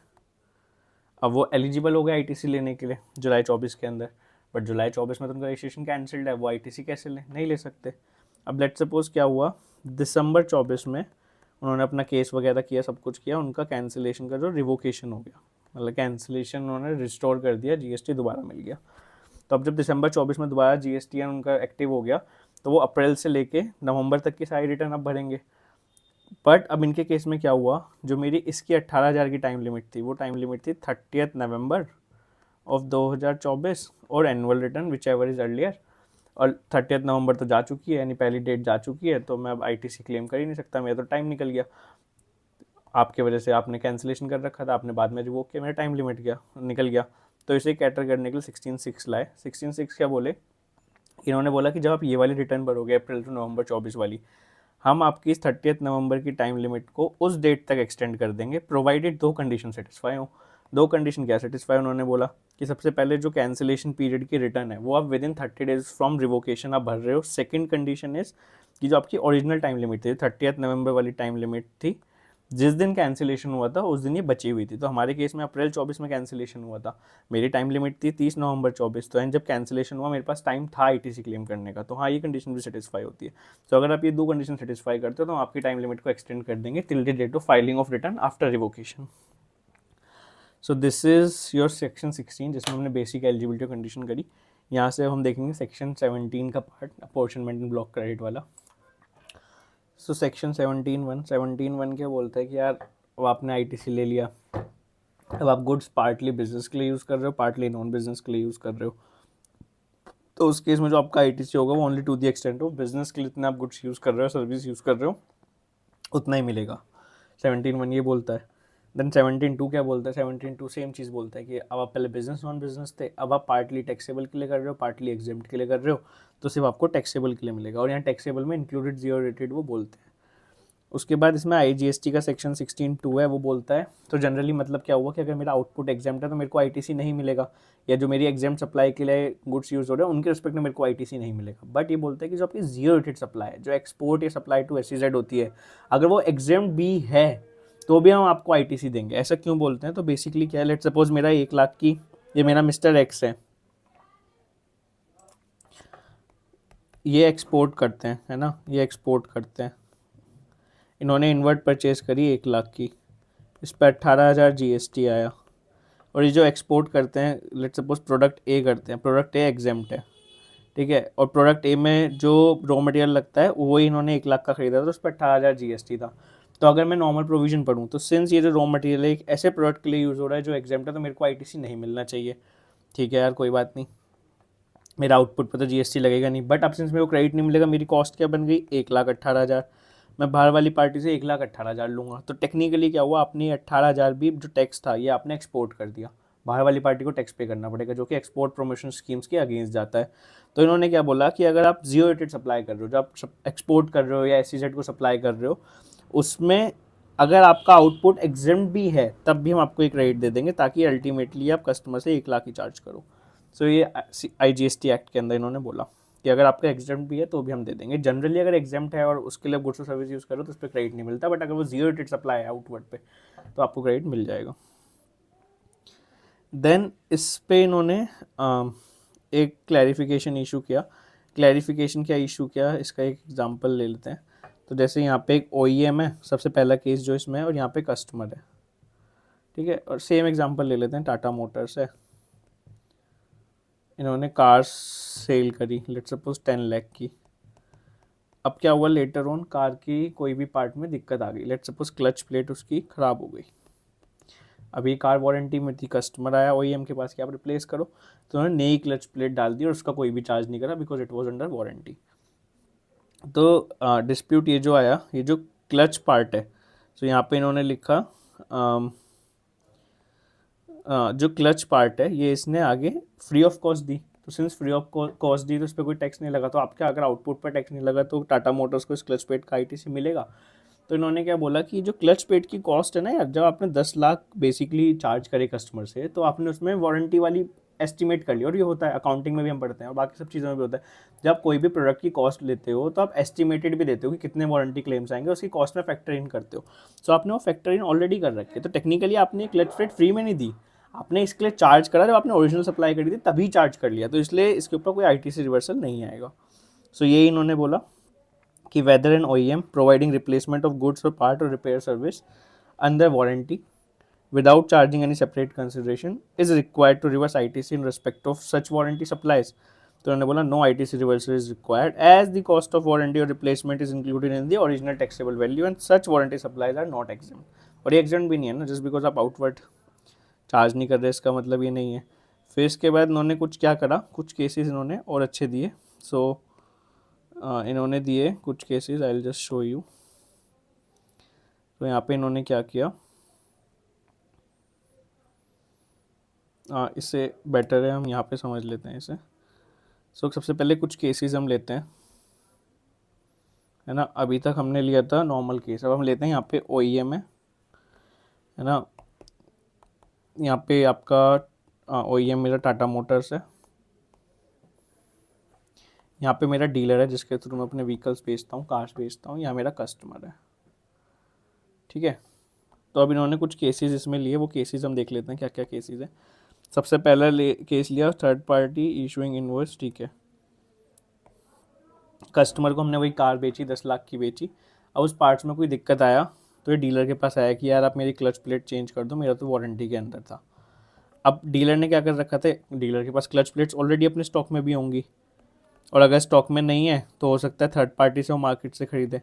अब वो एलिजिबल हो गए ITC लेने के लिए जुलाई 24 के अंदर, बट जुलाई 24 में तो उनका रजिस्ट्रेशन कैंसिल्ड है, वो ITC कैसे नहीं ले सकते। अब लेट सपोज क्या हुआ, दिसंबर 24 में उन्होंने अपना केस वगैरह किया, सब कुछ किया, उनका कैंसिलेशन का जो रिवोकेशन हो गया, मतलब कैंसिलेशन उन्होंने रिस्टोर कर दिया, GST दोबारा मिल गया। तो अब जब दिसंबर 24 में दोबारा GST उनका एक्टिव हो गया, तो वो अप्रैल से लेके नवंबर तक की सारी रिटर्न अब भरेंगे। बट अब इनके केस में क्या हुआ, जो मेरी इसकी 18,000 की टाइम लिमिट थी, वो टाइम लिमिट थी 30 नवंबर ऑफ 2024 और annual return whichever is earlier, और 30 नवंबर तो जा चुकी है, यानी पहली डेट जा चुकी है, तो मैं अब ITC क्लेम कर ही नहीं सकता, मेरा तो टाइम निकल गया। आपके वजह से आपने कैंसिलेशन कर रखा था, आपने बाद में रिवोक किया, मेरा टाइम लिमिट गया निकल गया। तो इसे कैटर करने के लिए 16(6) लाए। 16(6) क्या बोले, इन्होंने बोला कि जब आप ये वाली रिटर्न भरोगे अप्रैल टू नवंबर 24 वाली, हम आपकी इस 30 नवंबर की टाइम लिमिट को उस डेट तक एक्सटेंड कर देंगे, प्रोवाइडेड दो कंडीशन सेटिस्फाई हो। दो कंडीशन क्या सेटिस्फाई, उन्होंने बोला कि सबसे पहले जो कैंसिलेशन पीरियड की रिटर्न है वो आप with in 30 days from revocation आप भर रहे हो। सेकंड कंडीशन इज कि जो आपकी ओरिजिनल टाइम लिमिट थी, 30 नवंबर वाली टाइम लिमिट थी, जिस दिन कैंसिलेशन हुआ था उस दिन ये बची हुई थी। तो हमारे केस में अप्रैल 24 में कैंसिलेशन हुआ था, मेरी टाइम लिमिट थी 30 नवंबर 24, तो जब कैंसिलेशन हुआ मेरे पास टाइम था ITC क्लेम करने का, तो हाँ ये कंडीशन भी सेटिस्फाई होती है। तो अगर आप ये दो कंडीशन सेटिस्फाई करते हो तो हम आपकी टाइम लिमिट को एक्सटेंड कर देंगे till the date of filing of return after revocation. So this is your section 16 जिसमें हमने बेसिक एलिजिबिलिटी कंडीशन करी। यहाँ से हम देखेंगे सेक्शन 17 का पार्ट, अपॉर्चनमेंट एंड ब्लॉक क्रेडिट वाला। सो सेक्शन 17(1) क्या बोलता है कि यार अब आपने ITC ले लिया, अब आप गुड्स पार्टली बिजनेस के लिए यूज़ कर रहे हो, पार्टली नॉन बिजनेस के लिए यूज़ कर रहे हो, तो उस केस में जो आपका ITC होगा वो only to the extent of business के लिए इतना आप गुड्स यूज़ कर रहे हो, सर्विस यूज़ कर रहे हो, उतना ही मिलेगा। 17(1) ये बोलता है। देन 17(2) क्या बोलता है, 17(2) सेम चीज़ बोलता है कि अब आप पहले बिजनेस नॉन बिजनेस थे, अब आप पार्टली टैक्सेबल के लिए कर रहे हो, पार्टली एग्जेम्प्ट के लिए कर रहे हो, तो सिर्फ आपको टैक्सेबल के लिए मिलेगा, और यहाँ टैक्सेबल में इंक्लूडेड जीरो रेटेड वो बोलते हैं। उसके बाद इसमें IGST का सेक्शन 16(2) है, वो बोलता है, तो जनरली मतलब क्या हुआ कि अगर मेरा आउटपुट एग्जाम्प्ट है तो मेरे को ITC नहीं मिलेगा, या जो मेरी एग्जाम्प्ट सप्लाई के लिए गुड्स यूज हो रहे हैं उनके रिस्पेक्ट में मेरे को ITC नहीं मिलेगा। बट ये बोलता है कि जो आपकी जीरो रेटेड सप्लाई है, जो एक्सपोर्ट या सप्लाई टू SEZ होती है, अगर वो एग्जाम्प्ट भी है तो भी हम आपको ITC देंगे। ऐसा क्यों बोलते हैं, तो बेसिकली क्या है, लेट सपोज मेरा 1 लाख की, ये मेरा मिस्टर X है, ये एक्सपोर्ट करते हैं, है ना, ये एक्सपोर्ट करते हैं, इन्होंने इनवर्ट परचेज करी 1 लाख की, इस पर 18,000 GST आया। और ये जो एक्सपोर्ट करते हैं, लेट सपोज प्रोडक्ट A करते हैं, प्रोडक्ट A एग्जेम्प्ट है, ठीक है, और प्रोडक्ट A में जो रॉ मटेरियल लगता है वो इन्होंने 1 लाख का खरीदा था, उस पर 18,000 GST था। तो अगर मैं नॉर्मल प्रोविजन पढ़ूँ तो सिंस ये जो रॉ मटेरियल है एक ऐसे प्रोडक्ट के लिए यूज़ हो रहा है जो एग्जेम्प्ट है, तो मेरे को ITC नहीं मिलना चाहिए। ठीक है यार, कोई बात नहीं, मेरा आउटपुट पर तो GST लगेगा नहीं, बट अब सिंस मेरे को क्रेडिट नहीं मिलेगा, मेरी कॉस्ट क्या बन गई, 1,18,000। मैं बाहर वाली पार्टी से 1,18,000 लूँगा, तो टेक्निकली क्या हुआ, अपनी 18,000 भी जो टैक्स था ये आपने एक्सपोर्ट कर दिया, बाहर वाली पार्टी को टैक्स पे करना पड़ेगा, जो कि एक्सपोर्ट प्रमोशन स्कीम्स के अगेंस्ट जाता है। तो इन्होंने क्या बोला कि अगर आप जीरो रेटेड सप्लाई कर रहे हो, जो आप एक्सपोर्ट कर रहे हो या SEZ को सप्लाई कर रहे हो, उसमें अगर आपका आउटपुट एग्जेम्प्ट भी है तब भी हम आपको एक क्रेडिट दे देंगे, ताकि अल्टीमेटली आप कस्टमर से 1 लाख ही चार्ज करो। सो ये IGST एक्ट के अंदर इन्होंने बोला कि अगर आपका एग्जाम्प्ट भी है तो भी हम दे देंगे। जनरली अगर एग्जाम्प्ट है और उसके लिए गुड्स और सर्विस यूज़ करो तो उस पर क्रेडिट नहीं मिलता, बट अगर वो जीरो रेटेड सप्लाई है आउटवर्ड पे तो आपको क्रेडिट मिल जाएगा। देन इस पे इन्होंने एक क्लैरिफिकेशन इशू किया। क्लैरिफिकेशन क्या इशू किया, इसका एक एग्जांपल ले लेते हैं। तो जैसे यहाँ पे एक OEM है, सबसे पहला केस जो इसमें है, और यहाँ पे कस्टमर है, ठीक है, और सेम एग्जांपल ले लेते हैं, टाटा मोटर्स है, इन्होंने कार्स सेल करी लेट्स सपोज 10 लाख की। अब क्या हुआ, लेटर ऑन कार की कोई भी पार्ट में दिक्कत आ गई, लेट्स सपोज क्लच प्लेट उसकी ख़राब हो गई। अभी कार वारंटी में थी, कस्टमर आया OEM के पास कि आप रिप्लेस करो, तो उन्होंने नई क्लच प्लेट डाल दी और उसका कोई भी चार्ज नहीं करा because it was under warranty. तो डिस्प्यूट ये जो आया, ये जो क्लच पार्ट है, तो यहाँ पे इन्होंने लिखा जो क्लच पार्ट है ये इसने आगे फ्री ऑफ कॉस्ट दी। तो सिंस फ्री ऑफ कॉस्ट दी तो उस पर कोई टैक्स नहीं लगा, तो आपका अगर आउटपुट पर टैक्स नहीं लगा तो टाटा मोटर्स को इस क्लच प्लेट का ITC मिलेगा। तो इन्होंने क्या बोला कि जो क्लच प्लेट की कॉस्ट है ना यार, जब आपने 10 लाख बेसिकली चार्ज करे कस्टमर से, तो आपने उसमें वारंटी वाली एस्टिमेट कर लिया। और ये होता है अकाउंटिंग में भी हम पढ़ते हैं और बाकी सब चीज़ों में भी होता है। जब आप कोई भी प्रोडक्ट की कॉस्ट लेते हो तो आप एस्टिमेटेड भी देते हो कि कितने वारंटी क्लेम्स आएंगे, उसकी कॉस्ट में फैक्टर इन करते हो। सो आपने वो फैक्टर इन ऑलरेडी कर रखे, तो टेक्निकली आपने क्लच प्लेट फ्री में नहीं दी, आपने इसके लिए चार्ज करा, जब आपने ओरिजिनल सप्लाई करी थी तभी चार्ज कर लिया, तो इसलिए इसके ऊपर कोई आईटीसी रिवर्सल नहीं आएगा। सो यही इन्होंने बोला कि whether an OEM providing replacement of goods or part or repair service under warranty without charging any separate consideration is required to reverse ITC in respect of such warranty supplies. तो उन्होंने बोला no ITC reversal is required as the cost of warranty or replacement is included in the original taxable value and such warranty supplies are not exempt. और ये exempt भी नहीं है ना, just because आप outward चार्ज नहीं कर रहे इसका मतलब ये नहीं है। फिर इसके बाद इन्होंने कुछ क्या करा, कुछ केसेस इन्होंने और अच्छे दिए। सो इन्होंने दिए कुछ cases, I will just show you. तो यहाँ पे इन्होंने क्या किया, इससे बेटर है हम यहाँ पे समझ लेते हैं इसे। सो सबसे पहले कुछ केसेस हम लेते हैं, है ना। अभी तक हमने लिया था नॉर्मल केस, अब हम लेते हैं यहाँ पे OEM है ना। यहाँ पे आपका OEM मेरा टाटा मोटर्स है, यहाँ पे मेरा डीलर है जिसके थ्रू मैं अपने व्हीकल्स बेचता हूँ, कार्स बेचता हूँ, यहाँ मेरा कस्टमर है, ठीक है। तो अब इन्होंने कुछ केसेस इसमें लिए, वो केसेस हम देख लेते हैं क्या क्या केसेस है। सबसे पहला केस लिया थर्ड पार्टी इशूइंग इनवॉइस, ठीक है। कस्टमर को हमने वही कार बेची, 10 लाख की बेची। अब उस पार्ट्स में कोई दिक्कत आया तो ये डीलर के पास आया कि यार आप मेरी क्लच प्लेट चेंज कर दो, मेरा तो वारंटी के अंदर था। अब डीलर ने क्या कर रखा था, डीलर के पास क्लच प्लेट्स ऑलरेडी अपने स्टॉक में भी होंगी, और अगर स्टॉक में नहीं है तो हो सकता है थर्ड पार्टी से वो मार्केट से खरीदे।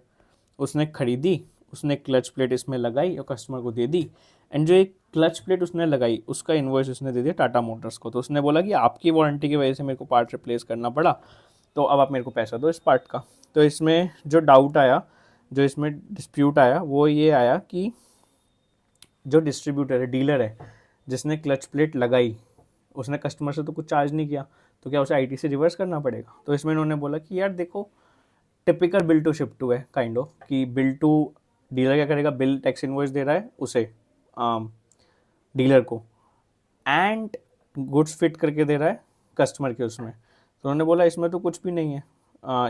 उसने खरीदी, उसने क्लच प्लेट इसमें लगाई और कस्टमर को दे दी, एंड जो एक क्लच प्लेट उसने लगाई उसका इन्वॉइस उसने दे दिया टाटा मोटर्स को। तो उसने बोला कि आपकी वारंटी की वजह से मेरे को पार्ट रिप्लेस करना पड़ा, तो अब आप मेरे को पैसा दो इस पार्ट का। तो इसमें जो डाउट आया, जो इसमें डिस्प्यूट आया, वो ये आया कि जो डिस्ट्रीब्यूटर है, डीलर है, जिसने क्लच प्लेट लगाई, उसने कस्टमर से तो कुछ चार्ज नहीं किया, तो क्या उसे आईटीसी रिवर्स करना पड़ेगा। तो इसमें इन्होंने बोला कि यार देखो, typical bill to ship to है काइंड ऑफ, कि बिल टू डीलर क्या करेगा, बिल टैक्स इनवॉइस दे रहा है उसे डीलर को, एंड गुड्स फिट करके दे रहा है कस्टमर के उसमें। तो उन्होंने बोला इसमें तो कुछ भी नहीं है,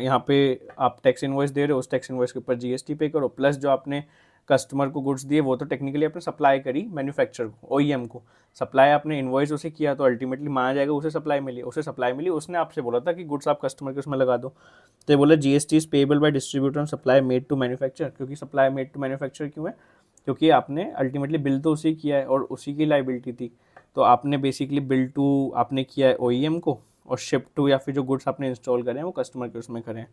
यहाँ पे आप टैक्स इनवॉइस दे रहे हो, उस टैक्स इनवॉइस के ऊपर जीएसटी पे करो, प्लस जो आपने कस्टमर को गुड्स दिए वो तो टेक्निकली आपने सप्लाई करी मैन्युफैक्चर को, OEM को सप्लाई आपने इनवॉइस उसे किया, तो अल्टीमेटली माना जाएगा उसे सप्लाई मिली, उसने आपसे बोला था कि गुड्स आप कस्टमर के उसमें लगा दो। तो ये बोला GST is payable by distributor on supply made to manufacture. क्योंकि सप्लाई मेड टू मैन्युफैक्चर क्यों है, क्योंकि आपने अल्टीमेटली बिल तो उसी किया है और उसी की लाइबिलिटी थी। तो आपने बेसिकली बिल टू आपने किया है OEM को, और शिप टू या फिर जो गुड्स आपने इंस्टॉल करे हैं वो कस्टमर के उसमें करें।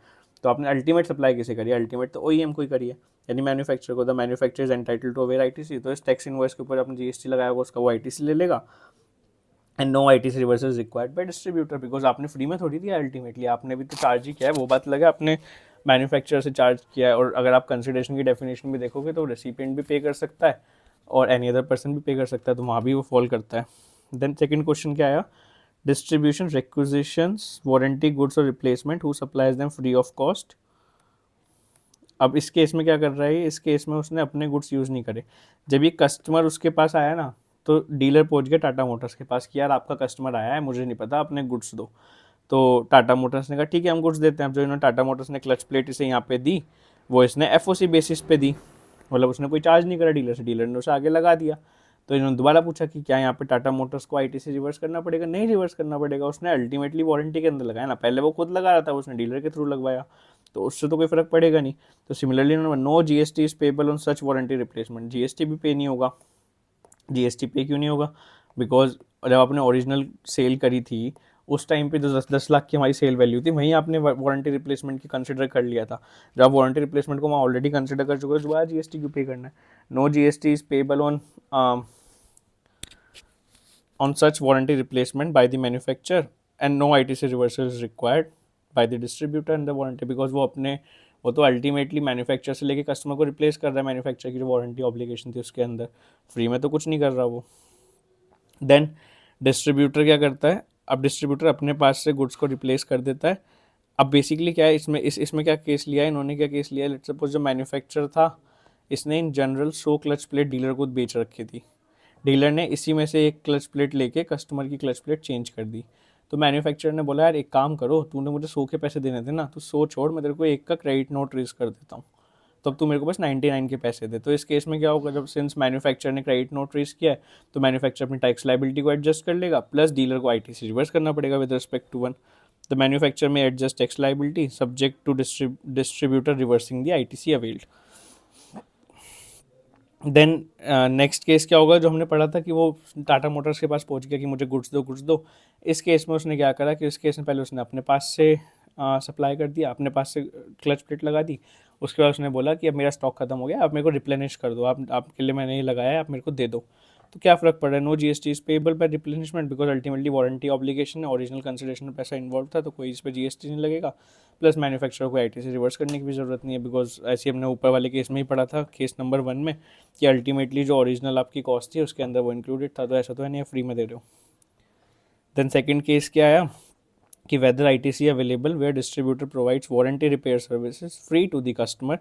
तो आपने अल्टीमेट सप्लाई किसे करी है, अल्टीमेट तो OEM को ही करी है, यानी मैन्युफैक्चर को। The manufacture is entitle to avail ITC। तो इस टैक्स इनवॉइस के ऊपर आपने जीएसटी लगाया होगा, उसका वो ITC ले लेगा, and no ITC reversal is required by distributor, because आपने फ्री में थोड़ी दिया, अल्टीमेटली आपने भी तो चार्ज ही किया है। वो बात लगे आपने मैन्युफैक्चरर से चार्ज किया है, और अगर आप कंसिडरेशन की डेफिनेशन भी देखोगे तो रेसिपिएंट भी पे कर सकता है और एनी अदर पर्सन भी पे कर सकता है, तो वहाँ भी वो फॉल करता है। देन सेकंड क्वेश्चन क्या आया, डिस्ट्रीब्यूशन रिक्विजिशंस वारंटी गुड्स और replacement who supplies them free of cost. अब इस केस में क्या कर रहा है, इस केस में उसने अपने गुड्स यूज़ नहीं करे। जब ये कस्टमर उसके पास आया ना, तो डीलर पहुंच गया टाटा मोटर्स के पास कि यार आपका कस्टमर आया है, मुझे नहीं पता, अपने गुड्स दो। तो टाटा मोटर्स ने कहा ठीक है हम गुड्स देते हैं। अब जो इन्होंने टाटा मोटर्स ने क्लच प्लेट इसे यहाँ पे दी, वो इसने FOC बेसिस पे दी, मतलब उसने कोई चार्ज नहीं करा डीलर से, डीलर ने उसे आगे लगा दिया। तो इन्होंने दोबारा पूछा कि क्या यहाँ पे टाटा मोटर्स को ITC रिवर्स करना पड़ेगा, नहीं रिवर्स करना पड़ेगा, उसने अल्टीमेटली वारंटी के अंदर लगाया ना, पहले वो खुद लगा रहा था, उसने डीलर के थ्रू लगवाया, तो उससे तो कोई फर्क पड़ेगा नहीं। तो similarly no GST is payable on such warranty replacement, GST भी पे नहीं होगा। GST पे क्यों नहीं होगा, बिकॉज जब आपने ओरिजिनल सेल करी थी उस टाइम पे जो 10 लाख की हमारी सेल वैल्यू थी, वहीं आपने वारंटी रिप्लेसमेंट की कंसिडर कर लिया था। जब आप वारंटी रिप्लेसमेंट को वहाँ ऑलरेडी कंसिडर कर चुके हो, दोबारा GST क्यों पे करना है। No GST is payable on such warranty replacement by the manufacturer and no ITC reversal is required by the distributor and the warranty, because वो तो अल्टीमेटली मैन्युफैक्चर से लेके कस्टमर को रिप्लेस कर रहा है, मैन्युफैक्चर की जो वारंटी ऑब्लिगेशन थी उसके अंदर, फ्री में तो कुछ नहीं कर रहा वो। देन डिस्ट्रीब्यूटर क्या करता है, अब डिस्ट्रीब्यूटर अपने पास से गुड्स को रिप्लेस कर देता है। अब बेसिकली क्या है इसमें क्या केस लिया है इन्होंने, क्या केस लिया है, लेट्स सपोज जो मैन्युफैक्चर था इसने in general 100 clutch plate dealer को बेच रखी थी। डीलर ने इसी में से एक क्लच प्लेट लेके कस्टमर की क्लच प्लेट चेंज कर दी। तो मैन्युफैक्चरर ने बोला यार एक काम करो, तूने मुझे 100 के पैसे देने थे ना, तो 100 छोड़, मैं तेरे को एक का क्रेडिट नोट रेज कर देता हूँ, तो अब तू मेरे को बस 99 के पैसे दे। तो इस केस में क्या होगा, जब सिंस मैन्युफैक्चरर ने क्रेडिट नोट रेज किया है तो मैन्युफैक्चरर अपनी टैक्स लाइबिलिटी को एडजस्ट कर लेगा, प्लस डीलर को आईटीसी रिवर्स करना पड़ेगा with respect to one. The manufacturer में adjust tax liability subject to distributor reversing the ITC availed. Then next case क्या होगा, जो हमने पढ़ा था कि वो टाटा मोटर्स के पास पहुंच गया कि मुझे गुड्स दो। इस केस में उसने क्या करा कि इस केस में पहले उसने अपने पास से सप्लाई कर दिया, अपने पास से क्लच प्लेट लगा दी। उसके बाद उसने बोला कि अब मेरा स्टॉक खत्म हो गया, आप मेरे को रिप्लेनिश कर दो, आप आपके लिए मैंने ये लगाया है, आप मेरे को दे दो। तो क्या फ़र्क पड़ रहा है, no GST is payable by replenishment because ultimately warranty obligation है, ओरिजिनल कंसिडरेशन में पैसा इन्वॉल्व था, तो कोई इस पर जीएसटी नहीं लगेगा। प्लस मैन्युफैक्चरर को आईटीसी रिवर्स करने की भी ज़रूरत नहीं है, बिकॉज ऐसे हमने ऊपर वाले केस में ही पढ़ा था, केस नंबर 1 में, कि अल्टीमेटली जो ओरिजिनल आपकी कॉस्ट थी उसके अंदर वो इंक्लूडेड था, तो ऐसा तो है नहीं फ्री में दे रहे हो। देन सेकंड केस क्या आया कि whether ITC available where distributor provides warranty repair services free to the customer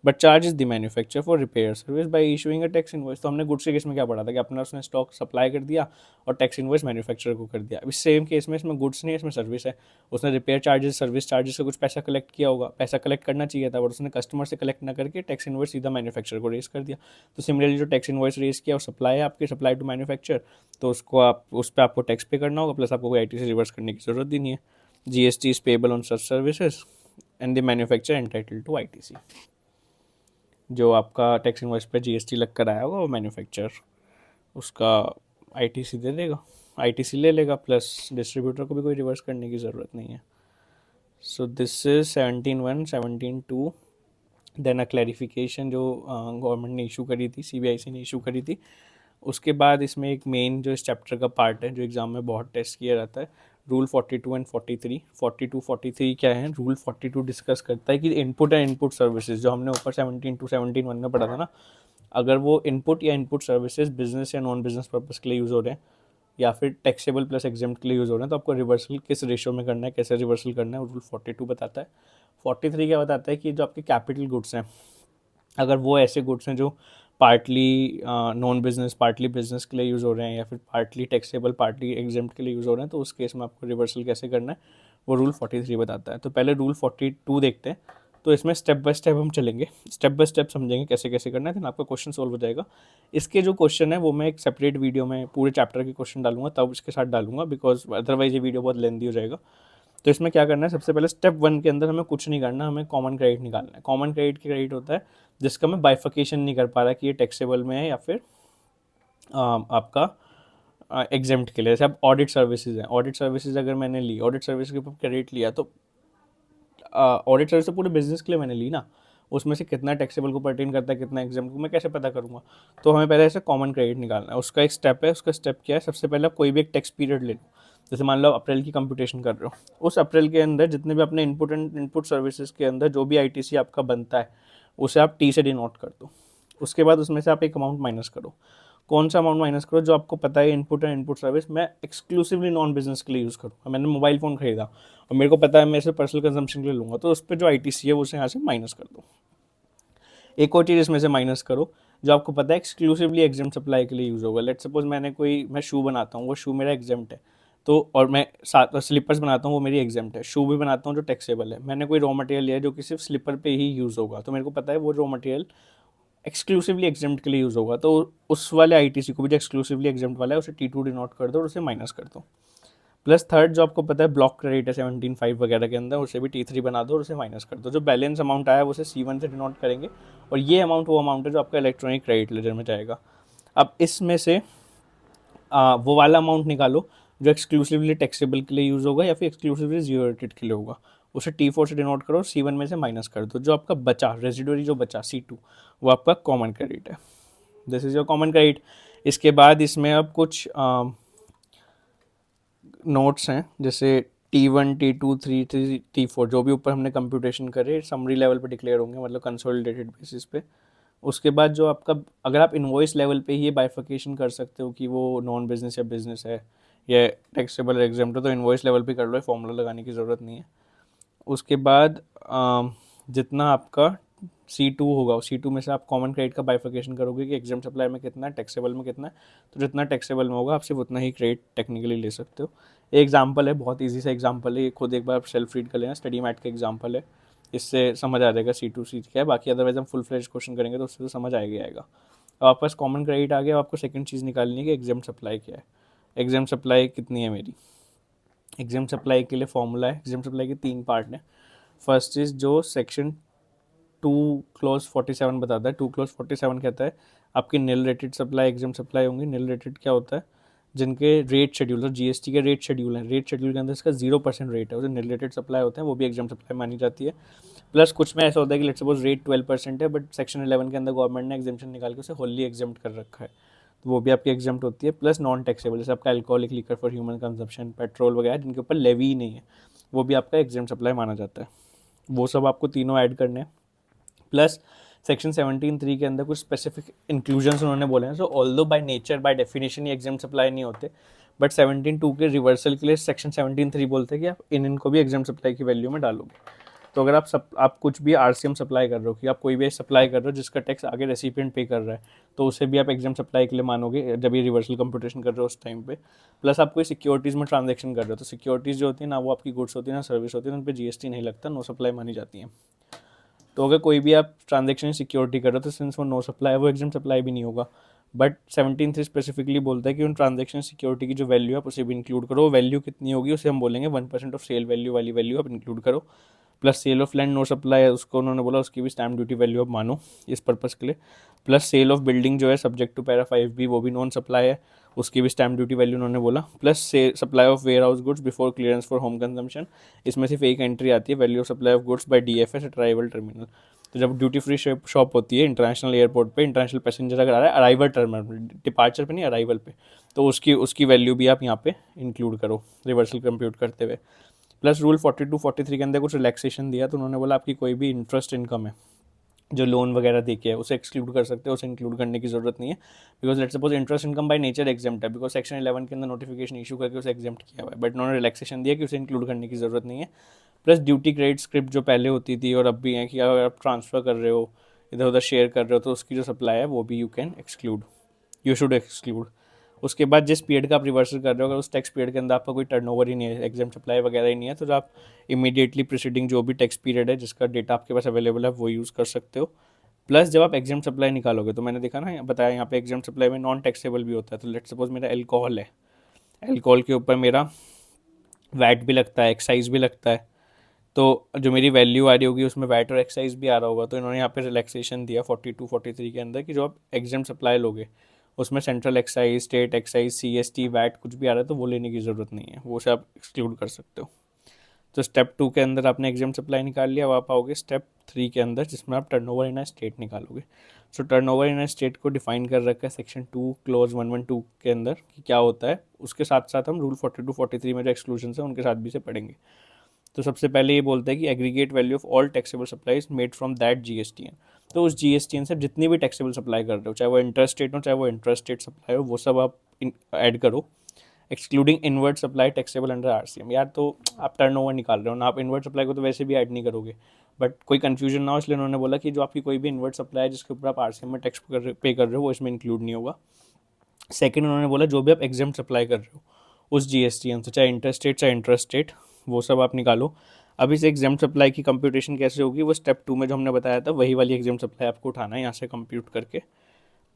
but charges the manufacturer for repair service by issuing a tax invoice. तो हमने गुड्स के केस में क्या पढ़ा था कि अपना उसने स्टॉक सप्लाई कर दिया और टैक्स इनवॉइस मैन्युफैक्चरर को कर दिया। अभी सेम केस में इसमें गुड्स नहीं है, इसमें सर्विस है। उसने रिपेयर चार्जेस सर्विस चार्जेस से कुछ पैसा कलेक्ट किया होगा, पैसा कलेक्ट करना चाहिए था बट उसने कस्टमर से कलेक्ट ना करके टैक्स इनवॉइस सीधा मैन्युफैक्चरर को रेस कर दिया। तो सिमिलरली जो टैक्स इनवॉइस रेस किया और सप्लाई है आपकी, सप्लाई टू मैन्युफैक्चर, तो उसको आप उस पर आपको टैक्स पे करना होगा, प्लस आपको कोई आईटीसी रिवर्स करने की जरूरत भी नहीं है। GST is payable on such services and the manufacturer entitled to ITC। जो आपका टैक्स इनवॉइस पे GST लग कर आया होगा वो मैन्युफैक्चरर उसका ITC दे देगा, ITC ले लेगा, प्लस डिस्ट्रीब्यूटर को भी कोई रिवर्स करने की ज़रूरत नहीं है। So this is 17(1), 17(2। Then a clarification जो गवर्नमेंट ने इशू करी थी, CBIC ने इशू करी थी। उसके बाद इसमें एक मेन जो इस चैप्टर का पार्ट है जो एग्ज़ाम में बहुत टेस्ट किया जाता है, रूल 42 एंड 43। 42 43 क्या है, रूल 42 डिस्कस करता है कि इनपुट एंड इनपुट सर्विसेज जो हमने ऊपर 17 to 17(1) में पढ़ा था ना, अगर वो इनपुट या इनपुट सर्विसेज बिजनेस या नॉन बिजनेस पर्पस के लिए यूज़ हो रहे हैं या फिर टैक्सेबल प्लस एग्जेम्प्ट के लिए यूज़ हो रहे हैं, तो आपको रिवर्सल किस रेशो में करना है, कैसे रिवर्सल करना है, रूल 42 बताता है। 43 क्या बताता है कि जो आपके कैपिटल गुड्स हैं, अगर वो ऐसे गुड्स हैं जो partly non business partly business के लिए यूज़ हो रहे हैं या फिर पार्टली टैक्सेबल पार्टली एग्जेम्प्ट के लिए यूज़ हो रहे हैं, तो उस केस में आपको रिवर्सल कैसे करना है वो रूल 43 बताता है। तो पहले रूल 42 देखते हैं। तो इसमें स्टेप बाय स्टेप हम चलेंगे, स्टेप बाय स्टेप समझेंगे कैसे कैसे करना है, फिर आपका क्वेश्चन सोल्व हो जाएगा। इसके जो क्वेश्चन है वो मैं एक सेपरेट वीडियो में पूरे चैप्टर के क्वेश्चन डालूंगा, तब इसके साथ डालूंगा, बिकॉज अदरवाइज ये वीडियो बहुत लेंदी हो जाएगा। तो इसमें क्या करना है, सबसे पहले स्टेप 1 के अंदर हमें कुछ नहीं करना, हमें कॉमन क्रेडिट निकालना है। कॉमन क्रेडिट की क्रेडिट होता है जिसका मैं बाइफिकेशन नहीं कर पा रहा कि ये टैक्सेबल में है या फिर आपका एग्जेम्प्ट के लिए। जैसे अब ऑडिट सर्विसेज है, ऑडिट सर्विसेज अगर मैंने ली, ऑडिट सर्विस के ऊपर क्रेडिट लिया, तो ऑडिट सर्विस तो पूरे बिजनेस के लिए मैंने ली ना, उसमें से कितना टैक्सेबल को पर्टेन करता है कितना एग्जाम्पल को मैं कैसे पता करूँगा। तो हमें पहले ऐसे कॉमन क्रेडिट निकालना है। उसका एक स्टेप है, उसका स्टेप क्या है, सबसे पहले आप कोई भी एक टैक्स पीरियड ले लो। जैसे मान लो आप अप्रैल की कंप्यूटेशन कर रहे हो, उस अप्रैल के अंदर जितने भी अपने इनपुट एंड इनपुट सर्विसेज के अंदर जो भी आईटीसी आपका बनता है उसे आप टी से डिनोट कर दो। उसके बाद उसमें से आप एक अमाउंट माइनस करो। कौन सा अमाउंट माइनस करो, जो आपको पता है इनपुट एंड इनपुट सर्विस मैं एक्सक्लूसिवली नॉन बिजनेस के लिए यूज़ करूँ। मैंने मोबाइल फ़ोन खरीदा और मेरे को पता है मैं इसे पर्सनल कंजम्पशन के लिए लूँगा, तो उस पर जो आईटीसी है वो उसे यहाँ से माइनस कर दो। एक और चीज़ इसमें से माइनस करो जो आपको पता है एक्सक्लूसिवली एग्जाम सप्लाई के लिए यूज़ होगा। लेट सपोज मैं शू बनाता हूँ, वो शू मेरा एग्जाम्प्ट है, तो और मैं साथ स्लीपर्स बनाता हूँ वो मेरी एग्जाम्प्ट है, शू भी बनाता हूँ जो टैक्सेबल है। मैंने कोई रॉ मटेरियल लिया है जो कि सिर्फ स्लीपर पे ही यूज़ होगा, तो मेरे को पता है वो रॉ मटेरियल एक्सक्लूसिवली एग्जाम्प्ट के लिए यूज़ होगा, तो उस वाले आईटीसी को भी जो एक्सक्लूसिवली एग्जाम्प्ट वाला है उसे T2 डिनोट कर दो और उसे माइनस कर दो। प्लस थर्ड जो आपको पता है ब्लॉक क्रेडिट है 17(5) वगैरह के अंदर, उसे भी T3 बना दो और उसे माइनस कर दो। जो बैलेंस अमाउंट आया वो उसे C1 से डिनोट करेंगे और ये अमाउंट वो अमाउंट है जो आपका इलेक्ट्रॉनिक क्रेडिट लेजर में जाएगा। अब इसमें से वो वाला अमाउंट निकालो जो एक्सक्लूसिवली टैक्सेबल के लिए यूज़ होगा या फिर एक्सक्लूसिवली जीरो रेटेड के लिए होगा, उसे T4 से डिनोट करो, C1 में से माइनस कर दो। जो आपका बचा रेजिडुअरी जो बचा C2 वो आपका कॉमन क्रेडिट है। This is your common credit. इसके बाद इसमें अब कुछ नोट्स हैं, जैसे T1 T2 T3 T4 जो भी ऊपर हमने कंप्यूटेशन करे समरी लेवल पे डिक्लेयर होंगे, मतलब कंसोलिडेटेड बेसिस पे। उसके बाद जो आपका अगर आप इनवॉइस लेवल पे ही ये बाइफिकेशन कर सकते हो कि वो नॉन बिजनेस या बिजनेस है या टैक्सेबल एग्जाम्प्ट है, तो इनवॉइस लेवल पे कर लो, फॉर्मूला लगाने की ज़रूरत नहीं है। उसके बाद जितना आपका C2 होगा, C2 में से आप कॉमन क्रेडिट का बाइफिकेशन करोगे कि एग्जाम सप्लाई में कितना है, टैक्सेबल में कितना है, तो जितना टैक्सेबल में होगा आप सिर्फ उतना ही क्रेडिट टेक्निकली ले सकते हो। एग्जाम्पल है, बहुत ईजी सा एग्जाम्पल है, ये खुद एक बार आप सेल्फ रीड कर लेना, स्टडी मैट का एग्जाम्पल है, इससे समझ आ जाएगा C2 C क्या है। बाकी अदरवाइज हम फुल फ्लेज क्वेश्चन करेंगे तो उससे तो समझ आएगा। अब आपके पास कॉमन क्रेडिट आ गया, आपको सेकंड चीज़ निकालनी है कि एग्जाम सप्लाई क्या है। एग्जाम सप्लाई कितनी है मेरी, एग्जाम सप्लाई के लिए फॉर्मूला है, एग्जाम सप्लाई के 3 पार्ट हैं। फर्स्ट चीज़ जो सेक्शन 2 क्लोज 47 बताता है, 2 क्लोज 47 कहता है आपकी nil rated supply exempt supply होंगी। नील रेटेड क्या होता है, जिनके रेट शेड्यूल, तो जीएसटी के रेट शेड्यूल हैं, रेट शेड्यूल के अंदर इसका 0% रेट है, उसे नील रेटेड सप्लाई होते हैं, वो भी एग्जाम सप्लाई मानी जाती है। प्लस कुछ में ऐसा होता है कि लेट्स सपोज रेट 12% है, बट सेक्शन 11 के अंदर गवर्नमेंट ने एग्जाम्पशन निकाल के उसे होली एग्जाम्प्ट कर रखा है, तो वो भी आपकी एग्जाम्प्ट होती है। प्लस नॉन टैक्सेबल, जैसे आपका alcoholic liquor for human consumption, petrol वगैरह जिनके ऊपर लेवी ही नहीं है, वो भी आपका एग्जाम सप्लाई माना जाता है। वो सब आपको तीनों ऐड करने हैं। प्लस सेक्शन 17(3) के अंदर कुछ स्पेसिफिक इंक्लूजन्स उन्होंने बोले हैं। सो although by nature by definition ये एग्जाम सप्लाई नहीं होते, बट 17(2) के रिवर्सल के लिए सेक्शन 17(3) बोलते हैं कि आप इनको भी एग्जाम सप्लाई की वैल्यू में डालोगे। तो अगर आप कुछ भी आरसीएम सप्लाई कर रहे हो, कि आप कोई भी सप्लाई कर रहे हो जिसका टैक्स आगे रेसिपिएंट पे कर रहा है, तो उसे भी आप एग्जाम सप्लाई के लिए मानोगे जब ये रिवर्सल कंप्यूटेशन कर रहे हो उस टाइम पे। प्लस आप कोई सिक्योरिटीज़ में ट्रांजेक्शन कर रहे हो, तो सिक्योरिटीज़ जो होती है ना, वो आपकी गुड्स होती है ना सर्विस होती है, उन पर जीएसटी नहीं लगता, नो सप्लाई मानी जाती है। तो अगर कोई भी आप ट्रांजेक्शन सिक्योरिटी कर रहे हो तो सिंस वो नो सप्लाई है, वो एग्जाम सप्लाई भी नहीं होगा। बट 17(3) स्पेसिफिकली बोलता है कि उन ट्रांजेक्शन सिक्योरिटी की जो वैल्यू है आप उसे भी इंक्लूड करो। वैल्यू कितनी होगी उसे हम बोलेंगे 1% ऑफ सेल वैल्यू वाली वैल्यू आप इंक्लूड करो। Plus sale of land no supply है, उसको उन्होंने बोला उसकी भी स्टैम्प ड्यूटी वैल्यू आप मानो इस पर्पज़ के लिए। प्लस सेल ऑफ बिल्डिंग जो है सब्जेक्ट टू पैरा 5B, वो भी नॉन सप्लाई है, उसकी भी स्टैम्प ड्यूटी वैल्यू उन्होंने बोला। Plus supply of warehouse goods before clearance for home consumption, इसमें सिर्फ एक एंट्री आती है, value of supply of goods by DFS at arrival terminal. तो जब ड्यूटी फ्री शॉप होती है इंटरनेशनल एयरपोर्ट पे, इंटरनेशनल पैसेंजर अगर आ रहा है अराइवल टर्मिनल, डिपार्चर पे नहीं अराइवल पे, तो उसकी वैल्यू भी आप यहाँ पे इंक्लूड करो रिवर्सल कंप्यूट करते हुए। प्लस रूल 42-43 के अंदर कुछ रिलैक्सेशन दिया, तो उन्होंने बोला आपकी कोई भी इंटरेस्ट इनकम है जो लोन वगैरह देके है उसे एक्सक्लूड कर सकते हो, उसे इंक्लूड करने की जरूरत नहीं है, because let's suppose interest income by nature exempt है, बिकॉज सेक्शन 11 के अंदर नोटिफिकेशन इशू करके उसे एग्जाम्प्ट किया हुआ है, बट उन्होंने रिलैक्सेशन दिया कि उसे इंक्लूड करने की जरूरत नहीं है। प्लस ड्यूटी क्रेडिट स्क्रिप्ट जो पहले होती थी और अब भी है, कि अगर आप ट्रांसफ़र कर रहे हो, इधर उधर शेयर कर रहे हो, तो उसकी जो सप्लाई है वो भी you can exclude, you should exclude. उसके बाद जिस पीरियड का आप रिवर्सल कर रहे हो, अगर उस टैक्स पीरियड के अंदर आपका कोई टर्नओवर ही नहीं है, एग्जाम सप्लाई वगैरह ही नहीं है, तो जो आप इमीडिएटली प्रीसीडिंग जो भी टैक्स पीरियड है जिसका डेटा आपके पास अवेलेबल है वो यूज़ कर सकते हो। प्लस जब आप एग्जाम सप्लाई निकालोगे, तो मैंने देखा ना, बताया यहाँ पे एग्जाम सप्लाई में नॉन टैक्सेबल भी होता है। तो लेट्स सपोज मेरा एल्कोहल है, एल्कोहल के ऊपर मेरा वैट भी लगता है, एक्साइज भी लगता है, तो जो मेरी वैल्यू आ रही होगी उसमें वैट और एक्साइज भी आ रहा होगा। तो इन्होंने यहाँ पे रिलैक्सेशन दिया 42-43 के अंदर कि जो आप एग्जाम सप्लाई लोगे उसमें central excise, state excise, CST, VAT कुछ भी आ रहा है तो वो लेने की ज़रूरत नहीं है, वो से आप एक्सक्लूड कर सकते हो। तो स्टेप 2 के अंदर आपने एग्जाम सप्लाई निकाल लिया, अब आप आओगे स्टेप 3 के अंदर जिसमें आप टर्नओवर इन अ स्टेट निकालोगे। सो टर्नओवर इन अ स्टेट को डिफाइन कर रखा है सेक्शन 2 क्लोज 112 के अंदर कि क्या होता है। उसके साथ साथ हम रूल 42-43 में जो एक्सक्लूजन है उनके साथ भी से पढ़ेंगे। तो सबसे पहले ये बोलता है कि aggregate value of all taxable supplies made from that GSTN। तो उस GSTN से जितनी भी टैक्सेबल सप्लाई कर रहे हो, चाहे वो इंटर स्टेट हो चाहे वो इंटर स्टेट सप्लाई हो, वो सब आप ऐड करो, excluding inward supply taxable under RCM। यार तो आप टर्नओवर निकाल रहे हो ना, आप इनवर्ट सप्लाई को तो वैसे भी ऐड नहीं करोगे, बट कोई कंफ्यूजन ना हो इसलिए उन्होंने बोला कि जो आपकी कोई भी इनवर्ट सप्लाई है जिसके ऊपर आप RCM में टैक्स पे कर रहे हो वो इसमें इंक्लूड नहीं होगा। सेकेंड उन्होंने बोला जो भी आप एग्जाम सप्लाई कर रहे हो उस GSTN से, चाहे इंटर स्टेट चाहे इंटर स्टेट, वो सब आप निकालो। अब इस एग्जाम सप्लाई की कंप्यूटेशन कैसे होगी, वो स्टेप 2 में जो हमने बताया था वही वाली एग्जाम सप्लाई आपको उठाना है यहाँ से कंप्यूट करके।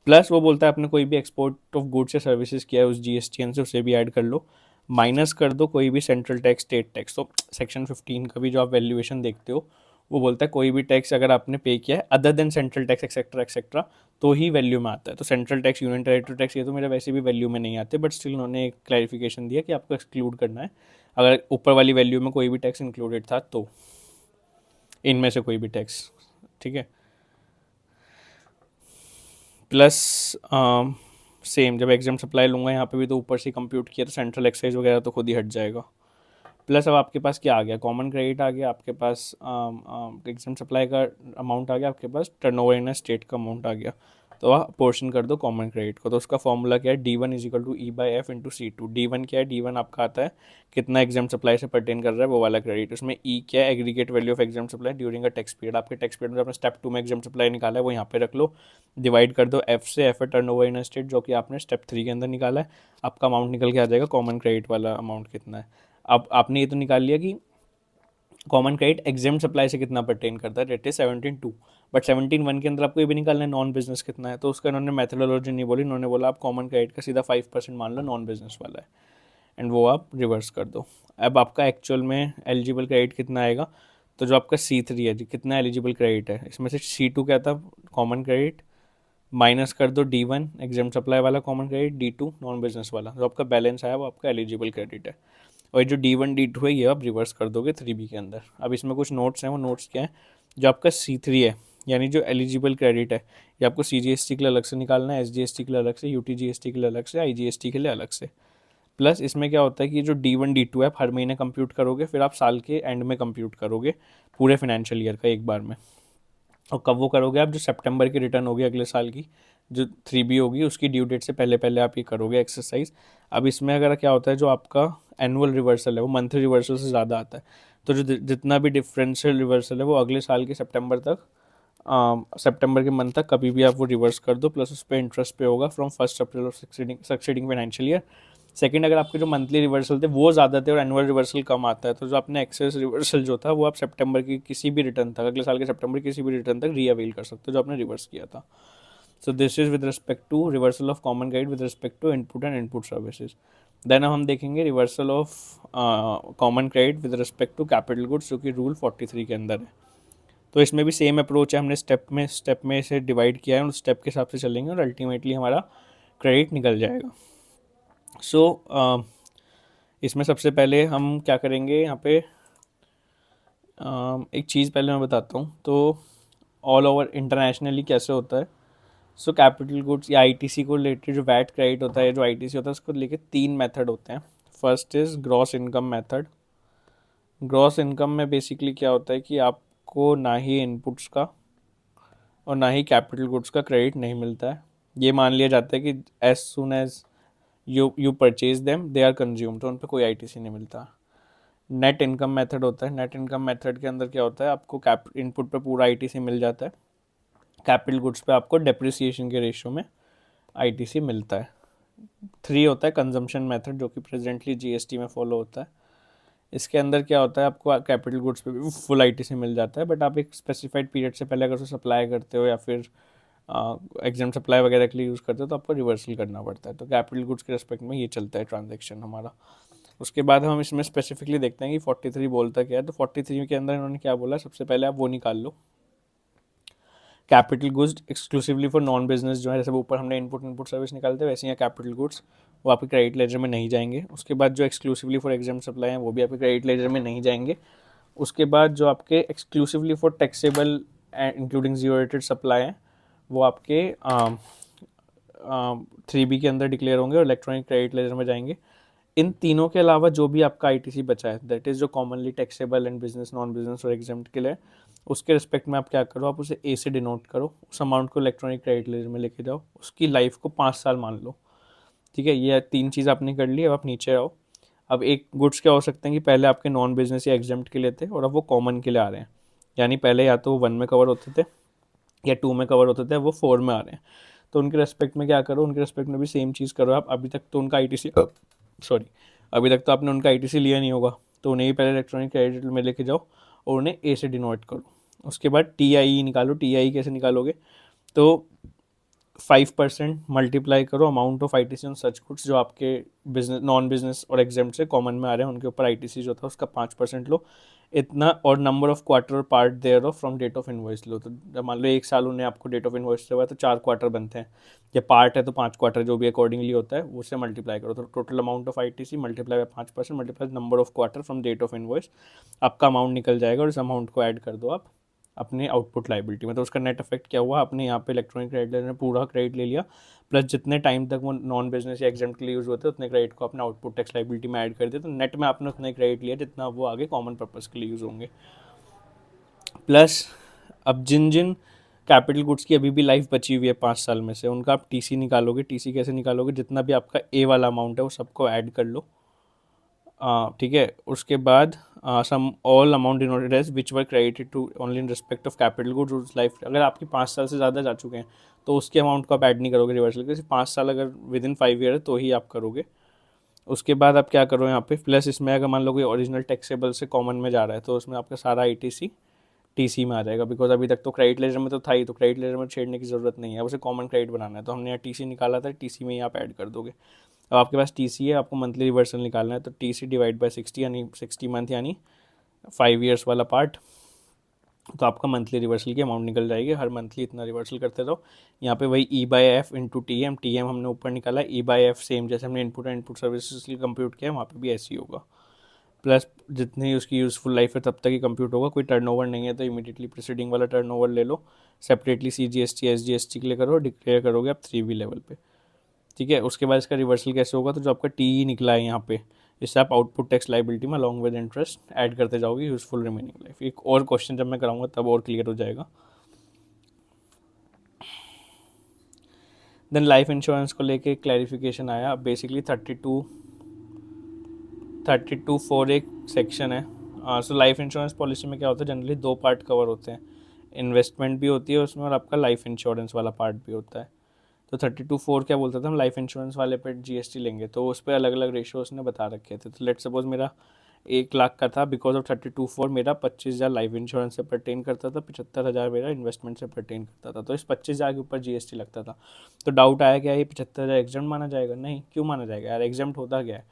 प्लस वो बोलता है आपने कोई भी एक्सपोर्ट ऑफ गुड्स या सर्विसेज किया है उस GSTN से, उसे भी ऐड कर लो। माइनस कर दो कोई भी सेंट्रल टैक्स, स्टेट टैक्स। तो सेक्शन 15 का भी जो आप वैल्यूएशन देखते हो वो बोलता है कोई भी टैक्स अगर आपने पे किया है other than central tax etcetera etcetera तो ही वैल्यू में आता है। तो central tax, union territory tax, ये तो मेरा वैसे भी वैल्यू में नहीं आते, बट स्टिल उन्होंने एक क्लैरिफिकेशन दिया कि आपको एक्सक्लूड करना है अगर ऊपर वाली वैल्यू में कोई भी टैक्स इंक्लूडेड था तो, इनमें से कोई भी टैक्स, ठीक है। प्लस सेम जब एग्जाम सप्लाई लूँगा यहाँ पे भी तो ऊपर से कंप्यूट किया तो सेंट्रल एक्साइज वगैरह तो खुद ही हट जाएगा। प्लस अब आपके पास क्या आ गया, कॉमन क्रेडिट आ गया आपके पास, एग्जाम सप्लाई का अमाउंट आ गया आपके पास, टर्नओवर इन स्टेट का अमाउंट आ गया। तो वह पोर्शन कर दो कॉमन क्रेडिट को। तो उसका फॉर्मूला क्या है, D1 is equal to E/F into C2। D1 क्या है, D1 आपका आता है कितना एग्जाम सप्लाई से पर्टेन कर रहा है वो वाला क्रेडिट। उसमें E क्या है, aggregate value of exempt supply during a tax period. आपके टैक्स पीरियड में आपने स्टेप 2 में एग्जाम सप्लाई निकाला है वो यहाँ पे रख लो, डिवाइड कर दो F से। F है टर्नओवर इन स्टेट जो कि आपने स्टेप 3 के अंदर निकाला है। आपका अमाउंट निकल के आ जाएगा कॉमन क्रेडिट वाला अमाउंट कितना है। अब आपने ये तो निकाल लिया कि कॉमन क्रेडिट एग्जाम सप्लाई से कितना पर्टेन करता है, डेट इज 17.2। बट 17.1 के अंदर आपको ये भी निकालना है नॉन बिजनेस कितना है। तो उसका इन्होंने मेथोडोलॉजी नहीं बोली, इन्होंने बोला आप कॉमन क्रेडिट का सीधा 5% मान लो नॉन बिजनेस वाला है, एंड वो आप रिवर्स कर दो। अब आपका एक्चुअल में एलिजिबल क्रेडिट कितना आएगा, तो जो आपका C3 है जी कितना एलिजिबल क्रेडिट है, इसमें से C2 क्या था कॉमन क्रेडिट, माइनस कर दो D1 एग्जाम सप्लाई वाला common credit, D2 non business वाला, जो आपका बैलेंस आया वो आपका एलिजिबल क्रेडिट है। और जो D1 D2 है ये आप रिवर्स कर दोगे 3B के अंदर। अब इसमें कुछ नोट्स हैं, वो नोट्स क्या है, जो आपका C3 है यानी जो एलिजिबल क्रेडिट है ये आपको CGST के लिए अलग से निकालना है, SGST के लिए अलग से, UTGST के लिए अलग से, IGST के लिए अलग से। प्लस इसमें क्या होता है कि जो D1 D2 है आप हर महीने कंप्यूट करोगे, फिर आप साल के एंड में कंप्यूट करोगे पूरे फाइनेंशियल ईयर का एक बार में। और कब वो करोगे आप, जो सितंबर की रिटर्न होगी अगले साल की, जो 3B होगी उसकी ड्यू डेट से पहले पहले आप ये करोगे एक्सरसाइज। अब इसमें अगर क्या होता है, जो आपका एनुअल रिवर्सल है वो मंथली रिवर्सल से ज़्यादा आता है, तो जो जितना भी डिफरेंशियल रिवर्सल है वो अगले साल के सितंबर तक, सितंबर के मंथ तक कभी भी आप वो रिवर्स कर दो, प्लस उस पर इंटरेस्ट पे होगा from 1 April of succeeding financial year. Second, अगर आपके जो मंथली रिवर्सल थे वो ज़्यादा थे और एनुअल रिवर्सल कम आता है, तो जो आपने एक्सेस रिवर्सल जो था वो आप सितंबर की किसी भी रिटर्न तक, अगले साल के सितंबर की किसी भी रिटर्न तक रीअवेल कर सकते हो जो आपने रिवर्स किया था। So this is with respect to reversal of common credit with respect to input and input services. Then हम देखेंगे reversal of common credit with respect to capital goods, जो कि रूल 43 के अंदर है। तो इसमें भी सेम अप्रोच है, हमने स्टेप में इसे डिवाइड किया है और उस स्टेप के हिसाब से चलेंगे और अल्टीमेटली हमारा क्रेडिट निकल जाएगा। सो इसमें सबसे पहले हम क्या करेंगे यहाँ पे, एक चीज़ पहले मैं बताता हूँ। तो ऑल ओवर इंटरनेशनली कैसे होता है, सो कैपिटल गुड्स या आईटीसी को रिलेटेड जो वैट क्रेडिट होता है, जो आईटीसी होता है उसको लेके 3 मेथड होते हैं। First is gross income method. Gross income में बेसिकली क्या होता है कि आपको ना ही इनपुट्स का और ना ही कैपिटल गुड्स का क्रेडिट नहीं मिलता है। ये मान लिया जाता है कि as soon as you purchase them they are consume, तो उन पर कोई आईटीसी नहीं मिलता। नेट इनकम मेथड होता है। नेट इनकम मेथड के अंदर क्या होता है, आपको कैप इनपुट पे पूरा आईटीसी मिल जाता है, कैपिटल गुड्स पे आपको डेप्रिसिएशन के रेशियो में आईटीसी मिलता है। 3 होता है कंजम्पशन मेथड, जो कि प्रेजेंटली जीएसटी में फॉलो होता है। इसके अंदर क्या होता है, आपको कैपिटल गुड्स पे भी फुल आईटीसी मिल जाता है, बट आप एक स्पेसिफाइड पीरियड से पहले अगर उसे सप्लाई करते हो या फिर एग्जाम सप्लाई वगैरह के लिए यूज़ करते हो तो आपको रिवर्सल करना पड़ता है। तो कैपिटल गुड्स के रेस्पेक्ट में ये चलता है ट्रांजेक्शन हमारा। उसके बाद हम इसमें स्पेसिफिकली देखते हैं कि 43 बोलता क्या है। तो 43 के अंदर इन्होंने क्या बोला, सबसे पहले आप वो निकाल लो, capital goods exclusively for non business जो है, जैसे ऊपर हमने इनपुट सर्विस निकालते हैं वैसे ही कैपिटल गुड्स वो आपके क्रेडिट लेजर में नहीं जाएंगे। उसके बाद जो एक्सक्लूसिवली फॉर एग्जाम सप्लाई हैं वो भी आपके क्रेडिट लेजर में नहीं जाएंगे। उसके बाद जो आपके exclusively for taxable including zero rated supply हैं वो आपके 3B के अंदर डिक्लेयर होंगे और इलेक्ट्रॉनिक क्रेडिट लेजर में जाएंगे। इन तीनों के अलावा जो भी आपका आईटीसी बचा है, दैट इज़ जो commonly taxable and business non business और एग्जाम्प्ट के लिए, उसके रिस्पेक्ट में आप क्या करो, आप उसे ए से डिनोट करो, उस अमाउंट को इलेक्ट्रॉनिक क्रेडिट लेजर में लेके जाओ, उसकी लाइफ को 5 साल मान लो। ठीक है, ये 3 चीज़ आपने कर ली। अब आप नीचे आओ। अब एक गुड्स क्या हो सकते हैं कि पहले आपके नॉन बिजनेस या एग्जाम्प्ट के लिए थे और अब वो कॉमन के लिए आ रहे हैं, यानी पहले या तो 1 में कवर होते थे या 2 में कवर होते थे, अब वो 4 में आ रहे हैं। तो उनके रेस्पेक्ट में क्या करो, उनके रेस्पेक्ट में भी सेम चीज़ करो आप। अभी तक तो उनका आईटीसी अभी तक तो आपने उनका आईटीसी लिया नहीं होगा, तो उन्हें ही पहले इलेक्ट्रॉनिक क्रेडिट में लेके जाओ और उन्हें ए से डिनोट करो। उसके बाद टीआई निकालो। टीआई कैसे निकालोगे, तो 5% मल्टीप्लाई करो amount of ITC on such goods जो आपके बिजनेस नॉन बिजनेस और एग्जाम्प्ट से कॉमन में आ रहे हैं, उनके ऊपर आईटीसी जो था उसका 5% लो इतना, और नंबर ऑफ क्वार्टर और part thereof from date of invoice लो। तो मान लो 1 साल उन्हें आपको डेट ऑफ इनवॉइस से हुआ तो 4 क्वार्टर बनते हैं, या पार्ट है तो 5 क्वार्टर, जो भी अकॉर्डिंगली होता है उससे मल्टीप्लाई करो। तो total amount of ITC multiply by 5% multiply number of quarter from date of invoice, आपका अमाउंट निकल जाएगा और इस अमाउंट को ऐड कर दो आप अपने आउटपुट लाइबिलिटी में। तो उसका नेट इफेक्ट क्या हुआ, आपने यहाँ पे इलेक्ट्रॉनिक क्रेडिट लेजर ने पूरा क्रेडिट ले लिया, प्लस जितने टाइम तक वो नॉन बिजनेस या एग्जाम के लिए यूज़ होते हैं उतने क्रेडिट को अपने आउटपुट टैक्स लाइबिलिटी में ऐड कर दिया। तो नेट में आपने उतने क्रेडिट लिया जितना वो आगे कॉमन पर्पज़ के लिए यूज़ होंगे। प्लस अब जिन जिन कैपिटल गुड्स की अभी भी लाइफ बची हुई है 5 साल में से, उनका आप टीसी निकालोगे। टीसी कैसे निकालोगे, जितना भी आपका ए वाला अमाउंट है वो सबको ऐड कर लो, ठीक है। उसके बाद sum all amount denoted as which were credited to only in respect of capital goods उस लाइफ, अगर आपकी 5 साल से ज़्यादा जा चुके हैं तो उसके अमाउंट को आप ऐड नहीं करोगे रिवर्सल के, सिर्फ 5 साल अगर विद इन 5 ईयर है तो ही आप करोगे। उसके बाद आप क्या करो यहाँ पे, प्लस इसमें अगर मान लो कोई ओरिजिनल टैक्सेबल से कॉमन में जा रहा है तो उसमें आपका सारा आईटीसी टीसी में आ जाएगा, बिकॉज अभी तक तो क्रेडिट लेजर में तो था ही, तो क्रेडिट लेजर में छेड़ने की ज़रूरत नहीं है, उसे कॉमन क्रेडिट बनाना है, तो हमने यहाँ टीसी निकाला था, टीसी में ही आप ऐड कर दोगे। अब आपके पास टीसी है, आपको मंथली रिवर्सल निकालना है, तो टीसी डिवाइड बाय 60 यानी 60 मंथ यानी 5 ईयर्स वाला पार्ट, तो आपका मंथली रिवर्सल की अमाउंट निकल जाएगी, हर मंथली इतना रिवर्सल करते रहो। यहाँ पे वही E by F into T M, T M हमने ऊपर निकाला, ई बाई एफ सेम जैसे हमने इनपुट एंड इनपुट सर्विसेज के लिए कंप्यूट किया वहाँ पे भी ऐसे ही होगा, प्लस जितनी उसकी यूज़फुल लाइफ है तब तक ही कंप्यूट होगा। कोई टर्नओवर नहीं है तो इमीडिएटली प्रीसीडिंग वाला टर्नओवर ले लो, सेपरेटली CGST SGST के लिए करो, डिक्लेयर करोगे आप 3B लेवल पे, ठीक है। उसके बाद इसका रिवर्सल कैसे होगा, तो जो आपका टी निकला है यहाँ पे, इससे आप आउटपुट टैक्स लाइबिलिटी में अलॉन्ग विद इंटरेस्ट ऐड करते जाओगे यूजफुल रिमेनिंग लाइफ। एक और क्वेश्चन जब मैं कराऊंगा तब और क्लियर हो जाएगा। देन लाइफ इंश्योरेंस को लेके क्लैरिफिकेशन आया, बेसिकली 32(4) एक सेक्शन है। सो लाइफ इंश्योरेंस पॉलिसी में क्या होता है, जनरली 2 पार्ट कवर होते हैं, इन्वेस्टमेंट भी होती है उसमें और आपका लाइफ इंश्योरेंस वाला पार्ट भी होता है। तो 32(4) क्या बोलता था, हम लाइफ इंश्योरेंस वाले पे GST लेंगे, तो उस पर अलग अलग रेशियो उसने बता रखे थे। तो लेट सपोज मेरा 1 लाख का था, बिकॉज ऑफ 32(4) मेरा 25,000 लाइफ इंश्योरेंस से परटेन करता था, 75,000 मेरा इन्वेस्टमेंट से परटेन करता था, तो इस 25,000 के ऊपर GST लगता था। तो डाउट आया क्या ये 75,000 एग्जाम माना जाएगा, नहीं, क्यों माना जाएगा यार, एग्जाम होता क्या है,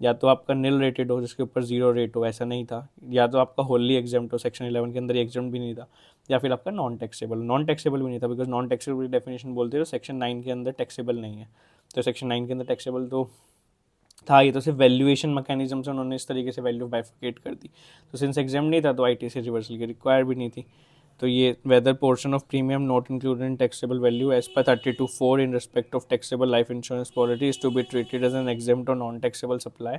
या तो आपका निल रेटेड हो जिसके ऊपर 0 रेट हो, ऐसा नहीं था, या तो आपका होली एग्जाम हो, सेक्शन 11 के अंदर एग्जाम भी नहीं था, या फिर आपका नॉन टैक्सेबल भी नहीं था, बिकॉज नॉन टैक्सेबल की डेफिनेशन बोलते हो सेक्शन 9 के अंदर टैक्सेबल नहीं है, तो सेक्शन 9 के अंदर टैक्सेबल तो था ही, तो सिर्फ वैल्यूएशन मैकेनिज्म से उन्होंने इस तरीके से वैल्यू बाइफिकेट कर दी। तो सिंस एग्जाम नहीं था तो ITC रिवर्सल की रिक्वायर भी नहीं थी। तो ये whether portion of premium not included in taxable value as per 32(4) in respect of taxable life insurance policy is to be treated as an exempt or non taxable supply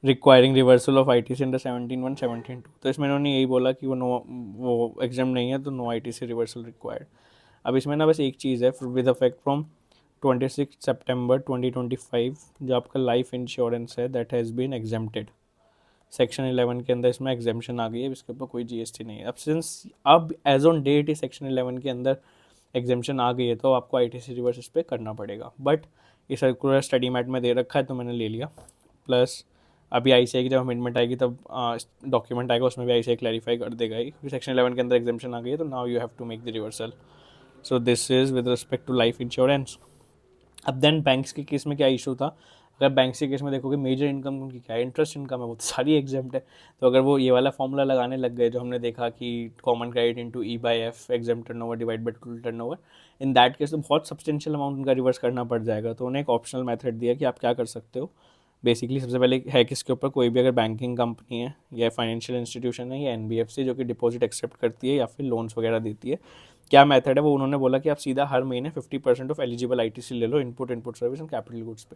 requiring reversal of ITC under 17(1) 17(2). तो इसमें इन्होंने यही बोला कि वो exam नहीं है तो नो ITC रिवर्सल रिक्वायर्ड। अब इसमें ना बस एक चीज़ है, विद इफेक्ट फ्रॉम 26 सितंबर 2025 जो आपका लाइफ इंश्योरेंस है that has been exempted, section 11 के अंदर इसमें एग्जेम्पशन आ गई है, इसके ऊपर कोई GST नहीं है। अब सिंस अब एज ऑन डेट ही सेक्शन 11 के अंदर एग्जेम्पशन आ गई है तो आपको ITC रिवर्स इस पर करना पड़ेगा, बट ये सर्कुलर स्टडी मैट में दे रखा है तो मैंने ले लिया। प्लस अभी ICAI की जब अमेंडमेंट आएगी तब डॉक्यूमेंट आएगा उसमें भी ICAI क्लैरिफाई कर देगा ही, क्योंकि सेक्शन 11 के अंदर एग्जेम्पशन आ गई है तो now you have to make the reversal. So this is with respect to life insurance. अब देन बैंक्स के केस में क्या इशू था, अगर बैंक्स के केस में देखोगे मेजर इनकम उनकी क्या है, इंटरेस्ट इनकम है, वो तो सारी एग्जाम्प्ट है। तो अगर वो ये वाला फॉर्मूला लगाने लग गए जो हमने देखा कि common credit into E/F exempt turnover divide by total turnover, in that case तो बहुत सब्सटेंशियल अमाउंट उनका रिवर्स करना पड़ जाएगा। तो उन्हें एक ऑप्शनल मेथड दिया कि आप क्या कर सकते हो, बेसिकली सबसे पहले है किसके ऊपर, कोई भी अगर बैंकिंग कंपनी है या फाइनेंशियल इंस्टीट्यूशन है या NBFC जो कि डिपॉजिट एक्सेप्ट करती है या फिर लोन्स वगैरह देती है, क्या मेथड है वो उन्होंने बोला कि आप सीधा हर महीने 50% ऑफ एलिजिबल ITC ले लो, input service and capital goods पे।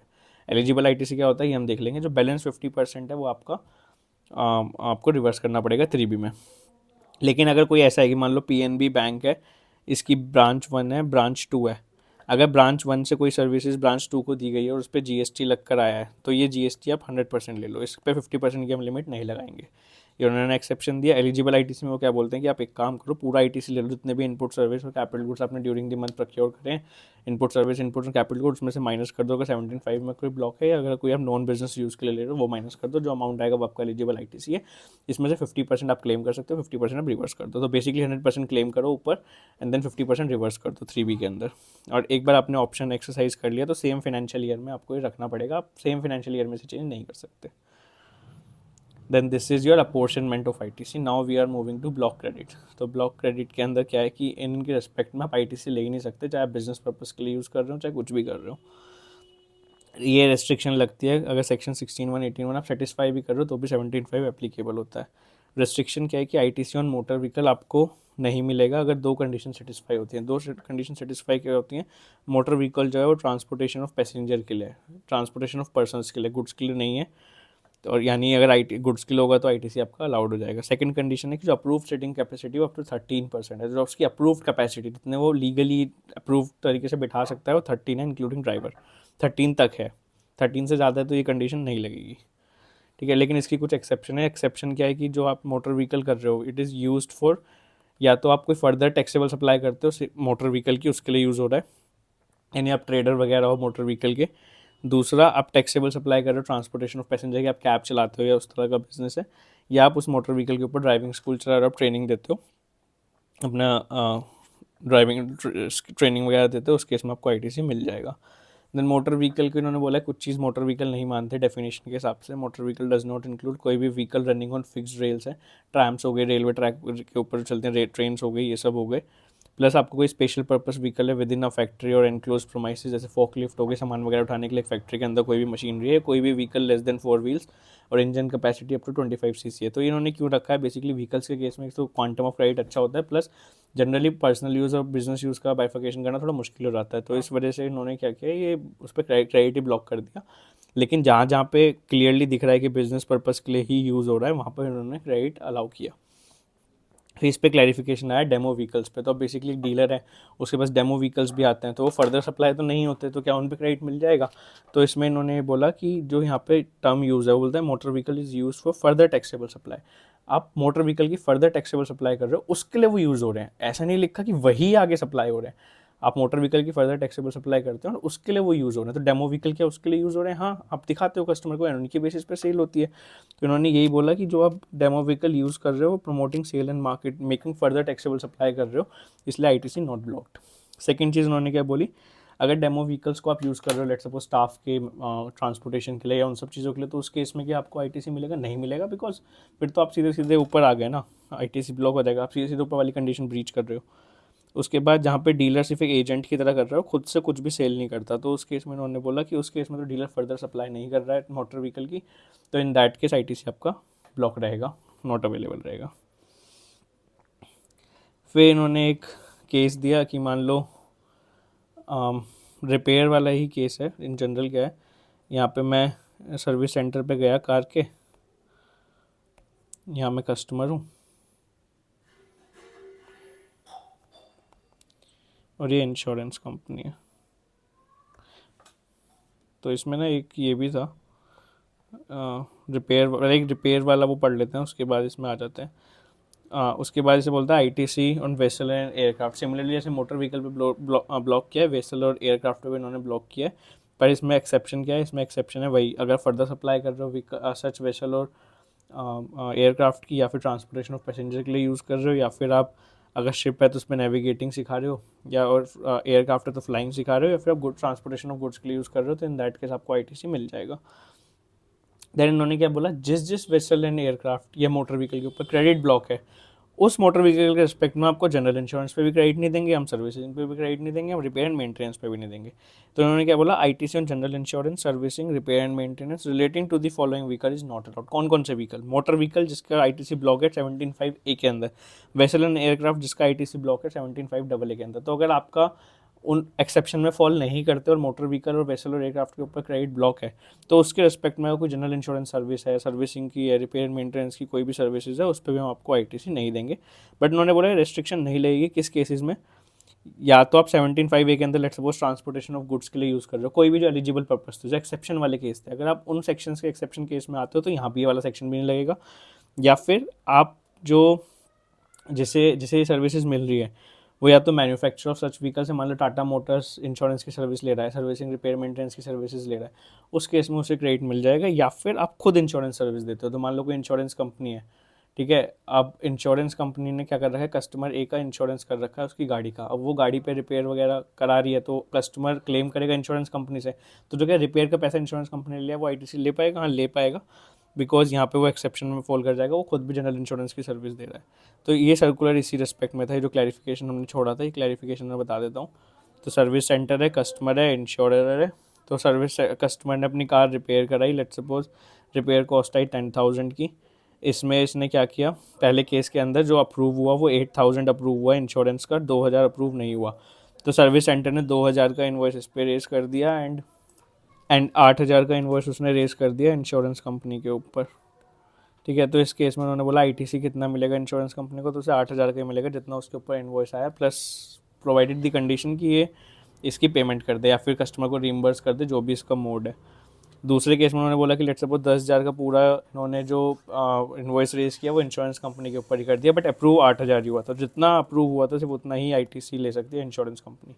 एलिजिबल ITC क्या होता है ये हम देख लेंगे, जो बैलेंस 50% है वो आपका आपको रिवर्स करना पड़ेगा 3B में। लेकिन अगर कोई ऐसा है कि मान लो PNB बैंक है, इसकी ब्रांच 1 है, ब्रांच 2 है, अगर ब्रांच 1 से कोई सर्विसेज ब्रांच 2 को दी गई है और उस पर GST लग कर आया है तो ये GST आप 100% ले लो, इस पर 50% की हम लिमिट नहीं लगाएंगे, ये उन्होंने एक्सेप्शन दिया। एलिजिबल ITC में वो क्या बोलते हैं कि आप एक काम करो, पूरा ITC ले लो, जितने भी इनपुट सर्विस और कैपिटल गुड्स आपने ड्यूरिंग द मंथ प्रोक्योर करें, इनपुट सर्विस इनपुट और कैपिटल गुड्स में से माइनस कर दो, अगर 17(5) में कोई ब्लॉक है या अगर कोई आप नॉन बिजनेस यूज़ के लिए ले रहे हो वो माइनस कर दो, जो अमाउंट आएगा वो आपका एलिजिबल ITC है, इसमें से 50% आप क्लेम कर सकते हो, 50% आप रिवर्स कर दो। तो बेसिकली 100% क्लेम करो ऊपर एंड देन 50% रिवर्स कर दो 3B के अंदर। और एक बार आपने ऑप्शन एक्सरसाइज कर लिया तो सेम फाइनेंशियल ईयर में आपको ये रखना पड़ेगा, आप सेम फाइनेंशियल ईयर में से चेंज नहीं कर सकते। Then this is your apportionment of ITC। Now we are moving to block credit. तो ब्लॉक क्रेडिट के अंदर क्या है कि इनके रिस्पेक्ट में आप ITC ले ही नहीं सकते, चाहे आप बिजनेस पर्पज़ के लिए यूज़ कर रहे हो चाहे कुछ भी कर रहे हो, ये रेस्ट्रिक्शन लगती है। अगर सेक्शन 16(1) 18(1) आप सेटिस्फाई भी कर रहे हो तो भी 17(5) एप्लीकेबल होता है। रेस्ट्रिक्शन क्या है कि ITC ऑन मोटर व्हीकल आपको नहीं मिलेगा अगर 2 कंडीशन सेटिस्फाई होती हैं। 2 कंडीशन सेटिस्फाई क्या होती हैं, मोटर व्हीकल जो है वो ट्रांसपोर्टेशन ऑफ पैसेंजर के लिए, ट्रांसपोर्टेशन ऑफ पर्सनस के लिए, गुड्स के लिए नहीं है। तो और यानी अगर IT गुड्स के लिए होगा तो ITC आपका अलाउड हो जाएगा। सेकंड कंडीशन है कि जो approve seating capacity up to 13% है, जो उसकी अप्रूव्ड कैपेसिटी जितने वो लीगली अप्रूव तरीके से बिठा सकता है वो 13 है, इंक्लूडिंग ड्राइवर 13 तक है। 13 से ज़्यादा है तो ये कंडीशन नहीं लगेगी, ठीक है। लेकिन इसकी कुछ एक्सेप्शन है। एक्सेप्शन क्या है कि जो आप मोटर व्हीकल कर रहे हो इट इज़ यूज्ड फॉर, या तो आप कोई फर्दर टैक्सेबल सप्लाई करते हो मोटर व्हीकल की, उसके लिए यूज़ हो रहा है, यानी आप ट्रेडर वगैरह हो मोटर व्हीकल के। दूसरा, आप टैक्सेबल सप्लाई कर रहे हो ट्रांसपोर्टेशन ऑफ पैसेंजर की, आप कैब चलाते हो या उस तरह का बिजनेस है, या आप उस मोटर व्हीकल के ऊपर ड्राइविंग स्कूल चला रहे हो, आप ट्रेनिंग देते हो, अपना ड्राइविंग ट्रेनिंग वगैरह देते हो, उस केस में आपको ITC मिल जाएगा। देन मोटर व्हीकल के इन्होंने बोला है कुछ चीज़ मोटर व्हीकल नहीं मानते डेफिनेशन के हिसाब से। Motor vehicle does not include कोई भी vehicle running on fixed rails है, ट्रैम्स हो गए, रेलवे ट्रैक के ऊपर चलते हैं, ट्रेन हो गई, ये सब हो गए। प्लस आपको कोई स्पेशल पर्पस व्हीकल है विद इन अ फैक्ट्री और एनक्लोज प्रोमाइसेस, जैसे फोकलिफ्ट हो गई, सामान वगैरह उठाने के लिए फैक्ट्री के अंदर कोई भी मशीनरी है, कोई भी व्हीकल लेस देन 4 व्हील्स और engine capacity up to 25 cc है। तो इन्होंने क्यों रखा है, बेसिकली व्हीकल्स के केस में तो क्वांटम ऑफ क्रेडिट अच्छा होता है, प्लस जनरली पर्सनल यूज़ और बिजनेस यूज़ का बाइफिकेशन करना थोड़ा मुश्किल हो जाता है, तो इस वजह से इन्होंने क्या किया, ये उस पर क्रेडिट ही ब्लॉक कर दिया। लेकिन जहाँ जहाँ पे क्लियरली दिख रहा है कि बिजनेस पर्पज़ के लिए ही यूज़ हो रहा है वहाँ पर इन्होंने क्रेडिट अलाउ किया। फिर इस पर क्लैरिफिकेशन आया डेमो व्हीकल्स पे, तो अब बेसिकली डीलर है उसके पास डेमो व्हीकल्स भी आते हैं, तो वो फर्दर सप्लाई तो नहीं होते, तो क्या उन पर क्रेडिट मिल जाएगा। तो इसमें इन्होंने बोला कि जो यहाँ पे टर्म यूज़ है वो बोलता है motor vehicle is use for further taxable supply. आप मोटर व्हीकल की फर्दर टैक्सेबल सप्लाई कर रहे हो उसके लिए वो यूज़ हो रहे हैं, ऐसा नहीं लिखा कि वही आगे सप्लाई हो रहे हैं। आप मोटर व्हीकल की फर्दर टैक्सेबल सप्लाई करते हो और उसके लिए वो यूज़ हो रहे हैं, तो डेमो व्हीकल क्या उसके लिए यूज़ हो रहे हैं, हाँ आप दिखाते हो कस्टमर को, उनकी बेसिस पे सेल होती है। तो इन्होंने यही बोला कि जो आप डेमो व्हीकल यूज़ कर रहे हो promoting sale and market making further taxable supply कर रहे हो, इसलिए ITC नॉट ब्लॉक्ड। सेकेंड चीज़ उन्होंने क्या बोली, अगर डेमो व्हीकल्स को आप यूज़ कर रहे हो लेट्स सपोज स्टाफ के ट्रांसपोर्टेशन के लिए या उन सब चीज़ों के लिए, तो उस केस में क्या आपको ITC मिलेगा, नहीं मिलेगा, बिकॉज फिर तो आप सीधे सीधे ऊपर आ गए ना, ITC ब्लॉक हो जाएगा, आप सीधे सीधे ऊपर वाली कंडीशन ब्रीच कर रहे हो। उसके बाद जहाँ पे डीलर सिर्फ एक एजेंट की तरह कर रहा हो, खुद से कुछ भी सेल नहीं करता, तो उस केस में उन्होंने बोला कि उस केस में तो डीलर फर्दर सप्लाई नहीं कर रहा है मोटर व्हीकल की, तो इन दैट केस ITC आपका ब्लॉक रहेगा, नॉट अवेलेबल रहेगा। फिर इन्होंने एक केस दिया कि मान लो रिपेयर वाला ही केस है, इन जनरल क्या है, यहाँ पे मैं सर्विस सेंटर पे गया कार के, यहाँ मैं कस्टमर हूँ और ये इंश्योरेंस कंपनी है। तो इसमें ना एक ये भी था रिपेयर वाला वो पढ़ लेते हैं, उसके बाद इसमें आ जाते हैं। उसके बाद इसे बोलता है ITC on vessel and aircraft. Similarly जैसे मोटर व्हीकल पे ब्लॉक किया है, वेसल और एयरक्राफ्ट पे इन्होंने ब्लॉक किया है, पर इसमें एक्सेप्शन क्या है, इसमें एक्सेप्शन है वही अगर फर्दर सप्लाई कर रहे हो सच वेसल और एयरक्राफ्ट की, या फिर ट्रांसपोर्टेशन ऑफ पैसेंजर के लिए यूज़ कर रहे हो, या फिर आप अगर शिप है तो उसमें नेविगेटिंग सिखा रहे हो, या और एयरक्राफ्ट है तो फ्लाइंग सिखा रहे हो, या फिर आप ट्रांसपोर्टेशन ऑफ गुड्स के लिए यूज़ कर रहे हो, तो इन दैट केस आपको ITC मिल जाएगा। देन इन्होंने क्या बोला, जिस जिस वेसल एंड एयरक्राफ्ट या मोटर व्हीकल के ऊपर क्रेडिट ब्लॉक है, उस मोटर व्हीकल के रिस्पेक्ट में आपको जनरल इंश्योरेंस पे भी क्रेडिट नहीं देंगे, हम सर्विसिंग पे भी क्रेडिट नहीं देंगे, हम रिपेयर एंड मेंटेनेंस पे भी नहीं देंगे। तो इन्होंने क्या बोला, ITC on general insurance servicing repair and maintenance relating to the following vehicle is not allowed. कौन कौन से व्हीकल, मोटर व्हीकल जिसका ITC ब्लॉक है 17(5)(a) के अंदर, वेसल एंड एयरक्राफ्ट जिसका ITC ब्लॉक है 17(5)(AA) के अंदर। तो अगर आपका उन एक्सेप्शन में फॉल नहीं करते और मोटर व्हीकल और वेसल और एयरक्राफ्ट के ऊपर क्रेडिट ब्लॉक है, तो उसके रिस्पेक्ट में कोई जनरल इंश्योरेंस सर्विस है, सर्विसिंग की है, रिपेयर मेंटेनेंस की कोई भी सर्विसेज है, उस पर भी हम आपको ITC नहीं देंगे। बट उन्होंने बोला रेस्ट्रिक्शन नहीं लगेगी किस केसेस में, या तो आप 17(5)(a) के अंदर let's suppose transportation of goods के लिए यूज़ कर रहे हो, कोई भी जो एलिजिबल पर्पस थे, जो एक्सेप्शन वाले केस थे, अगर आप उन सेक्शंस के एक्सेप्शन केस में आते हो तो यहाँ भी ये वाला सेक्शन भी नहीं लगेगा। या फिर आप जो जिसे जिसे सर्विसेज मिल रही है वो या तो मैन्युफैक्चर ऑफ सच व्हीकल से, मान लो टाटा मोटर्स इंश्योरेंस की सर्विस ले रहा है, सर्विसिंग रिपेयर मेंटेनेंस की सर्विसेज ले रहा है, उस केस में उसे क्रेडिट मिल जाएगा। या फिर आप खुद इंश्योरेंस सर्विस देते हो, तो मान लो कोई इंश्योरेंस कंपनी है, ठीक है, अब इंश्योरेंस कंपनी ने क्या कर रखा है, कस्टमर A का इंश्योरेंस कर रखा है उसकी गाड़ी का, अब वो गाड़ी पे रिपेयर वगैरह करा रही है, तो कस्टमर क्लेम करेगा इंश्योरेंस कंपनी से, तो जो क्या रिपेयर का पैसा इंश्योरेंस कंपनी ने लिया वो ITC ले पाएगा, हाँ ले पाएगा, बिकॉज यहाँ पे वो एक्सेप्शन में फॉल कर जाएगा, वो खुद भी जनरल इंश्योरेंस की सर्विस दे रहा है। तो ये सर्कुलर इसी रिस्पेक्ट में था, ये जो क्लैरिफिकेशन हमने छोड़ा था, ये क्लैरिफिकेशन मैं बता देता हूँ। तो सर्विस सेंटर है, कस्टमर है, इंश्योरर है। तो सर्विस कस्टमर ने अपनी कार रिपेयर कराई, लेट्स सपोज रिपेयर कॉस्ट आई 10,000 की, इसमें इसने क्या किया, पहले केस के अंदर जो अप्रूव हुआ वो 8,000 अप्रूव हुआ इंश्योरेंस का, 2,000 अप्रूव नहीं हुआ, तो सर्विस सेंटर ने 2,000 का इन्वॉइस इस पे रेज कर दिया एंड एंड 8,000 का इन्वॉइस उसने रेज कर दिया इंश्योरेंस कंपनी के ऊपर, ठीक है। तो इस केस में उन्होंने बोला आईटीसी कितना मिलेगा इंश्योरेंस कंपनी को, तो उसे 8,000 का मिलेगा जितना उसके ऊपर इन्वॉइस आया, प्लस प्रोवाइडेड दी कंडीशन कि ये इसकी पेमेंट कर दे या फिर कस्टमर को रीइंबर्स कर दे, जो भी इसका मोड है। दूसरे केस में उन्होंने बोला कि लेट्स सपोज 10,000 का पूरा इन्होंने जो इन्वॉइस रेज किया वो इंश्योरेंस कंपनी के ऊपर ही कर दिया, बट अप्रूव 8,000 ही हुआ था, जितना अप्रूव हुआ था सिर्फ उतना ही आईटीसी ले सकती है इंश्योरेंस कंपनी।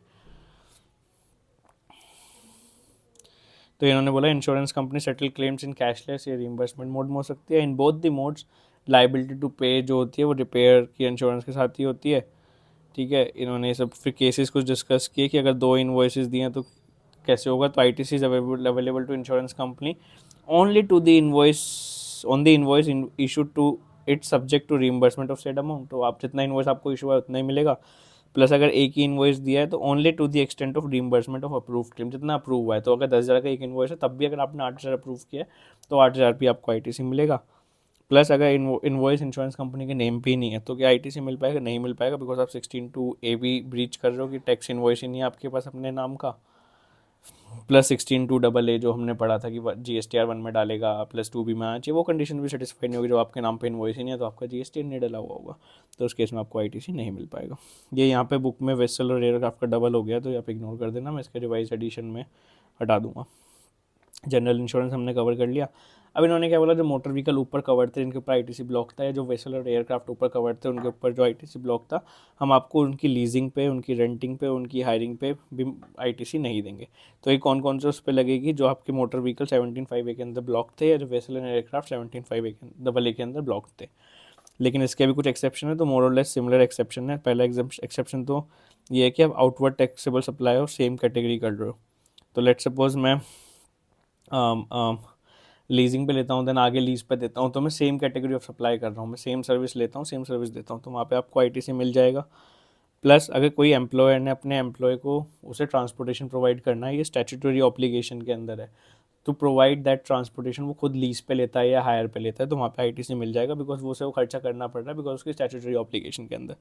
तो इन्होंने बोला insurance company settle claims in cashless या रीइंबर्समेंट मोड में हो सकती है। In both the modes liability to pay जो होती है वो रिपेयर की इंश्योरेंस के साथ ही होती है, ठीक है। इन्होंने ये सब फिर केसेस कुछ डिस्कस किए कि अगर 2 इन्वॉइसेस दिए हैं तो कैसे होगा। तो ITC is available to insurance company only to the invoice on the invoice issued to it subject to reimbursement of said amount. तो आप जितना इन्वॉइस आपको इशू है उतना ही मिलेगा, प्लस अगर एक ही इन्वॉइस दिया है तो only to the extent of reimbursement of approve claim, जितना अप्रूव हुआ है। तो अगर 10,000 का एक इन्वॉइस है तब भी अगर आपने 8,000 अप्रूव किया है तो 8,000 भी आपको आईटीसी मिलेगा। प्लस अगर इन्वॉइस इंश्योरेंस कंपनी के नेम पे ही नहीं है तो क्या आईटीसी मिल पाएगा? नहीं मिल पाएगा, बिकॉज आप 16(2) भी ब्रीच कर रहे हो कि टैक्स इन्वॉइस ही नहीं है आपके पास अपने नाम का। प्लस 16(2) जो हमने पढ़ा था कि GSTR 1 में डालेगा, प्लस 2B में आना चाहिए, वो कंडीशन भी सेटिस्फाई नहीं होगी जब आपके नाम पे इन्वॉइस ही नहीं है तो आपका GST नहीं डला हुआ होगा, तो उस केस में आपको आईटीसी नहीं मिल पाएगा। ये यहाँ पे बुक में वेसल और एयरक्राफ्ट का डबल हो गया, तो यहाँ पे इग्नोर कर देना, मैं इसके रिवाइज एडिशन में हटा दूंगा। जनरल इंश्योरेंस हमने कवर कर लिया। अब इन्होंने क्या बोला, जो मोटर व्हीकल ऊपर कवर थे इनके ऊपर आईटीसी ब्लॉक था, या जो वेसल और एयरक्राफ्ट ऊपर कवर थे उनके ऊपर जो आईटीसी ब्लॉक था, हम आपको उनकी लीजिंग पे, उनकी रेंटिंग पे, उनकी हायरिंग पे भी आईटीसी नहीं देंगे। तो ये कौन कौन से उस पर लगेगी? जो आपके मोटर व्हीकल 17(5)(a) के अंदर ब्लॉक थे, या जो वेसल एंड एयरक्राफ्ट 17(5)(a) के अंदर ब्लॉक थे। लेकिन इसके भी कुछ एक्सेप्शन है, तो मोर और लेस सिमिलर एक्सेप्शन है। पहला एक्सेप्शन तो ये है कि आप आउटवर्ड टैक्सेबल सप्लाई और सेम कैटेगरी कर रहे हो। तो लेट सपोज मैं लीजिंग पे लेता हूँ, देन आगे लीज पे देता हूँ, तो मैं सेम कैटेगरी ऑफ सप्लाई कर रहा हूँ, मैं सेम सर्विस लेता हूँ, सेम सर्विस देता हूँ, तो वहाँ पे आपको आईटीसी मिल जाएगा। प्लस अगर कोई एम्प्लॉयर ने अपने एम्प्लॉय को उसे ट्रांसपोर्टेशन प्रोवाइड करना है, ये स्टैट्यूटरी ऑब्लिगेशन के अंदर है टू प्रोवाइड दैट ट्रांसपोर्टेशन, वो खुद लीज पे लेता है या हायर पे लेता है, तो वहाँ पे आईटीसी मिल जाएगा, बिकॉज वो उसे वो खर्चा करना पड़ रहा है बिकॉज उसकी स्टैट्यूटरी ऑब्लिगेशन के अंदर।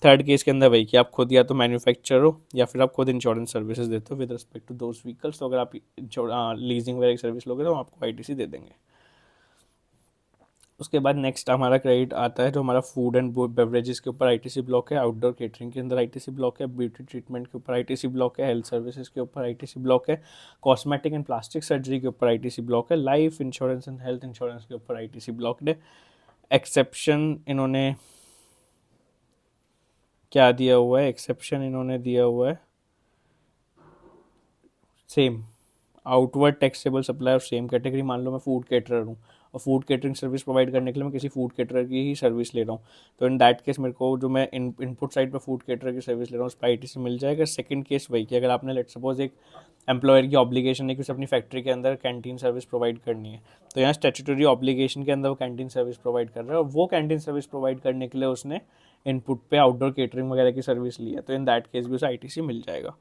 थर्ड केस के अंदर वही कि आप खुद या तो मैन्युफैक्चर हो या फिर आप खुद इंश्योरेंस सर्विसेज देते हो with respect to those vehicles, तो अगर आप लीजिंग वगैरह सर्विस लोगे तो आपको आईटीसी दे देंगे। उसके बाद नेक्स्ट हमारा क्रेडिट आता है जो हमारा फूड एंड बेवरेजेस के ऊपर आईटीसी ब्लॉक है, आउटडोर केटरिंग के अंदर आईटीसी ब्लॉक है, ब्यूटी ट्रीटमेंट के ऊपर आईटीसी ब्लॉक है, हेल्थ सर्विसेज के ऊपर आईटीसी ब्लॉक है, कॉस्मेटिक एंड प्लास्टिक सर्जरी के ऊपर आईटीसी ब्लॉक है, life insurance and health insurance के ऊपर आईटीसी ब्लॉक है। एक्सेप्शन इन्होंने क्या दिया हुआ है? एक्सेप्शन इन्होंने दिया हुआ है same outward taxable supply of same category. मान लो मैं फूड कैटरर हूँ और फूड कैटरिंग सर्विस प्रोवाइड करने के लिए मैं किसी फूड कैटरर की ही सर्विस ले रहा हूँ, तो इन दैट केस मेरे को जो मैं इनपुट साइड पर फूड कैटरर की सर्विस ले रहा हूँ उस पर आईटीसी मिल जाएगा। सेकंड केस वही कि अगर आपने लेट सपोज एक एम्प्लॉयर की ऑब्लिगेशन है कि उसे अपनी फैक्ट्री के अंदर कैंटीन सर्विस प्रोवाइड करनी है, तो यहाँ स्टैट्यूटरी ऑब्लिगेशन के अंदर वो कैंटीन सर्विस प्रोवाइड कर रहा है और वो कैंटीन सर्विस प्रोवाइड करने के लिए उसने इनपुट पे आउटडोर केटरिंग वगैरह की सर्विस ली है, तो इन दैट केस भी उसे आईटीसी मिल जाएगा।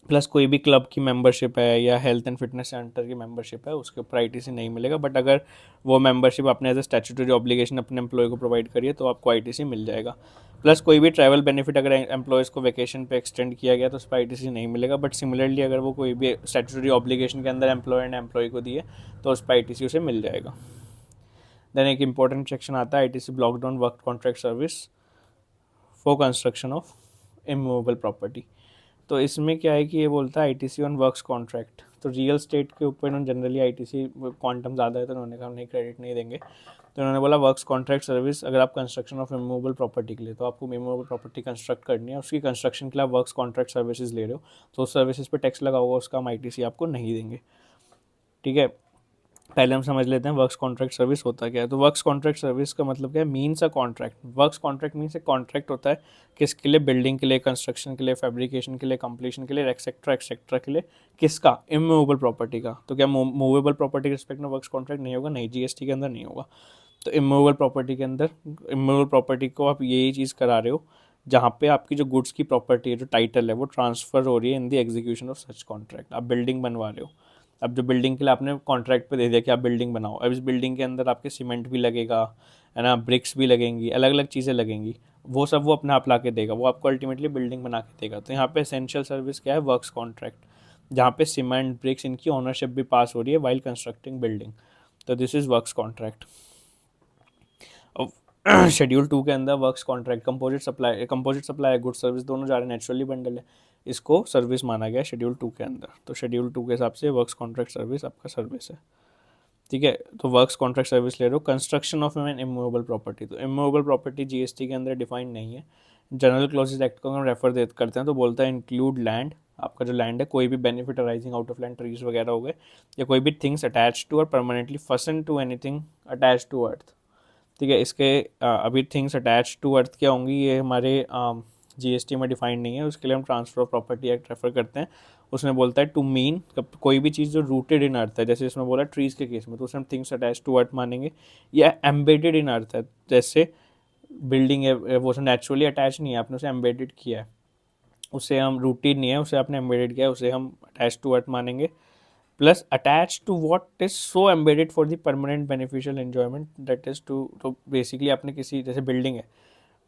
प्लस कोई भी क्लब की मेंबरशिप है या हेल्थ एंड फिटनेस सेंटर की मेंबरशिप है उसके ऊपर आईटीसी नहीं मिलेगा, बट अगर वो मेंबरशिप आपने एज ए स्टैट्यूटरी ऑब्लिगेशन अपने एम्प्लॉय को प्रोवाइड करिए तो आपको आईटीसी मिल जाएगा। प्लस कोई भी ट्रैवल बेनिफिट अगर एम्प्लॉयज़ को वैकेशन पे एक्सटेंड किया गया तो उस पर आईटीसी नहीं मिलेगा, बट सिमिलरली अगर वो कोई भी स्टैट्यूटरी ऑब्लिगेशन के अंदर एम्प्लॉयर ने एम्प्लॉय को दिए तो उस पर आईटीसी उसे मिल जाएगा। देन एक इंपॉर्टेंट सेक्शन आता है ITC block down work contract service for construction of immovable property. तो इसमें क्या है कि ये बोलता है आईटीसी ऑन वर्क्स कॉन्ट्रैक्ट, तो रियल स्टेट के ऊपर इन्होंने जनरली आईटीसी क्वांटम ज़्यादा है तो उन्होंने कहा नहीं क्रेडिट नहीं देंगे, तो उन्होंने बोला वर्क्स कॉन्ट्रैक्ट सर्विस अगर आप कंस्ट्रक्शन ऑफ इमूवेबल प्रॉपर्टी के लिए, तो आपको इमूवेबल प्रॉपर्टी कंस्ट्रक्ट करनी है, उसकी कंस्ट्रक्शन के लिए आप वर्क्स कॉन्ट्रैक्ट सर्विसेज ले रहे हो तो उस सर्विसेज पे टैक्स लगा होगा, उसका हम आईटीसी आपको नहीं देंगे, ठीक है। पहले हम समझ लेते हैं वर्क्स कॉन्ट्रैक्ट सर्विस होता क्या है। तो वर्क्स कॉन्ट्रैक्ट सर्विस का मतलब क्या है? Means a contract. Works contract means एक कॉन्ट्रैक्ट होता है किसके लिए? बिल्डिंग के लिए, कंस्ट्रक्शन के लिए, फैब्रिकेशन के लिए, कंप्लीशन के लिए, एक्सेट्रा एक्सेट्रा के लिए। किसका? इमूवेबल प्रॉपर्टी का। तो क्या मूवेबल प्रॉपर्टी के रिस्पेक्ट में वर्क्स कॉन्ट्रैक्ट नहीं होगा? नहीं, जीएसटी के अंदर नहीं होगा। तो इमूवेबल प्रॉपर्टी के अंदर इमूवेबल प्रॉपर्टी को आप यही चीज़ करा रहे हो जहाँ पे आपकी जो गुड्स की प्रॉपर्टी है, जो टाइटल है, वो ट्रांसफर हो रही है in the execution of such contract. आप बिल्डिंग बनवा रहे हो, अब जो बिल्डिंग के लिए आपने कॉन्ट्रैक्ट पे दे दिया कि आप बिल्डिंग बनाओ, अब इस बिल्डिंग के अंदर आपके सीमेंट भी लगेगा, है ना, ब्रिक्स भी लगेंगी, अलग अलग चीज़ें लगेंगी, वो सब वो अपने आप ला के देगा, वो आपको अल्टीमेटली बिल्डिंग बना के देगा। तो यहाँ पे एसेंशियल सर्विस क्या है? Works contract. जहाँ पे सीमेंट ब्रिक्स इनकी ओनरशिप भी पास हो रही है वाइल कंस्ट्रक्टिंग बिल्डिंग। तो this is works contract. Schedule 2 के अंदर works contract composite supply good service दोनों जा रहे हैं, नेचुरली बंडल है, इसको सर्विस माना गया शेड्यूल 2 के अंदर। तो शेड्यूल 2 के हिसाब से वर्क्स कॉन्ट्रैक्ट सर्विस आपका सर्विस है, ठीक है। तो वर्क्स कॉन्ट्रैक्ट सर्विस ले रहे हो। Construction of N immovable property, तो इमूवेबल प्रॉपर्टी जीएसटी के अंदर डिफाइन नहीं है। जनरल क्लॉजेज एक्ट को हम रेफर करते हैं तो बोलता है इंक्लूड लैंड, आपका जो लैंड है, कोई भी benefit arising out of land, trees वगैरह हो गए, या कोई भी things attach to or permanently fasten to anything attach to earth, ठीक है। इसके अभी थिंग्स अटैच टू अर्थ क्या होंगी, ये हमारे जीएसटी में डिफाइंड नहीं है, उसके लिए हम transfer of property act refer करते हैं। उसमें बोलता है टू मीन कोई भी चीज़ जो रूटेड इन अर्थ है, जैसे इसमें बोला ट्रीज़ के केस में, तो उसमें हम थिंग्स अटैच टू अर्थ मानेंगे, या एम्बेडेड इन अर्थ है, जैसे बिल्डिंग है वो नेचुरली अटैच नहीं है, आपने उसे एम्बेडेड किया है, उसे हम रूटेड नहीं है, उसे आपने एम्बेडेड किया है, उसे हम अटैच टू अर्थ मानेंगे। Plus attach to what is so embedded for the permanent beneficial enjoyment that is to, तो बेसिकली आपने किसी जैसे बिल्डिंग है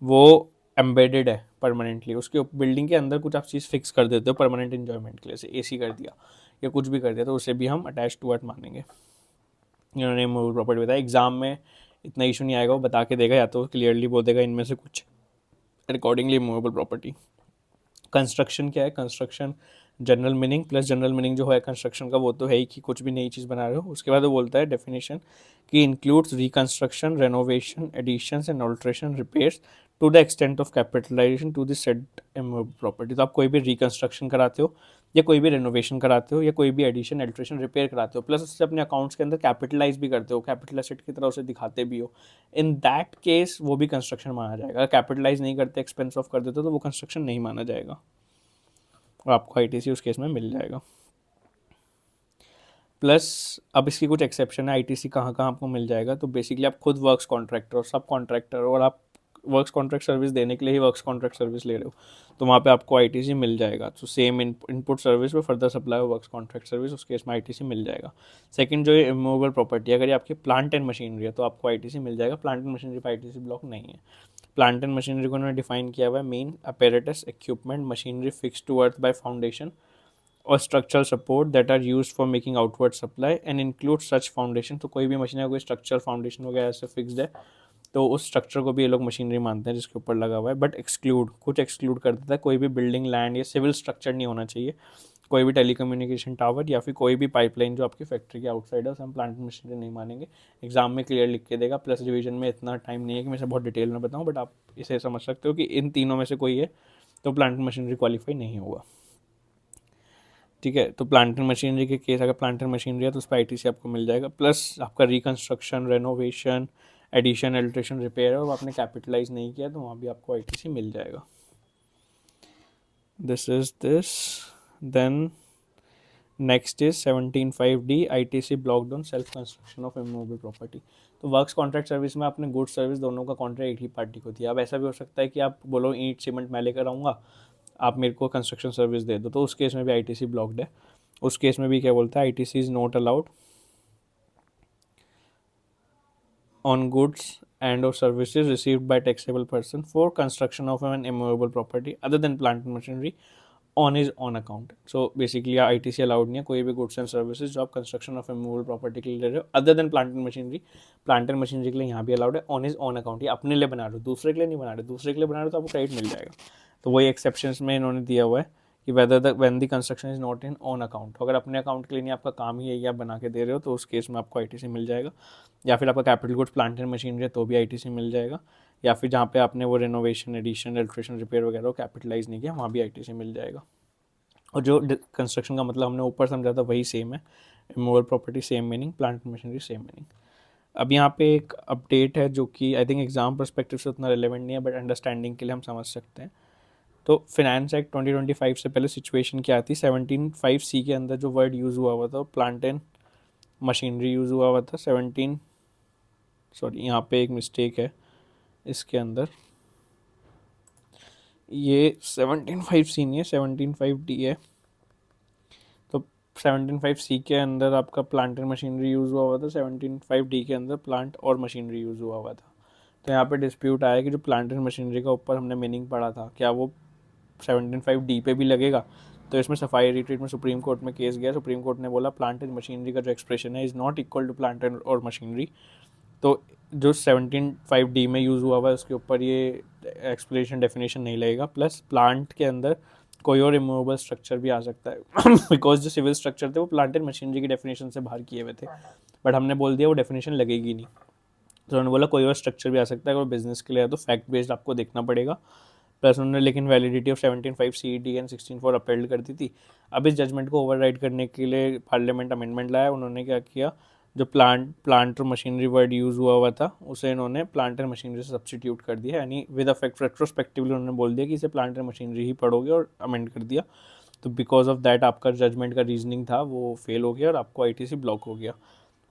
वो एम्बेडेड है परमानेंटली, उसके बिल्डिंग के अंदर कुछ आप चीज़ फिक्स कर देते हो परमानेंट एन्जॉयमेंट के लिए, जैसे एसी कर दिया या कुछ भी कर दिया, तो उसे भी हम अटैच टू अर्थ मानेंगे। इन्होंने मूवेबल प्रॉपर्टी बताया, एग्जाम में इतना इशू नहीं आएगा, वो बता के देगा, या तो क्लियरली बोल देगा इनमें से कुछ, अकॉर्डिंगली मूवेबल प्रॉपर्टी। कंस्ट्रक्शन क्या है, construction general meaning, plus general meaning जो है कंस्ट्रक्शन का वो तो है ही कि कुछ भी नई चीज़ बना रहे हो। उसके बाद वो बोलता है डेफिनेशन कि includes reconstruction, renovation, additions and alteration, repairs to the extent of capitalisation to the said immovable property. तो आप कोई भी रिकंस्ट्रक्शन कराते हो, या कोई भी रेनोवेशन कराते हो, या कोई भी एडिशन, अल्ट्रेशन, रिपेयर कराते हो, प्लस उससे अपने अकाउंट्स के अंदर कैपिटलाइज भी करते हो, कैपिटल एसेट की तरह उसे दिखाते भी हो, इन दैट केस वो भी कंस्ट्रक्शन माना जाएगा। अगर कैपिटलाइज नहीं करते, एक्सपेंस ऑफ कर देते हो, तो वो कंस्ट्रक्शन नहीं माना जाएगा, और आपको आईटीसी उस केस में मिल जाएगा। प्लस अब इसकी कुछ एक्सेप्शन है, आईटीसी कहाँ कहाँ आपको मिल जाएगा, तो बेसिकली आप खुद वर्क्स कॉन्ट्रैक्टर और सब कॉन्ट्रैक्टर, और आप वर्क्स कॉन्ट्रैक्ट सर्विस देने के लिए ही वर्क्स कॉन्ट्रैक्ट सर्विस ले रहे हो, तो वहाँ पे आपको आईटीसी मिल जाएगा। तो सेम इनपुट सर्विस में further supply of works contract service, उस केस में आईटीसी मिल जाएगा। सेकंड जो है इमूवेबल प्रॉपर्टी, अगर ये आपकी प्लांट एंड मशीनरी है तो आपको आईटीसी मिल जाएगा, प्लांट एंड मशीनरी पर आईटीसी ब्लॉक नहीं है। प्लांट एंड मशीनरी को उन्होंने डिफाइन किया हुआ है, means apparatus, equipment, machinery fix to earth by foundation or structural support that are use for making outward supply and include such foundation. तो कोई भी मशीन है, कोई स्ट्रक्चर फाउंडेशन वगैरह से फिक्स्ड है, तो उस स्ट्रक्चर को भी ये लोग मशीनरी मानते हैं जिसके ऊपर लगा हुआ है। बट एक्सक्लूड, कुछ एक्सक्लूड कर देता है, कोई भी बिल्डिंग, लैंड या सिविल स्ट्रक्चर नहीं होना चाहिए, कोई भी टेलीकम्युनिकेशन टावर या फिर कोई भी पाइपलाइन जो आपकी फैक्ट्री के आउटसाइड है, उसे हम प्लांट मशीनरी नहीं मानेंगे। एग्जाम में क्लियर लिख के देगा, प्लस रिवीजन में इतना टाइम नहीं है कि मैं इसे बहुत डिटेल में बताऊँ, बट आप इसे समझ सकते हो कि इन तीनों में से कोई है तो प्लांट मशीनरी क्वालिफाई नहीं होगा, ठीक है। तो प्लांट एंड मशीनरी के केस, अगर प्लांट एंड मशीनरी है तो उस पर आईटीसी आपको मिल जाएगा। प्लस आपका reconstruction, renovation, addition, alteration, repair है, और आपने कैपिटलाइज नहीं किया तो वहाँ भी आपको आईटीसी मिल जाएगा। This is this. Then next is 17(5)D ITC blocked on self construction of immovable property. तो वर्क्स कॉन्ट्रैक्ट सर्विस में आपने गुड सर्विस दोनों का कॉन्ट्रैक्ट एक ही पार्टी को दिया। अब ऐसा भी हो सकता है कि आप बोलो ईंट सीमेंट मैं लेकर आऊँगा, आप मेरे को कंस्ट्रक्शन सर्विस दे दो, तो उस केस में भी आईटीसी ब्लॉक्ड है। उस केस में भी क्या बोलता है, ITC is not allowed on goods and or services received by taxable person for construction of an immovable property other than plant and machinery on his own account. So basically ITC allowed नहीं है कोई भी goods and services जो आप construction of immovable property के लिए ले रहे हो other than plant and machinery, plant and machinery के लिए यहाँ भी allowed है on his own account, ये अपने लिए बना रहे हो, दूसरे के लिए नहीं बना रहे, दूसरे के लिए बना रहे हो तो आपको क्रेडिट मिल जाएगा। तो वही एक्सेप्शंस में इन्होंने दिया हुआ है कि whether the when the construction is not in on account, अगर अपने अकाउंट के लिए नहीं, आपका काम ही है या बना के दे रहे हो, तो उस केस में आपको आईटीसी मिल जाएगा। या फिर आपका capital goods, plant and machinery है तो भी आईटीसी मिल जाएगा, या फिर जहाँ पे आपने वो रेनोवेशन, एडिशन, अल्ट्रेशन, रिपेयर वगैरह कैपिटलाइज नहीं किया, वहाँ भी आईटीसी मिल जाएगा। और जो कंस्ट्रक्शन का मतलब हमने ऊपर समझा था वही सेम है, immovable property same meaning, plant and machinery same meaning. अब यहाँ पे एक अपडेट है जो कि आई थिंक एग्जाम परस्पेक्टिव से उतना रिलेवेंट नहीं है, बट अंडरस्टैंडिंग के लिए हम समझ सकते हैं। तो फिनेंस एक्ट 2025 से पहले सिचुएशन क्या थी, 17(5)C के अंदर जो वर्ड यूज़ हुआ हुआ था प्लांट एंड मशीनरी यूज़ हुआ हुआ था। यहाँ पे एक मिस्टेक है इसके अंदर, ये 17(5)C नहीं है, 17(5)D है। तो 17(5)C के अंदर आपका प्लांट एंड मशीनरी यूज़ हुआ था, 17(5)D के अंदर प्लांट और मशीनरी यूज़ हुआ था। तो यहाँ पे डिस्प्यूट आया कि जो प्लांट एंड मशीनरी का ऊपर हमने मीनिंग पढ़ा था, क्या वो 17(5)D पे भी लगेगा, तो इसमें सफाई रिट्रीट में सुप्रीम कोर्ट में केस गया, सुप्रीम कोर्ट ने बोला प्लांट एंड मशीनरी का जो एक्सप्रेशन है is not equal to plant and और मशीनरी। तो जो 17(5)(d) में यूज़ हुआ है उसके ऊपर ये एक्सप्लेनेशन डेफिनेशन नहीं लगेगा। प्लस प्लांट के अंदर कोई और रिमूवेबल स्ट्रक्चर भी आ सकता है बिकॉज जो सिविल स्ट्रक्चर थे वो प्लांट एंड मशीनरी की डेफिनेशन से बाहर किए हुए थे, बट हमने बोल दिया वो डेफिनेशन लगेगी नहीं। तो उन्होंने बोला कोई और स्ट्रक्चर भी आ सकता है, अगर बिजनेस के लिए है तो फैक्ट बेस्ड आपको देखना पड़ेगा। प्लस उन्होंने लेकिन validity of 17(5) CED and 16(4) appealed कर दी थी। अब इस जजमेंट को ओवरराइड करने के लिए पार्लियामेंट अमेंडमेंट लाया। उन्होंने क्या किया, जो प्लांट और मशीनरी वर्ड यूज़ हुआ था उसे इन्होंने प्लांट एंड मशीनरी से सब्सटीट्यूट कर दिया, यानी विद अफेक्ट रेट्रोस्पेक्टिवली उन्होंने बोल दिया कि इसे प्लांट एंड मशीनरी ही पढ़ोगे और अमेंड कर दिया। तो बिकॉज ऑफ दैट आपका जजमेंट का रीजनिंग था वो फेल हो गया और आपको ITC ब्लॉक हो गया।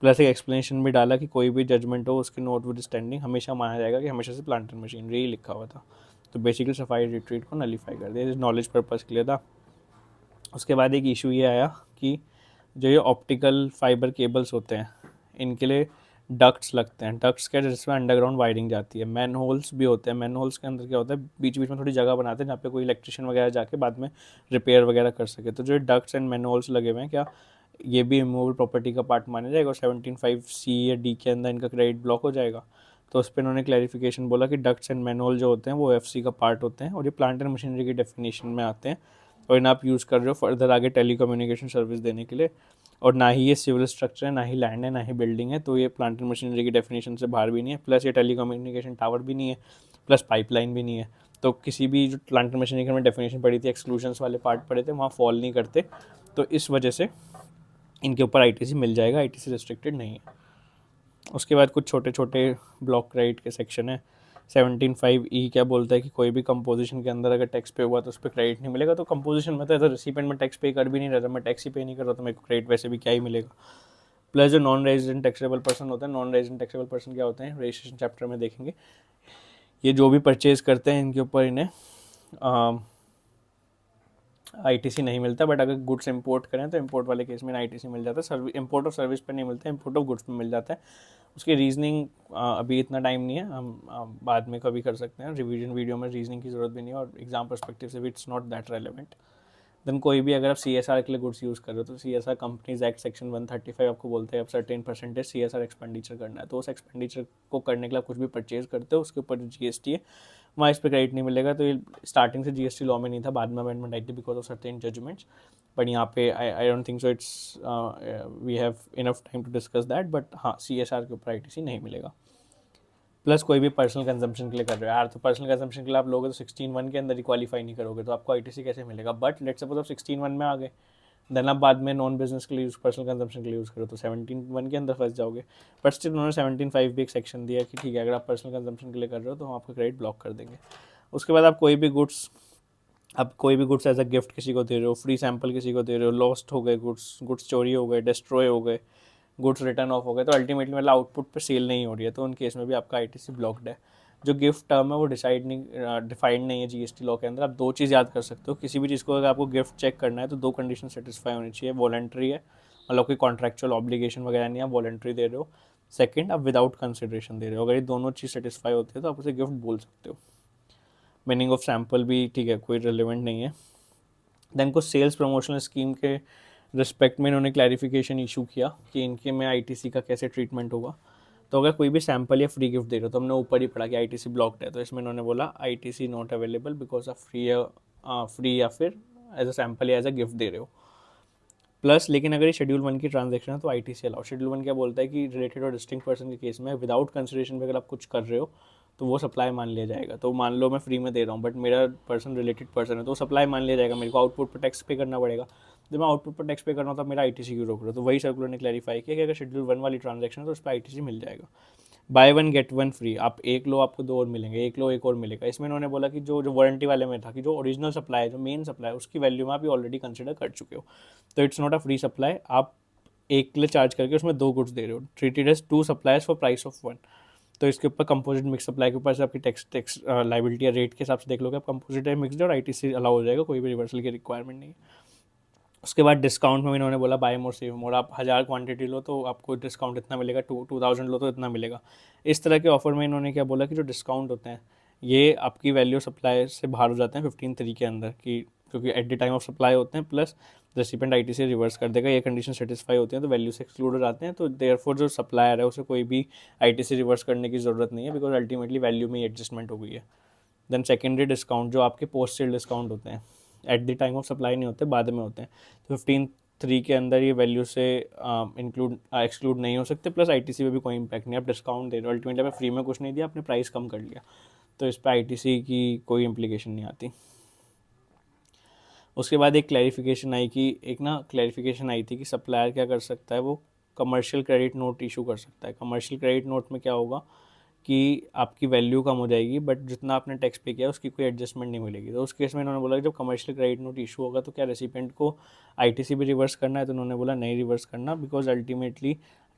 प्लस एक एक्सप्लेनेशन भी डाला कि कोई भी जजमेंट हो उसके नोट विद स्टैंडिंग हमेशा माना जाएगा कि हमेशा से प्लांट एंड मशीनरी ही लिखा हुआ था। तो बेसिकली सफाई रिट्रीट को नलीफाई कर दिया, नॉलेज पर्पज़ के लिए था। उसके बाद एक इशू ये आया कि जो ये ऑप्टिकल फाइबर केबल्स होते हैं इनके लिए डक्ट्स लगते हैं। डक्ट्स क्या, जिसमें अंडरग्राउंड वायरिंग जाती है। मैन होल्स भी होते हैं। मैन होल्स के अंदर क्या होता है, बीच बीच में थोड़ी जगह बनाते हैं जहाँ पे कोई इलेक्ट्रिशियन वगैरह जाके बाद में रिपेयर वगैरह कर सके। तो जो डक्ट्स एंड मैन होल्स लगे हुए हैं, क्या ये भी इमूवेबल प्रॉपर्टी का पार्ट माना जाएगा और 17(5) C या D के अंदर इनका क्रेडिट ब्लॉक हो जाएगा। तो उस पर उन्होंने क्लैरिफिकेशन बोला कि डक्ट्स एंड मैनहोल जो होते हैं वो FC का पार्ट होते हैं और ये प्लांट एंड मशीनरी की डेफिनेशन में आते हैं और इन्हें आप यूज़ कर रहे हो फर्दर आगे टेलीकम्युनिकेशन सर्विस देने के लिए। और ना ही ये सिविल स्ट्रक्चर है, ना ही लैंड है, ना ही बिल्डिंग है, तो ये प्लांट एंड मशीनरी की डेफिनेशन से बाहर भी नहीं है। प्लस ये टेलीकम्युनिकेशन टावर भी नहीं है, प्लस पाइपलाइन भी नहीं है। तो किसी भी जो प्लांट एंड मशीनरी की हमें डेफिनेशन पड़ी थी, एक्सक्लूजन्स वाले पार्ट पड़े थे, वहाँ फॉल नहीं करते। तो इस वजह से इनके ऊपर ITC मिल जाएगा, ITC रिस्ट्रिक्टेड नहीं है। उसके बाद कुछ छोटे छोटे ब्लॉक क्रेडिट के सेक्शन है। 17(5)(e) क्या बोलता है कि कोई भी कंपोजिशन के अंदर अगर टैक्स पे हुआ तो उस पर क्रेडिट नहीं मिलेगा। तो कंपोजिशन में तो एज अ रिसिपेंट में टैक्स पे कर भी नहीं रहा था, मैं टैक्स ही पे नहीं कर रहा, तो मेरे को क्रेडिट वैसे भी क्या ही मिलेगा। प्लस जो नॉन रेजिडेंट टैक्सेबल पर्सन होता है, नॉन रेजिडेंट टैक्सेबल पर्सन क्या होते हैं, रजिस्ट्रेशन चैप्टर में देखेंगे। ये जो भी परचेज करते हैं इनके ऊपर इन्हें ITC नहीं मिलता, बट अगर गुड्स इंपोर्ट करें तो इंपोर्ट वाले केस में ITC मिल जाता है। इंपोर्ट ऑफ सर्विस पर नहीं मिलता, इंपोर्ट ऑफ गुड्स में मिल जाता है। उसकी रीजनिंग अभी इतना टाइम नहीं है, हम बाद में कभी कर सकते हैं। रिवीजन वीडियो में रीजनिंग की ज़रूरत भी नहीं है और एग्जाम पर्सपेक्टिव से भी it's not that relevant. Then कोई भी अगर आप CSR के लिए गुड्स यूज़ कर रहे हो तो CSR कंपनीज एक्ट सेक्शन 135 आपको बोलते हैं आप सर्टेन परसेंटेज CSR एक्सपेंडिचर करना है। तो उस एक्सपेंडिचर को करने के लिए आप कुछ भी परचेज करते हो उसके ऊपर जो GST है वहाँ इस पर क्रेडिट नहीं मिलेगा। तो ये स्टार्टिंग से GST लॉ में नहीं था, बाद में अमेंडमेंट आई थी because of certain judgments. But यहाँ पे I don't think so it's we have enough time to discuss that. But हाँ, CSR के ऊपर ITC नहीं मिलेगा। प्लस कोई भी पर्सनल कंजम्पशन के लिए कर रहे हो यार, तो पर्सनल कंजम्पशन के लिए आप लोगे तो 16(1) के अंदर ही क्वालिफाई नहीं करोगे, तो आपको ITC कैसे मिलेगा। बट लेट्स सपोज आप 16(1) में आ गए, देन आप बाद में नॉन बिजनेस के लिए यूज़, पर्सनल कंजम्पशन के लिए यूज़ करो तो 17(1) के अंदर फंस जाओगे। बट स्टिल उन्होंने 17(5) भी एक सेक्शन दिया कि ठीक है अगर आप पर्सनल कंजम्पशन के लिए कर रहे हो तो हम आपका क्रेडिट ब्लॉक कर देंगे। उसके बाद आप कोई भी गुड्स एज अ गिफ्ट किसी को दे रहे हो, फ्री सैंपल किसी को दे रहे हो, लॉस्ट हो गए गुड्स चोरी हो गए, डिस्ट्रॉय हो गए, गुड्स रिटर्न ऑफ हो गए, तो अल्टीमेटली मतलब आउटपुट पे सेल नहीं हो रही है, तो उन केस में भी आपका ITC ब्लॉक्ड है। जो गिफ्ट टर्म है वो डिफाइंड नहीं है GST लॉ के अंदर। आप दो चीज़ याद कर सकते हो, किसी भी चीज़ को अगर आपको गिफ्ट चेक करना है तो दो कंडीशन सेटिस्फाई होनी चाहिए। वॉलंटरी है, मतलब कोई कॉन्ट्रैक्चुअल ऑब्लिगेशन वगैरह नहीं, आप वॉलंटरी दे रहे हो। सेकंड, आप विदाउट कंसिडरेशन दे रहे हो। अगर ये दोनों चीज़ सेटिस्फाई होती है तो आप उसे गिफ्ट बोल सकते हो। मीनिंग ऑफ सैम्पल भी ठीक है, कोई रिलेवेंट नहीं है। देन कुछ सेल्स प्रमोशनल स्कीम के रिस्पेक्ट में इन्होंने क्लैरिफिकेशन इशू किया कि इनके में ITC का कैसे ट्रीटमेंट होगा। तो अगर कोई भी सैम्पल या फ्री गिफ्ट दे रहे हो तो हमने ऊपर ही पढ़ा कि ITC ब्लॉक्ड है, तो इसमें इन्होंने बोला ITC not available because of free या फिर एज अ सैम्पल या एज अ गिफ्ट दे रहे हो। प्लस लेकिन अगर ये शेड्यूल 1 की ट्रांजैक्शन है तो ITC अलाउ। शेड्यूल 1 क्या बोलता है कि रिलेटेड और डिस्टिंक्ट पर्सन के केस में विदाउट कंसिडरेशन पे अगर आप कुछ कर रहे हो तो वो सप्लाई मान लिया जाएगा। तो मान लो मैं फ्री में दे रहा हूँ बट मेरा पर्सन रिलेटेड पर्सन है तो सप्लाई मान लिया जाएगा, मेरे को आउटपुट पर टैक्स पे करना पड़ेगा। जब मैं आउटपुट पर टैक्स पे कर रहा हूँ तब मेरा ITC क्यों रोक रहा है। तो वही सर्कुलर ने क्लैरिफाई किया कि अगर शेड्यूल 1 वाली ट्रांजैक्शन है तो उस पर ITC मिल जाएगा। बाय 1 गेट 1 फ्री, आप एक लो आपको 2 और मिलेंगे, एक लो एक और मिलेगा। इसमें इन्होंने बोला कि जो वारंटी वाले में था कि जो ओरिजिनल सप्लाई है, जो मेन सप्लाई है, उसकी वैल्यू में आप ऑलरेडी कंसिडर कर चुके हो, तो it's not a free supply. आप एक के लिए चार्ज करके उसमें 2 गुड्स दे रहे हो, treated as 2 suppliers for price of 1। तो इसके ऊपर कंपोजिट मिक्स सप्लाई के ऊपर से आपकी टैक्स लाइबिलिटी या रेट के हिसाब से देख लोगे आप, कंपोजिट है मिक्सड और ITC अलाउ हो जाएगा, कोई भी रिवर्सल की रिक्वायरमेंट नहीं है। उसके बाद डिस्काउंट में इन्होंने बोला बाय मोर सेव मोर, आप 1000 क्वांटिटी लो तो आपको डिस्काउंट इतना मिलेगा, 2000 लो तो इतना मिलेगा। इस तरह के ऑफर में इन्होंने क्या बोला कि जो डिस्काउंट होते हैं ये आपकी वैल्यू सप्लाई से बाहर हो जाते हैं 15 तरीके के अंदर, कि क्योंकि at the time of supply होते हैं, प्लस रेसिपेंट आईटीसी रिवर्स कर देगा, ये कंडीशन सेटिस्फाई होती है तो वैल्यू से एक्सक्लूड हो जाते हैं। तो देयरफॉर जो सप्लायर है उसे कोई भी आईटीसी रिवर्स करने की ज़रूरत नहीं है, बिकॉज अल्टीमेटली वैल्यू में एडजस्टमेंट हो गई है। देन सेकेंडरी डिस्काउंट जो आपके पोस्ट सेल डिस्काउंट होते हैं, at the time of supply नहीं होते, बाद में होते हैं। तो 15(3) के अंदर ये वैल्यू से एक्सक्लूड नहीं हो सकते, प्लस आईटीसी पे भी कोई इंपैक्ट नहीं। आप डिस्काउंट दे रहे हो, अल्टीमेटली आपने फ्री में कुछ नहीं दिया, आपने प्राइस कम कर लिया, तो इस पर आईटीसी की कोई इम्प्लीकेशन नहीं आती। उसके बाद एक क्लैरिफिकेशन आई थी कि सप्लायर क्या कर सकता है, वो कमर्शियल क्रेडिट नोट इशू कर सकता है। कमर्शियल क्रेडिट नोट में क्या होगा कि आपकी वैल्यू कम हो जाएगी, बट जितना आपने टैक्स पे किया उसकी कोई एडजस्टमेंट नहीं मिलेगी। तो उस केस में इन्होंने बोला कि जब कमर्शियल क्रेडिट नोट इशू होगा तो क्या रेसिपेंट को आईटीसी भी रिवर्स करना है, तो उन्होंने बोला नहीं रिवर्स करना, बिकॉज अल्टीमेटली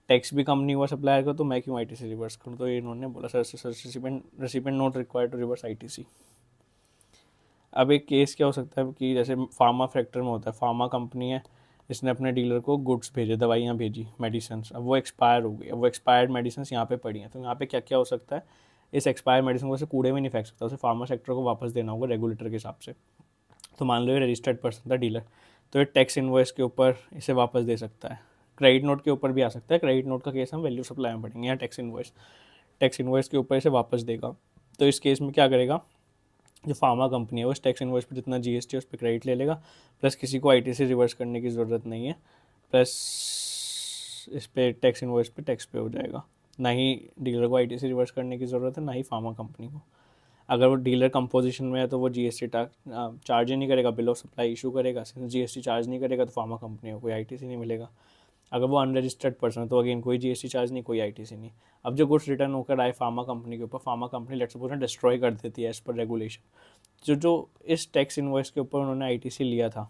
टैक्स भी कम नहीं हुआ सप्लायर का, तो मैं क्यों आईटीसी रिवर्स करूँ। तो इन्होंने बोला sir recipient not required to reverse ITC. अब एक केस क्या हो सकता है कि जैसे फार्मा सेक्टर में होता है, फार्मा कंपनी है, इसने अपने डीलर को गुड्स भेजे, दवाइयाँ भेजी, मेडिसिन, अब वो एक्सपायर हो गई, अब वो एक्सपायर्ड मेडिसिन यहाँ पे पड़ी हैं। तो यहाँ पे क्या क्या हो सकता है, इस एक्सपायर्ड मेडिसिन को उसे कूड़े में नहीं फेंक सकता, उसे फार्मा सेक्टर को वापस देना होगा रेगुलेटर के हिसाब से। तो मान लो ये रजिस्टर्ड पर्सन था डीलर, तो ये टैक्स इन्वॉइस के ऊपर इसे वापस दे सकता है। क्रेडिट नोट के ऊपर भी आ सकता है, क्रेडिट नोट का केस हम वैल्यू सप्लाई में पढ़ेंगे, यहाँ टैक्स इन्वॉइस के ऊपर इसे वापस देगा। तो इस केस में क्या करेगा, जो फार्मा कंपनी है वो इस टैक्स इन्वॉइस पे जितना जीएसटी है उस पर क्रेडिट ले लेगा, प्लस किसी को आईटीसी रिवर्स करने की ज़रूरत नहीं है, प्लस इस पे टैक्स इन्वॉइस पे टैक्स पे हो जाएगा। ना ही डीलर को आईटीसी रिवर्स करने की ज़रूरत है, ना ही फार्मा कंपनी को। अगर वो डीलर कंपोजिशन में है तो वो जीएसटी चार्ज ही नहीं करेगा, बिल ऑफ सप्लाई इशू करेगा, जीएसटी चार्ज नहीं करेगा तो फार्मा कंपनी को कोई आईटीसी नहीं मिलेगा। अगर वो अनरजिस्टर्ड पर्सन है तो अगेन कोई जीएसटी चार्ज नहीं, कोई आईटीसी नहीं। अब जो गुड्स रिटर्न होकर आए फार्मा कंपनी के ऊपर, pharma company let's suppose destroy कर देती है एज पर रेगुलेशन, जो इस टैक्स इन्वॉइस के ऊपर उन्होंने आईटीसी लिया था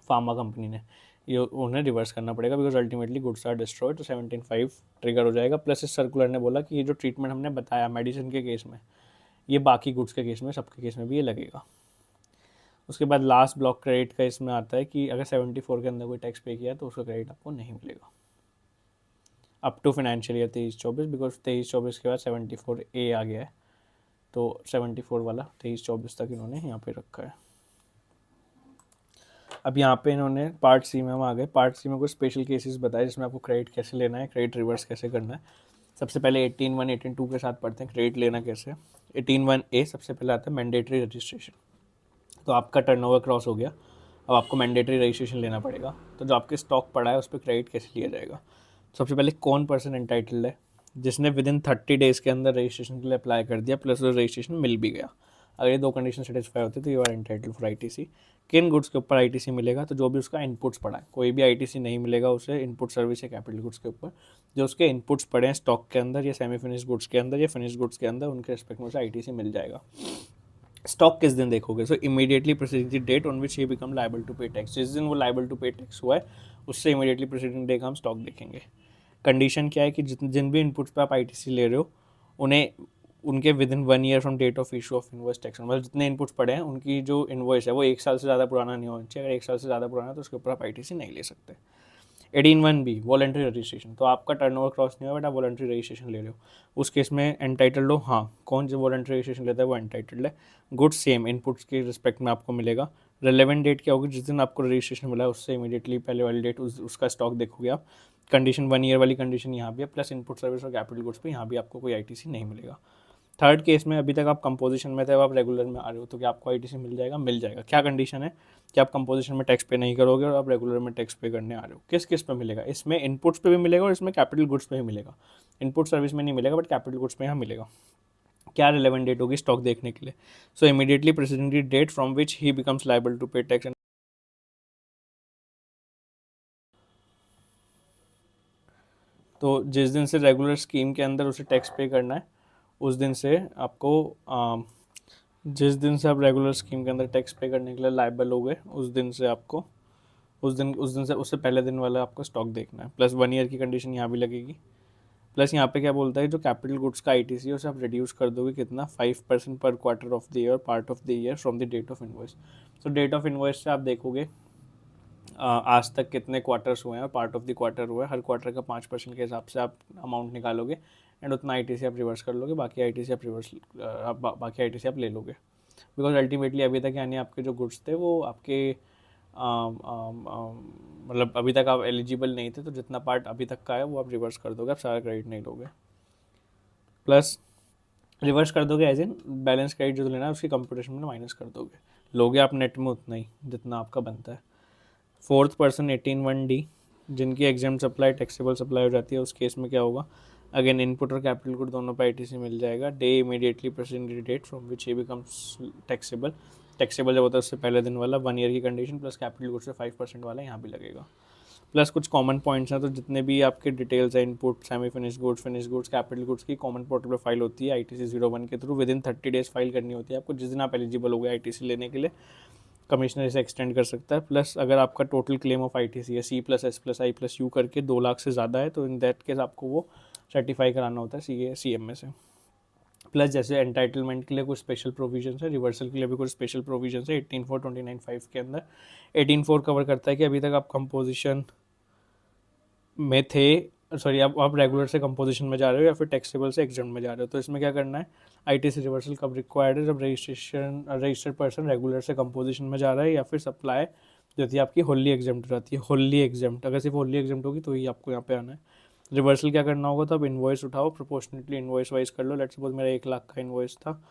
फार्मा कंपनी ने, ये उन्हें रिवर्स करना पड़ेगा, because ultimately goods are destroyed. तो 17(5) ट्रिगर हो जाएगा। प्लस इस सर्कुलर ने बोला कि ये जो ट्रीटमेंट हमने बताया मेडिसिन के केस में, ये बाकी गुड्स के केस में, सबके केस में भी ये लगेगा। उसके बाद लास्ट ब्लॉक क्रेडिट का इसमें आता है कि अगर 74 के अंदर कोई टैक्स पे किया तो उसका क्रेडिट आपको नहीं मिलेगा up to financial year 23-24, because 23-24 के बाद 74A आ गया है, तो 74 वाला 23-24 तक इन्होंने यहाँ पे रखा है। अब यहाँ पे इन्होंने पार्ट सी में हम आ गए। पार्ट सी में कुछ स्पेशल केसेस बताए जिसमें आपको क्रेडिट कैसे लेना है, क्रेडिट रिवर्स कैसे करना है। सबसे पहले 18(1), 18(2) के साथ पढ़ते हैं क्रेडिट लेना कैसे। 18(1)A सबसे पहले आता है मैंडेटरी रजिस्ट्रेशन। तो आपका टर्नओवर क्रॉस हो गया, अब आपको मैंडेटरी रजिस्ट्रेशन लेना पड़ेगा। तो जो आपके स्टॉक पड़ा है उस पर क्रेडिट कैसे लिया जाएगा। सबसे पहले कौन पर्सन एंटाइटल्ड है, जिसने विदिन 30 डेज़ के अंदर रजिस्ट्रेशन के लिए अप्लाई कर दिया, प्लस रजिस्ट्रेशन मिल भी गया। अगर ये दो कंडीशन सेटिस्फाई होती है तो you are entitled for ITC. किन गुड्स के ऊपर आईटीसी मिलेगा, तो जो भी उसका इनपुट्स पड़ा है, कोई भी आईटीसी नहीं मिलेगा उसे इनपुट सर्विस या कैपिटल गुड्स के ऊपर। जो उसके इनपुट्स पड़े हैं स्टॉक के अंदर या सेमी फिनिश गुड्स के अंदर या फिनिश गुड्स के अंदर, उनके रिस्पेक्ट में उसे आईटीसी मिल जाएगा। स्टॉक किस दिन देखोगे, so immediately preceding the date on which he become liable to pay tax. जिस दिन वो लायबल टू पे टैक्स हुआ है उससे इमीडिएटली प्रीसीडिंग डे का हम स्टॉक देखेंगे। कंडीशन क्या है कि जिन भी इनपुट्स पे आप आईटीसी ले रहे हो उन्हें उनके within 1 year from date of issue of invoice tax, मतलब जितने इनपुट्स पड़े हैं उनकी जो इनवॉइस है वो 1 साल से ज़्यादा पुराना नहीं होना चाहिए। अगर 1 साल से ज़्यादा पुराना है तो उसके ऊपर आप आईटीसी नहीं ले सकते। 18(1)B वॉलंटरी रजिस्ट्रेशन, तो आपका टर्नओवर क्रॉस नहीं हुआ बट आप वॉलंटरी रजिस्ट्रेशन ले रहे हो, उस केस में एंटाइटल्ड हो। हाँ, कौन जो वॉलंटरी रजिस्ट्रेशन लेता है वो एंटाइटल्ड है। गुड सेम इनपुट्स के रिस्पेक्ट में आपको मिलेगा। रेलेवेंट डेट क्या होगी, जिस दिन आपको रजिस्ट्रेशन मिला है उससे इमीडिएटली पहले वाली डेट उसका स्टॉक देखोगे आप। कंडीशन 1 ईयर वाली कंडीशन यहाँ भी है, प्लस इनपुट सर्विस और कैपिटल गुड्स पे यहाँ भी आपको कोई आईटीसी नहीं मिलेगा। थर्ड केस में अभी तक आप कंपोजिशन में थे, अब आप रेगुलर में आ रहे हो, तो क्या आपको आईटीसी मिल जाएगा? मिल जाएगा। क्या कंडीशन है कि आप कंपोजिशन में टैक्स पे नहीं करोगे और आप रेगुलर में टैक्स पे करने आ रहे हो। किस किस पे मिलेगा, इसमें इनपुट्स पे भी मिलेगा और इसमें कैपिटल गुड्स पे भी मिलेगा। इनपुट सर्विस में नहीं मिलेगा बट कैपिटल गुड्स में यहाँ मिलेगा। क्या रिलेवेंट डेट होगी स्टॉक देखने के लिए, so immediately preceding date from which he becomes liable to pay tax. तो जिस दिन से रेगुलर स्कीम के अंदर उसे टैक्स पे करना है उस दिन से आपको जिस दिन से आप रेगुलर स्कीम के अंदर टैक्स पे करने के लिए लायबल हो गए उस दिन से आपको उस दिन से उससे पहले दिन वाला आपको स्टॉक देखना है। प्लस 1 ईयर की कंडीशन यहाँ भी लगेगी। प्लस यहाँ पे क्या बोलता है, जो कैपिटल गुड्स का आईटीसी है उसे आप रिड्यूस कर दोगे कितना, 5% पर quarter of the year, part of the year from the date of invoice. तो डेट ऑफ इनवॉइस से आप देखोगे आज तक कितने क्वार्टर्स हुए हैं और पार्ट ऑफ द क्वार्टर हुआ है, हर क्वार्टर का 5% के हिसाब से आप अमाउंट निकालोगे एंड उतना आईटीसी आप रिवर्स कर लोगे, बाकी आईटीसी आप ले लोगे। बिकॉज अल्टीमेटली अभी तक यानी आपके जो गुड्स थे वो आपके मतलब अभी तक आप एलिजिबल नहीं थे, तो जितना पार्ट अभी तक का है वो आप रिवर्स कर दोगे, आप सारा क्रेडिट नहीं लोगे। प्लस रिवर्स कर दोगे एज इन बैलेंस क्रेडिट जो लेना है उसकी कंप्यूटेशन में माइनस कर दोगे, लोगे आप नेट में उतना ही जितना आपका बनता है। फोर्थ पर्सन 18(1)(d जिनकी एग्जाम सप्लाई टैक्सेबल सप्लाई हो जाती है, उस केस में क्या होगा, अगेन इनपुट और कैपिटल गुड दोनों पे आईटीसी मिल जाएगा। The immediately preceding date from which ये बिकम्स टैक्सेबल। टैक्सेबल जब होता है उससे पहले दिन वाला 1 ईयर की कंडीशन प्लस कैपिटल गुड से 5% वाला यहाँ भी लगेगा। प्लस कुछ कॉमन पॉइंट्स हैं, तो जितने भी आपके डिटेल्स हैं input semi finish goods capital goods की कॉमन पोर्टेबल फाइल होती है आईटीसी 01 के through, with in 30 days file करनी होती है आपको। जिस दिन आप एलिजिबल हो गए आईटीसी लेने के लिए, कमिश्नर इसे एक्सटेंड कर सकता है। प्लस अगर आपका टोटल क्लेम ऑफ आईटीसी है C+S+I+U करके 2 लाख से ज़्यादा है, तो इन दैट केस आपको वो सर्टिफाई कराना होता है CMA से। प्लस जैसे एंटाइटलमेंट के लिए कुछ स्पेशल प्रोविजंस है, रिवर्सल के लिए भी कुछ स्पेशल प्रोविजंस है 18(4)(29)(5) के अंदर। 18(4) कवर करता है कि अभी तक आप कंपोजिशन में थे, सॉरी आप रेगुलर से कंपोजिशन में जा रहे हो या फिर टैक्सेबल से एग्जाम में जा रहे हो, तो इसमें क्या करना है, आईटीसी रिवर्सल कब रिक्वायर्ड है, जब रजिस्टर्ड पर्सन रेगुलर से कंपोजिशन में जा रहा है या फिर सप्लाई जो थी आपकी होली एग्जाम्प्ट रहती है। होली एग्जाम्प्ट, अगर सिर्फ होली एग्जाम्प्ट होगी तो ही आपको यहाँ पे आना है। रिवर्सल क्या करना होगा, तो आप इन्वॉइस उठाओ, प्रोपोर्शनेटली इन्वॉइस वाइज कर लो। लेट्स सपोज मेरा 1 लाख का इन्वॉइस था,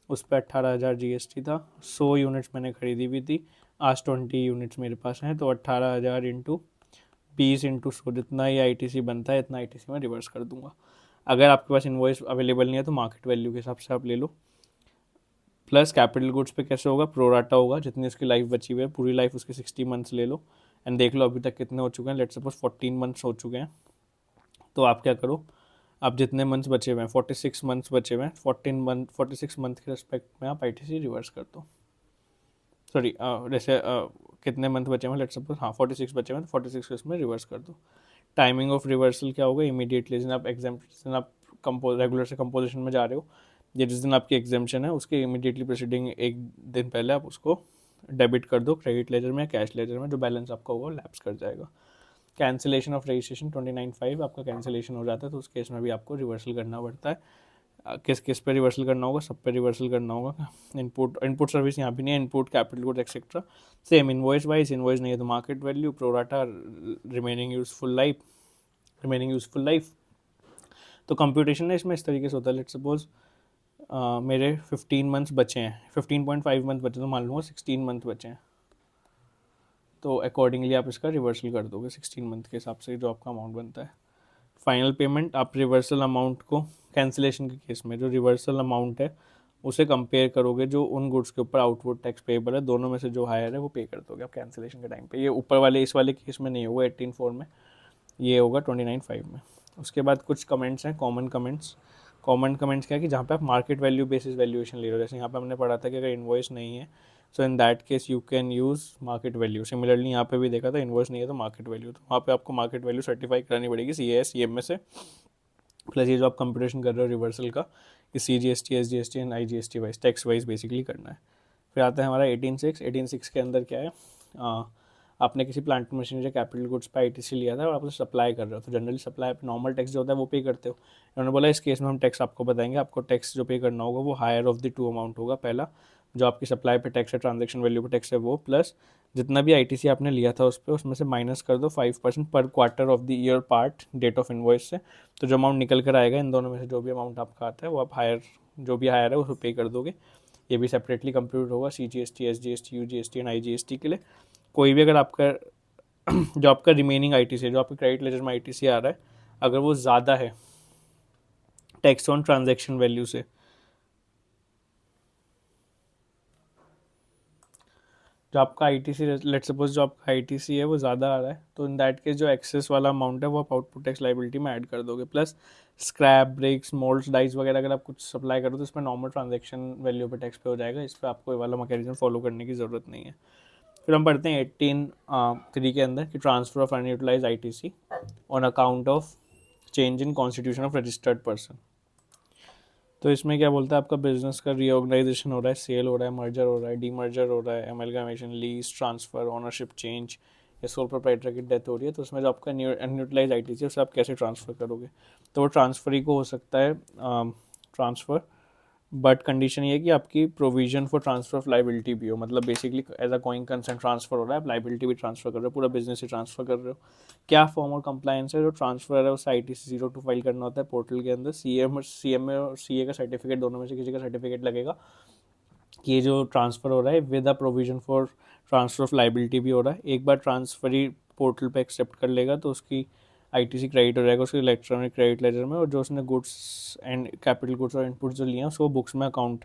उस पर 18,000 GST था, 100 यूनिट्स मैंने खरीदी हुई थी, आज 20 यूनिट्स मेरे पास हैं, तो 18,000 इंटू 20 × 100 जितना ही आईटीसी बनता है इतना आईटीसी में रिवर्स कर दूंगा। अगर आपके पास इन्वॉइस अवेलेबल नहीं है तो मार्केट वैल्यू के हिसाब से आप ले लो। प्लस कैपिटल गुड्स पे कैसे होगा, प्रोराटा होगा, जितनी उसकी लाइफ बची हुई है पूरी लाइफ उसकी 60 मंथ्स ले लो एंड देख लो अभी तक कितने हो चुके हैं। लेट्स सपोज 14 मंथ्स हो चुके हैं, तो आप क्या करो, आप जितने मंथ्स बचे हुए हैं 46 मंथ्स बचे हुए हैं, 46 मंथ के रिस्पेक्ट में आप आईटीसी रिवर्स कर दो। सॉरी जैसे कितने मंथ बचे हुए हैं, लेट्स सपोज 46 बचे हुए हैं, तो 46 को इसमें रिवर्स कर दो। टाइमिंग ऑफ रिवर्सल क्या होगा, इमीडिएटली जिस दिन आप रेगुलर से कंपोजिशन में जा रहे हो या जिस दिन आपकी एग्जाम्पशन है उसके इमीडिएटली प्रेसिडिंग एक दिन पहले आप उसको डेबिट कर दो क्रेडिट लेजर में या कैश लेजर में, जो बैलेंस आपका होगा लैप्स कर जाएगा। कैंसिलेशन ऑफ रजिस्ट्रेशन 29(5) आपका कैंसिलेशन हो जाता है, तो उस केस में भी आपको रिवर्सल करना पड़ता है। किस किस पे रिवर्सल करना होगा, सब पे रिवर्सल करना होगा। इनपुट सर्विस यहाँ भी नहीं है, input capital good etcetera same invoice wise, invoice नहीं है तो market value, pro rata, remaining useful life. तो कंप्यूटेशन है इसमें इस तरीके से होता है। लेट्स सपोज मेरे 15 मंथ्स बचे हैं, 15.5 मंथ बचे, तो मान लूँगा 16 मंथ बचे हैं, तो अकॉर्डिंगली आप इसका रिवर्सल कर दोगे 16 मंथ के हिसाब से जो आपका अमाउंट बनता है। फाइनल पेमेंट आप रिवर्सल अमाउंट को कैंसिलेशन के केस में जो रिवर्सल अमाउंट है उसे कंपेयर करोगे जो उन गुड्स के ऊपर आउटवर्ड टैक्स पेएबल है, दोनों में से जो हायर है वो पे कर दोगे आप कैंसिलेशन के टाइम पे। ये ऊपर वाले इस वाले केस में नहीं होगा 18(4) में, ये होगा 29(5) में। उसके बाद कुछ कमेंट्स हैं, कॉमन कमेंट्स क्या है कि जहाँ पे आप मार्केट वैल्यू बेसिस वैल्यूएशन ले रहे हो, जैसे यहाँ पे हमने पढ़ा था कि अगर इन्वॉइस नहीं है so in that case you can use market value. Similarly यहाँ पे भी देखा था इन्वॉइस नहीं है तो मार्केट वैल्यू, तो वहाँ पे आपको मार्केट वैल्यू सर्टिफाई करानी पड़ेगी CAS CMA से। प्लस ये जो आप कंप्यूटेशन कर रहे हो रिवर्सल का, ये CGST SGST and IGST wise tax wise basically करना है। फिर आता है हमारा 18(6) के अंदर क्या है, आपने किसी प्लांट मशीनरी या कैपिटल गुड्स पे आईटीसी लिया था और आप उसे सप्लाई कर रहे हो, तो जनरली सप्लाई नॉर्मल टैक्स जो होता है वो पे करते हो। उन्होंने बोला इस केस में हम टैक्स आपको बताएंगे, आपको टैक्स जो पे करना होगा वो हायर ऑफ द 2 अमाउंट होगा। पहला जो आपकी सप्लाई पे टैक्स है, ट्रांजेक्शन वैल्यू पे टैक्स है वो, प्लस जितना भी आईटीसी आपने लिया था उस पर उसमें से माइनस कर दो 5% पर quarter of the year part date of invoice से। तो जो अमाउंट निकल कर आएगा इन दोनों में से जो भी अमाउंट आपका आता है वो आप हायर जो भी हायर है उसको पे कर दोगे। ये भी सेपरेटली कंप्यूट होगा CGST SGST UGST and IGST के लिए। कोई भी अगर आपका जो आपका रिमेनिंग आईटीसी है, जो आपके क्रेडिट लेजर में आईटीसी आ रहा है, अगर वो ज़्यादा है टैक्स ऑन ट्रांजैक्शन वैल्यू से, जो आपका आईटीसी लेट्स सपोज जो आपका आईटीसी है वो ज़्यादा आ रहा है, तो इन दैट केस जो एक्सेस वाला अमाउंट है वो आप आउटपुट टैक्स लाइबिलिटी में ऐड कर दोगे। Plus scrap breaks moulds dies वगैरह अगर आप कुछ सप्लाई करो तो इसमें नॉर्मल ट्रांजैक्शन वैल्यू पे टैक्स पे हो जाएगा, इस पर आपको ये वाला मैकेनिज्म फॉलो करने की ज़रूरत नहीं है। फिर हम पढ़ते हैं 18(3) के अंदर कि transfer of unutilise ITC on account of change in constitution of registered person. तो इसमें क्या बोलता है, आपका बिजनेस का रीऑर्गेनाइजेशन हो रहा है, सेल हो रहा है, मर्जर हो रहा है, डीमर्जर हो रहा है, एमलगामेशन, लीज, ट्रांसफर, ओनरशिप चेंज या सोल प्रोप्राइटर की डेथ हो रही है, तो उसमें जो आपका अनयूटिलाइज आईटीसी है उसे आप कैसे ट्रांसफ़र करोगे। तो वो ट्रांसफ़र ही को हो सकता है ट्रांसफ़र बट कंडीशन ये है कि आपकी provision for transfer of liability भी हो, मतलब basically as a going concern transfer हो रहा है, आप लाइबिलिटी भी ट्रांसफर कर रहे हो, पूरा बिजनेस ही ट्रांसफर कर रहे हो। क्या फॉर्म और कंप्लायंस है, जो ट्रांसफर है उसे ITC 02 फाइल करना होता है पोर्टल के अंदर। CMA और CA का सर्टिफिकेट, दोनों में से किसी का सर्टिफिकेट लगेगा कि ये जो ट्रांसफ़र हो रहा है with a provision for transfer of liability भी हो रहा है। एक बार ट्रांसफर ही पोर्टल पे एक्सेप्ट कर लेगा तो उसकी ITC क्रेडिट हो जाएगा उसके इलेक्ट्रॉनिक क्रेडिट लेजर में, और जो उसने गुड्स एंड कैपिटल गुड्स और इनपुट जो लिए हैं उसको बुक्स में अकाउंट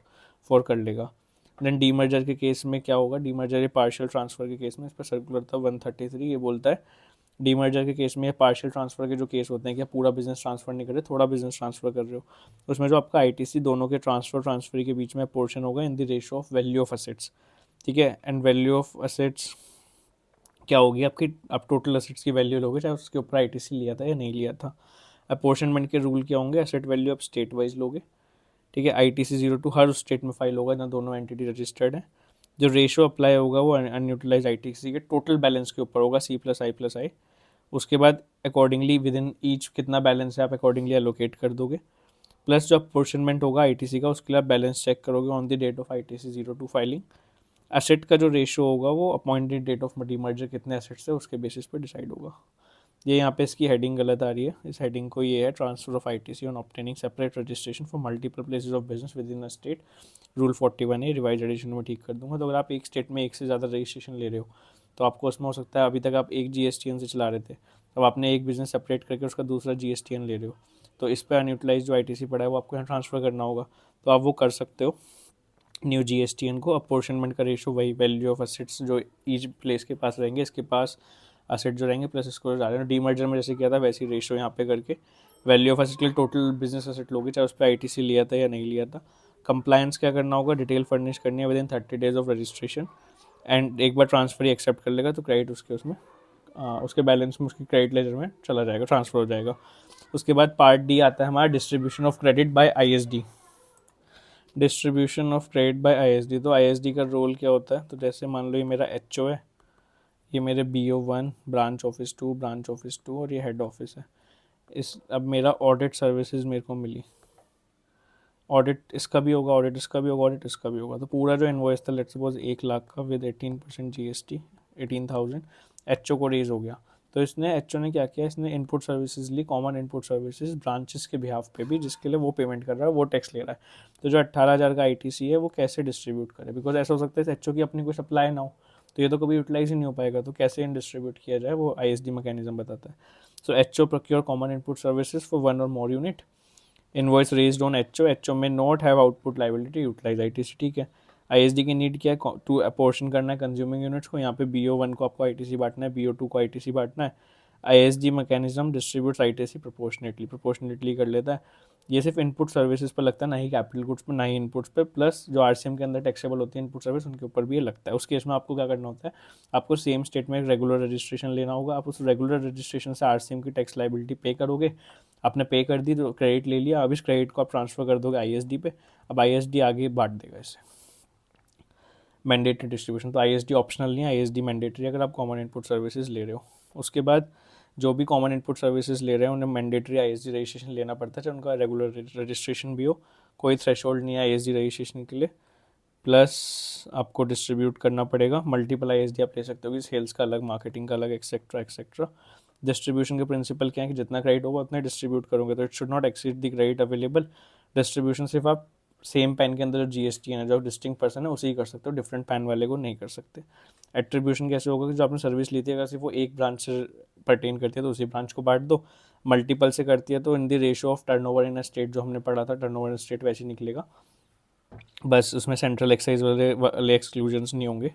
फॉर कर लेगा। देन डीमर्जर के केस में क्या होगा, डीमर्जर या पार्शियल ट्रांसफर के केस में, इस पर सर्कुलर था 133, ये बोलता है डीमर्जर के केस में या पार्शियल ट्रांसफर के जो केस होते हैं कि आप पूरा बिजनेस ट्रांसफर नहीं कर रहे, थोड़ा बिजनेस ट्रांसफर कर रहे हो, उसमें जो आपका ITC दोनों के ट्रांसफर के बीच में पोर्शन होगा in the ratio of value of assets. ठीक है, एंड वैल्यू ऑफ असेट्स क्या होगी आपकी, आप टोटल असेट्स की वैल्यू लोगे चाहे उसके ऊपर ITC लिया था या नहीं लिया था। अपॉर्शनमेंट के रूल क्या होंगे, एसेट वैल्यू आप स्टेट वाइज लोगे। ठीक है, ITC 02 हर उस स्टेट में फाइल होगा जहाँ दोनों एंटिटी रजिस्टर्ड है। जो रेशियो अप्लाई होगा वो अनयूटिलाइज ITC के टोटल बैलेंस के ऊपर होगा, C+I+I। उसके बाद अकॉर्डिंगली विद इन ईच कितना बैलेंस है आप अकॉर्डिंगली एलोकेट कर दोगे। प्लस जो अपॉर्शनमेंट होगा ITC का उसके लिए आप बैलेंस चेक करोगे on the date of ITC 02 filing. Asset का जो रेशियो होगा वो अपॉइंटेड डेट ऑफ डीमर्जर कितने एसेट्स है उसके बेसिस पे डिसाइड होगा। ये यहाँ पे इसकी हेडिंग गलत आ रही है, इस हेडिंग को ये है transfer of ITC on obtaining separate registration for multiple places of business with in a state, rule 41 है, रिवाइज एडिशन में ठीक कर दूंगा। तो अगर आप एक स्टेट में एक से ज़्यादा रजिस्ट्रेशन ले रहे हो तो आपको उसमें हो सकता है अभी तक आप एक GSTN से चला रहे थे, अब आपने एक बिजनेस सेपरेट करके उसका दूसरा GSTN ले रहे हो, तो इस पर अनयूटिलाइज जो ITC पड़ा है वो आपको यहाँ ट्रांसफ़र करना होगा, तो आप वो कर सकते हो न्यू GSTN को। अपॉर्शनमेंट का रेशियो वही वैल्यू ऑफ असेट्स जो ईच प्लेस के पास रहेंगे, इसके पास असेट जो रहेंगे प्लस इसको जा रहे हैं। डीमर्जर में जैसे किया था वैसे ही रेशियो यहाँ पे करके वैल्यू ऑफ असेट के लिए टोटल बिजनेस असेट लोगे चाहे उस पर ITC लिया था या नहीं लिया था। कंप्लायंस क्या करना होगा, डिटेल फर्निश करनी है with in 30 days of registration, and एक बार ट्रांसफर ही एक्सेप्ट कर लेगा तो क्रेडिट उसके उसमें उसके बैलेंस में उसकी क्रेडिट लेजर में चला जाएगा, ट्रांसफर हो जाएगा। उसके बाद पार्ट D आता है हमारा distribution of credit by ISD। Distribution of credit by ISD, तो ISD का रोल क्या होता है, तो जैसे मान लो ये मेरा HO है, ये मेरे BO1 ब्रांच ऑफिस 2 और ये हेड ऑफिस है। इस अब मेरा ऑडिट सर्विसेज मेरे को मिली, ऑडिट इसका भी होगा, ऑडिट इसका भी होगा, ऑडिट इसका भी होगा, तो पूरा जो इनवॉइस था लेट्स सपोज 1 लाख का विद 18% GST 18,000 HO को रेज हो गया। तो इसने HO ने क्या किया, इसने इनपुट सर्विसेज ली, कॉमन इनपुट सर्विसेज ब्रांचेस के बिहाफ पे भी, जिसके लिए वो पेमेंट कर रहा है वो टैक्स ले रहा है। तो जो 18,000 का ITC है वो कैसे डिस्ट्रीब्यूट करे, बिकॉज ऐसा हो सकता है HO की अपनी कोई सप्लाई ना हो तो ये तो कभी यूटिलाइज ही नहीं हो पाएगा, तो कैसे इन डिस्ट्रीब्यूट किया जाए वो ISD मैकेनिज्म बताता है। So HO procure common input services for 1 और more unit, invoice raised on HO में not have output liability utilise ITC। ठीक है, ISD की नीड क्या है, टू अपोर्शन करना है कंज्यूमिंग यूनिट्स को, यहाँ पे BO1 को आपको ITC बांटना है, BO2 को ITC बांटना है। ISD mechanism distributes ITC proportionately कर लेता है। ये सिर्फ इनपुट सर्विसेज पर लगता है, ना ही कैपिटल गुड्स पर, ना ही इनपुट्स पे, प्लस जो RCM के अंदर टैक्सेबल होती है इनपुट सर्विस उनके ऊपर भी ये लगता है। उस केस में आपको क्या करना होता है, आपको सेम स्टेट में एक रेगुलर रजिस्ट्रेशन लेना होगा, आप उस रेगुलर रजिस्ट्रेशन से RCM की टैक्स लाइबिलिटी पे करोगे, आपने पे कर दी तो क्रेडिट ले लिया, अब इस क्रेडिट को आप ट्रांसफ़र कर दोगे ISD पे, अब ISD आगे बांट देगा इसे। मैंडेटरी डिस्ट्रीब्यूशन, तो ISD ऑप्शनल नहीं है, ISD मैंडेटरी अगर आप कॉमन इनपुट सर्विसेज ले रहे हो। उसके बाद जो भी कॉमन इनपुट सर्विसेज ले रहे हैं उन्हें मैंडेटरी ISD रजिस्ट्रेशन लेना पड़ता है, चाहे उनका रेगुलर रजिस्ट्रेशन भी हो, कोई थ्रेशोल्ड नहीं है ISD रजिस्ट्रेशन के लिए। प्लस आपको डिस्ट्रीब्यूट करना पड़ेगा, मल्टीपल ISD आप ले सकते हो कि सेल्स का अलग, मार्केटिंग का अलग, एक्सेट्रा एक्सेट्रा। डिस्ट्रीब्यूशन के प्रिंसिपल क्या है कि जितना क्रेडिट होगा उतना डिस्ट्रीब्यूट करोगे, तो it should not exceed the credit available. Distribution सिर्फ आप सेम पैन के अंदर जो GSTN है, जो डिस्टिंक्ट पर्सन है उसी ही कर सकते हो, डिफरेंट पैन वाले को नहीं कर सकते। एट्रीब्यूशन कैसे होगा कि जो आपने सर्विस ली थी अगर सिर्फ वो एक ब्रांच से परटेन करती है तो उसी ब्रांच को बांट दो, मल्टीपल से करती है तो in the ratio of turnover in a state जो हमने पढ़ा था, टर्नओवर इन स्टेट वैसे निकलेगा, बस उसमें सेंट्रल एक्साइज वाले एक्सक्लूजन्स नहीं होंगे,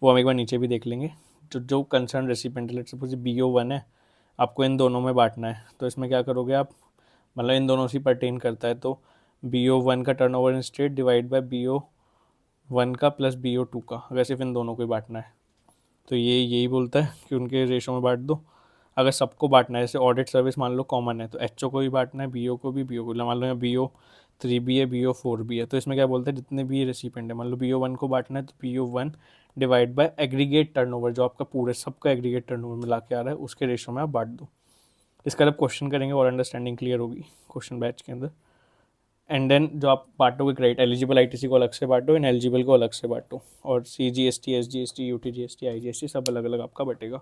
वो हम एक बार नीचे भी देख लेंगे। जो concern recipient let's suppose BO1 है, आपको इन दोनों में बांटना है, तो इसमें क्या करोगे आप, मतलब इन दोनों से परटेन करता है, तो BO1 का turnover in state divide by BO1 का प्लस BO2 का, अगर सिर्फ इन दोनों को ही बांटना है तो ये यही बोलता है कि उनके रेशो में बांट दो। अगर सबको बांटना है, जैसे ऑडिट सर्विस मान लो कॉमन है तो HO को भी बांटना है, BO को भी, BO को, मान लो यहाँ BO3 भी है, BO4 भी है, तो इसमें क्या बोलता है जितने भी रेसिपेंट है, मान लो BO1 को बांटना है तो BO1 divide by aggregate turnover, जो आपका पूरे सबका एग्रीगेट टर्नओवर मिला के आ रहा है उसके रेशो में आप बांट दो। इसका जब क्वेश्चन करेंगे और अंडरस्टैंडिंग क्लियर होगी क्वेश्चन बैच के अंदर। एंड देन जो आप बांटोगे क्रेडिट, एलिजिबल आईटीसी को अलग से बांटो, इन एलिजिबल को अलग से बांटो, और सीजीएसटी, एसजीएसटी, यूटीजीएसटी, आईजीएसटी सब अलग अलग आपका बटेगा।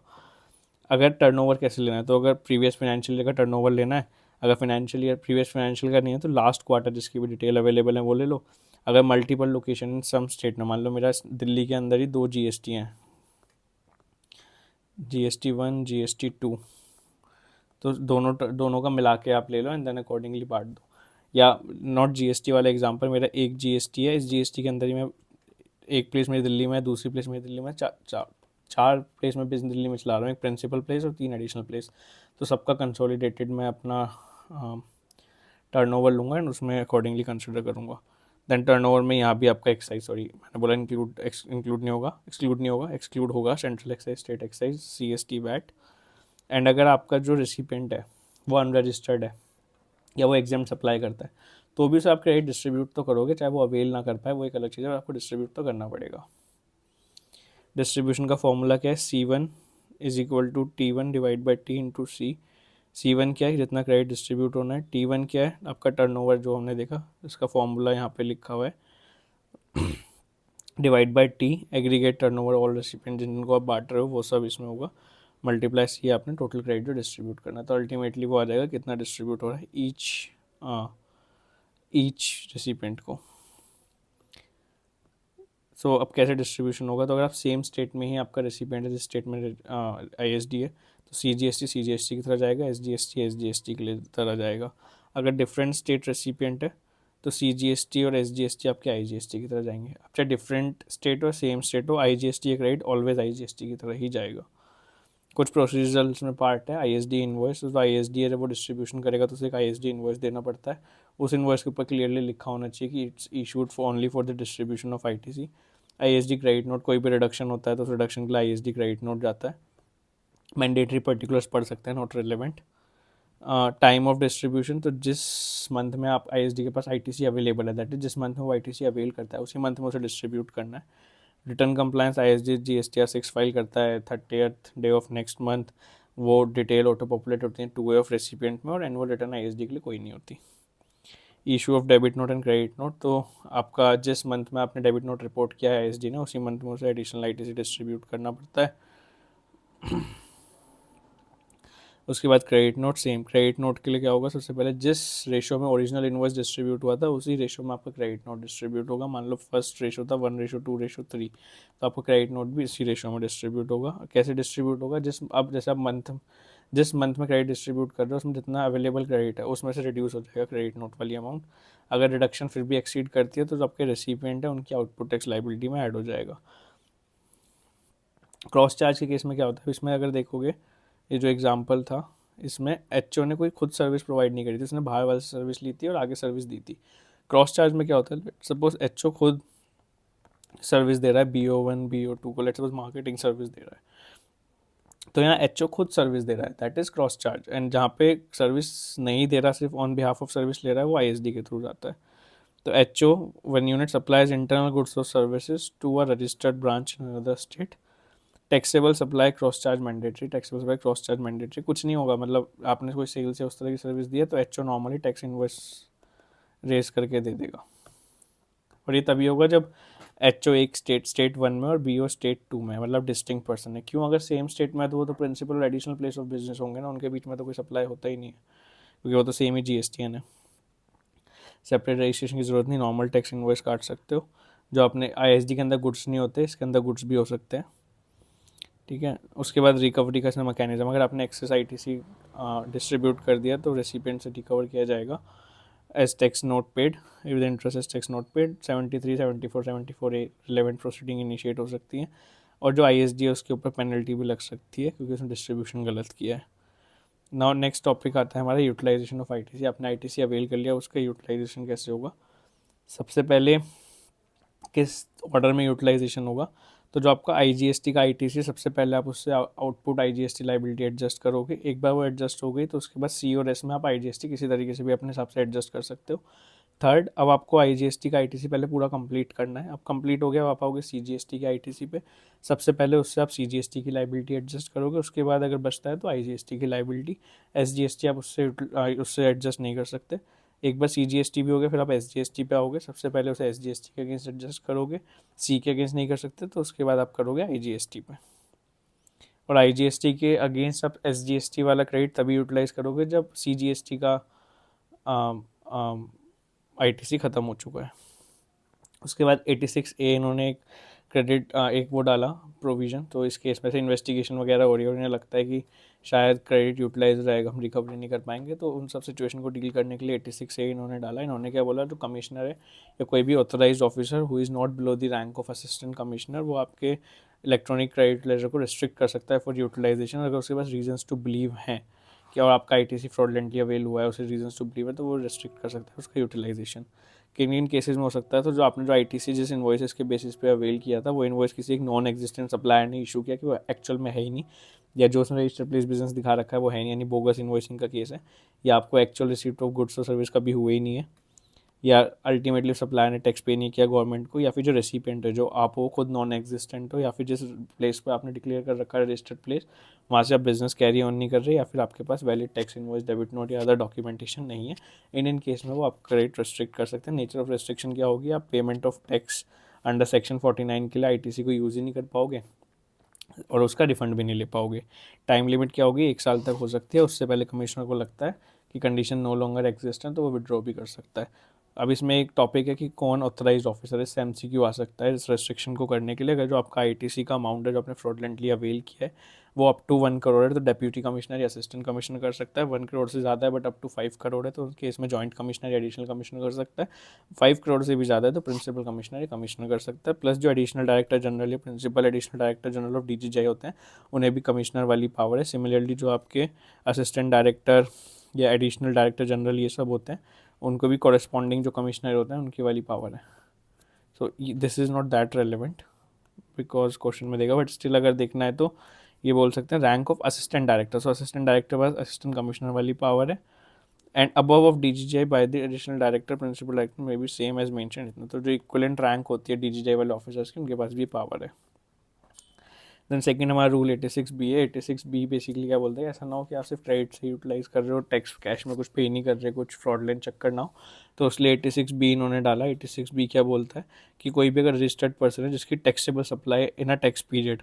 अगर टर्नओवर कैसे लेना है, तो अगर प्रीवियस फाइनेंशियल ईयर का टर्नओवर लेना है, अगर फाइनेंशियल ईयर प्रीवियस फाइनेंशियल का नहीं है तो लास्ट क्वार्टर जिसकी भी डिटेल अवेलेबल है वो ले लो। अगर multiple location in some state में, मान लो मेरा दिल्ली के अंदर ही 2 जीएसटी हैं, जीएसटी 1, जीएसटी 2, तो दोनों का मिला के आप ले लो एंड देन अकॉर्डिंगली बांट दो। या नॉट जीएसटी वाला एग्जांपल, मेरा एक जीएसटी है, इस जीएसटी के अंदर ही मैं एक प्लेस मेरी दिल्ली में, दूसरी प्लेस मेरी दिल्ली में, चार प्लेस में बिजनेस दिल्ली में चला रहा हूँ, एक प्रिंसिपल प्लेस और 3 एडिशनल प्लेस, तो सबका कंसोलिडेटेड मैं अपना टर्नओवर लूँगा एंड उसमें अकॉर्डिंगली कंसिडर करूँगा। देन टर्नओवर में यहाँ भी आपका एक्साइज, सॉरी मैंने बोला इंक्लूड नहीं होगा, एक्सक्लूड होगा central excise, state excise, CST, VAT. And अगर आपका जो रिसिपेंट है वो अनरजिस्टर्ड है या वो एग्जाम सप्लाई करता है, तो भी उसे आप क्रेडिट डिस्ट्रीब्यूट तो करोगे, चाहे वो अवेल ना कर पाए, वो एक अलग चीज़ है, आपको डिस्ट्रीब्यूट तो करना पड़ेगा। डिस्ट्रीब्यूशन का फॉर्मूला क्या है, C1 is equal to T1 divide by T into C. C1 क्या है, जितना क्रेडिट डिस्ट्रीब्यूट होना है, T1 क्या है, आपका टर्नओवर जो हमने देखा, इसका फॉर्मूला यहाँ पे लिखा हुआ है, divide by T aggregate turnover all recipient, जिनको आप बांट रहे हो वो सब इसमें होगा, मल्टीप्लाई सी आपने टोटल क्रेडिट जो डिस्ट्रीब्यूट करना है, तो अल्टीमेटली वो आ जाएगा कितना डिस्ट्रीब्यूट हो रहा है ईच रेसिपिएंट को। सो अब कैसे डिस्ट्रीब्यूशन होगा, तो अगर आप सेम स्टेट में ही आपका रेसिपिएंट है, जिस स्टेट में आईएसडी है, तो सीजीएसटी की तरह जाएगा, एसजीएसटी के लिए तरह जाएगा। अगर डिफरेंट स्टेट रेसिपिएंट है तो सीजीएसटी और एसजीएसटी आपके आईजीएसटी की तरह जाएंगे। अब चाहे डिफरेंट स्टेट हो, सेम स्टेट हो, आईजीएसटी का क्रेडिट ऑलवेज आईजीएसटी की तरह ही जाएगा। कुछ प्रोसीजरल्स में पार्ट है, आईएसडी इनवॉइस, तो आईएसडी है जब वो डिस्ट्रीब्यूशन करेगा तो उसे एक आईएसडी इनवॉइस देना पड़ता है, उस इनवॉइस के ऊपर क्लियरली लिखा होना चाहिए कि it's issued only for the distribution of ITC. ISD credit note, कोई भी रिडक्शन होता है तो उस रिडक्शन के लिए आईएसडी क्रेडिट नोट जाता है। मैंडेटरी पर्टिकुलर्स पढ़ सकते हैं, not relevant. Time of distribution, तो जिस मंथ में आप आईएसडी के पास आईटीसी अवेलेबल है, दैट इज जिस मंथ में वो आईटीसी अवेल करता है उसी मंथ में उसे डिस्ट्रीब्यूट करना है। Return compliance, ISD GSTR 6 file करता है 30th day of next month, वो डिटेल ऑटो पॉपुलेट होती है 2 ऑफ रेसिपिएंट में, और एनुअल रिटर्न आईएसडी के लिए कोई नहीं होती। Issue of debit note and credit note, तो आपका जिस मंथ में आपने डेबिट नोट रिपोर्ट किया है आईएसडी ने, उसी मंथ में उसे एडिशनल आईटीसी डिस्ट्रीब्यूट करना पड़ता है। उसके बाद credit note, same credit note के लिए क्या होगा, सबसे पहले जिस रेशो में ओरिजिनल इनवॉइस डिस्ट्रीब्यूट हुआ था उसी रेशो में आपका क्रेडिट नोट डिस्ट्रीब्यूट होगा। मान लो फर्स्ट रेशो था 1:2:3, तो आपका क्रेडिट नोट भी इसी रेशो में डिस्ट्रीब्यूट होगा। कैसे डिस्ट्रीब्यूट होगा, जैसे आप जिस मंथ में क्रेडिट डिस्ट्रीब्यूट कर रहे हो उसमें जितना अवेलेबल क्रेडिट है उसमें से रिड्यूस हो जाएगा क्रेडिट नोट वाली अमाउंट। अगर रिडक्शन फिर भी एक्सीड करती है तो जो आपके रेसिपिएंट है उनकी आउटपुट टैक्स लाइबिलिटी में ऐड हो जाएगा। क्रॉस चार्ज के केस में क्या होता है, इसमें अगर देखोगे ये जो एग्जाम्पल था, इसमें एचओ ने कोई खुद सर्विस प्रोवाइड नहीं करी थी, उसने बाहर वाले से सर्विस ली थी और आगे सर्विस दी थी। क्रॉस चार्ज में क्या होता है, सपोज एचओ खुद सर्विस दे रहा है BO1 BO2 को, लेट्स सपोज मार्केटिंग सर्विस दे रहा है, तो यहाँ एचओ खुद सर्विस दे रहा है, that is cross charge. And जहाँ पे सर्विस नहीं दे रहा, सिर्फ ऑन बिहाफ ऑफ सर्विस ले रहा है, वो आईएसडी के थ्रू जाता है। तो HO one unit supplies internal goods और services to a registered branch in another state, taxable supply cross charge mandatory, taxable supply cross charge mandatory कुछ नहीं होगा, मतलब आपने कोई सेल से उस तरह की सर्विस दी है तो HO normally tax invoice raise करके दे देगा। और ये तभी होगा जब एचओ एक स्टेट 1 में और बीओ स्टेट 2 में, मतलब डिस्टिंक्ट पर्सन है। क्यों, अगर सेम स्टेट में है तो वो तो प्रिंसिपल और एडिशनल प्लेस ऑफ बिजनेस होंगे ना, उनके बीच में तो कोई सप्लाई होता ही नहीं है क्योंकि वो तो सेम ही जीएसटीएन है। सेपरेट रजिस्ट्रेशन की जरूरत नहीं, नॉर्मल टैक्स इनवॉइस काट सकते हो। जो अपने आईएसडी के अंदर गुड्स नहीं होते, इसके अंदर गुड्स भी हो सकते हैं, ठीक है। उसके बाद रिकवरी का मैकेनिज्म, अगर आपने एक्सेस आईटीसी डिस्ट्रीब्यूट कर दिया तो रेसिपिएंट से रिकवर किया जाएगा as tax not paid with interest as tax not paid. 73, 74, 74A relevant proceeding initiate हो सकती है, और जो आईएसडी है उसके ऊपर पेनल्टी भी लग सकती है क्योंकि उसने डिस्ट्रीब्यूशन गलत किया है। नाउ नेक्स्ट टॉपिक आता है हमारा यूटिलाइजेशन ऑफ आईटीसी। आपने आईटीसी अवेल कर लिया, उसका यूटिलाइजेशन कैसे होगा। सबसे पहले किस ऑर्डर में यूटिलाइजेशन होगा, तो जो आपका आईजीएसटी का आईटीसी, सबसे पहले आप उससे आउटपुट आईजीएसटी लाइबिलिटी एडजस्ट करोगे। एक बार वो एडजस्ट हो गई तो उसके बाद सी और एस में आप आईजीएसटी किसी तरीके से भी अपने हिसाब से एडजस्ट कर सकते हो। थर्ड, अब आपको आईजीएसटी का आईटीसी पहले पूरा कंप्लीट करना है। अब कंप्लीट हो गया, अब आप आओगे सीजीएसटी के आईटीसी पे। सबसे पहले उससे आप सीजीएसटी की लाइबिलिटी एडजस्ट करोगे, उसके बाद अगर बचता है तो आईजीएसटी की लाइबिलिटी। एसजीएसटी आप उससे एडजस्ट नहीं कर सकते। एक बार CGST भी हो गया, फिर आप SGST पे आओगे। सबसे पहले उसे SGST के अगेंस्ट एडजस्ट करोगे, C के अगेंस्ट नहीं कर सकते तो उसके बाद आप करोगे IGST पे। और IGST के अगेंस्ट आप SGST वाला क्रेडिट तभी यूटिलाइज करोगे जब CGST का ITC ख़त्म हो चुका है। उसके बाद 86A इन्होंने एक क्रेडिट एक वो डाला प्रोविज़न, तो इस केस में से इन्वेस्टिगेशन वगैरह हो रही है और इन्हें लगता है कि शायद क्रेडिट यूटिलाइज रहेगा, हम रिकवरी नहीं कर पाएंगे, तो उन सब सिचुएशन को डील करने के लिए 86A इन्होंने डाला। इन्होंने क्या बोला, जो कमिश्नर है या कोई भी authorised officer who is not below the rank of assistant commissioner, वो आपके इलेक्ट्रॉनिक क्रेडिट लेजर को रिस्ट्रिक्ट कर सकता है फॉर यूटिलाइजेशन अगर उसके पास रीजन्स टू बिलीव हैं कि और आपका ITC फ्रॉडलेंटली अवेल हुआ है, उसे रीजन्स टू बिलीव है, तो वो रिस्ट्रिक्ट कर सकता है उसका यूटिलाइजेशन। किन किन केसेस में हो सकता है, तो जो आपने जो ITC जिस इन्वॉइसेस के बेसिस पे अवेल किया था, वो इन्वॉइस किसी एक नॉन एग्जिस्टेंट सप्लायर ने इशू किया कि वो एक्चुअल में है ही नहीं, या जो उसने रजिस्टर्ड प्लेस बिजनेस दिखा रखा है वो है नहीं, यानी बोगस इन्वॉइसिंग का केस है, या आपको एक्चुअल रिसीप्ट ऑफ गुड्स और सर्विस कभी हुए ही नहीं है, या अल्टीमेटली सप्लायर ने टैक्स पे नहीं किया गवर्नमेंट को, या फिर जो रेसिपिएंट है जो आप हो खुद नॉन एग्जिस्टेंट हो, या फिर जिस प्लेस पे आपने डिक्लेयर कर रखा है रजिस्टर्ड प्लेस वहाँ से आप बिजनेस कैरी ऑन नहीं कर रहे, या फिर आपके पास valid tax invoice, debit note या अदर डॉक्यूमेंटेशन नहीं है, इन केस में वो आप क्रेडिट रिस्ट्रिक्ट कर सकते हैं। नेचर ऑफ रिस्ट्रिक्शन क्या होगी, आप payment of tax under section 49 के लिए ITC को यूज़ ही नहीं कर पाओगे और उसका रिफंड भी नहीं ले पाओगे। टाइम लिमिट क्या होगी, 1 साल तक हो सकती है, उससे पहले कमिश्नर को लगता है कि कंडीशन नो लॉन्गर एग्जिस्ट है तो वो विड्रॉ भी कर सकता है। अब इसमें एक टॉपिक है कि कौन ऑथराइज्ड ऑफिसर है, इससे MCQ आ सकता है इस रेस्ट्रिक्शन को करने के लिए। अगर जो आपका ITC का अमाउंट है जो आपने फ्रॉडलेंटली अवेल किया है वो अप टू 1 करोड़ है तो डेप्यूटी कमिश्नर या असिस्टेंट कमिश्नर कर सकता है। 1 करोड़ से ज़्यादा है बट अप टू 5 करोड़ है तो उस केस में जॉइंट कमिश्नर या एडिशनल कमिश्नर कर सकता है। 5 करोड़ से भी ज़्यादा है तो प्रिंसिपल कमिश्नर या कमिश्नर कर सकता है। प्लस जो एडिशनल डायरेक्टर जनरल या principal additional director general of DGI होते हैं उन्हें भी कमिश्नर वाली पावर है। सिमिलरली जो आपके असिस्टेंट डायरेक्टर या एडिशनल डायरेक्टर जनरल ये सब होते हैं उनको भी कॉरेस्पॉन्डिंग जो कमिश्नर होते हैं उनकी वाली पावर है। So this is not that relevant because question में देगा, बट स्टिल अगर देखना है तो ये बोल सकते हैं rank of assistant director. So assistant director पास असिस्टेंट कमिश्नर वाली पावर है and above of DGI by the additional director principal director may be same as mention. इतना तो जो इक्वलेंट रैंक होती है DGI वाले ऑफिसर्स की उनके पास भी पावर है। देन सेकंड हमारा रूल 86B है। 86B बेसिकली क्या बोलते हैं, ऐसा ना हो कि आप सिर्फ क्रेडिट से यूटिलाइज कर रहे हो, टैक्स कैश में कुछ पे नहीं कर रहे, कुछ फ्रॉडलेंट चक्कर ना हो, तो इसलिए 86B इन्होंने डाला। 86B क्या बोलता है कि कोई भी अगर रजिस्टर्ड पर्सन है जिसकी taxable supply in a tax period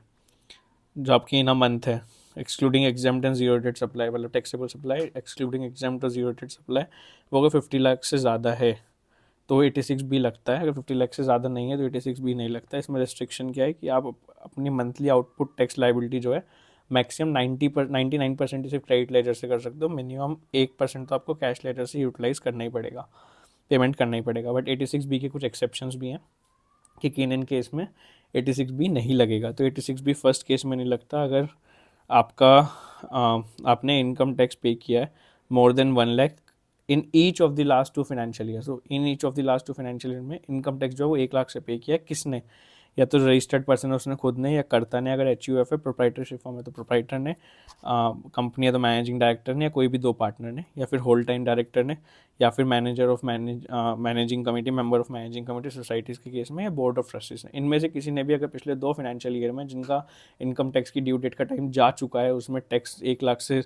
जो आपकी इन अ मंथ है excluding exempt and zero rated supply, मतलब टैक्सेबल सप्लाई एक्सक्लूडिंग एग्जाम्प्ट और जीरो डेट सप्लाई, वो अगर 50 लाख से ज़्यादा है तो 86B लगता है। अगर 50 लाख से ज़्यादा नहीं है तो 86B नहीं लगता है। इसमें रिस्ट्रिक्शन क्या है कि आप अपनी मंथली आउटपुट टैक्स लाइबिलिटी जो है मैक्सिमम 99% ही सिर्फ क्रेडिट लेजर से कर सकते हो, मिनिमम 1% तो आपको कैश लेजर से यूटिलाइज करना ही पड़ेगा, पेमेंट करना ही पड़ेगा। बट 86B के कुछ एक्सेप्शंस भी हैं कि किन इन केस में 86B नहीं लगेगा। तो 86B फर्स्ट केस में नहीं लगता अगर आपका आपने इनकम टैक्स पे किया है मोर than 1 lakh in each of the last 2 financial year. So in each of the last 2 financial year में इनकम टैक्स जो है वो 1 लाख से पे किया है किसने, या तो रजिस्टर्ड पर्सन है उसने खुद ने, या कर्ता ने अगर HUF है, प्रोप्राइटरशिप फॉर्म है तो प्रोप्राइटर ने, कंपनी है तो मैनेजिंग डायरेक्टर ने, या कोई भी 2 पार्टनर ने, या फिर होल टाइम डायरेक्टर ने, या फिर manager of managing committee, member of managing committee societies के केस में, या बोर्ड ऑफ ट्रस्टीज ने। इनमें से किसी ने भी अगर पिछले 2 फाइनेंशियल ईयर में जिनका इनकम टैक्स की ड्यू डेट का टाइम जा चुका है उसमें टैक्स 1 लाख से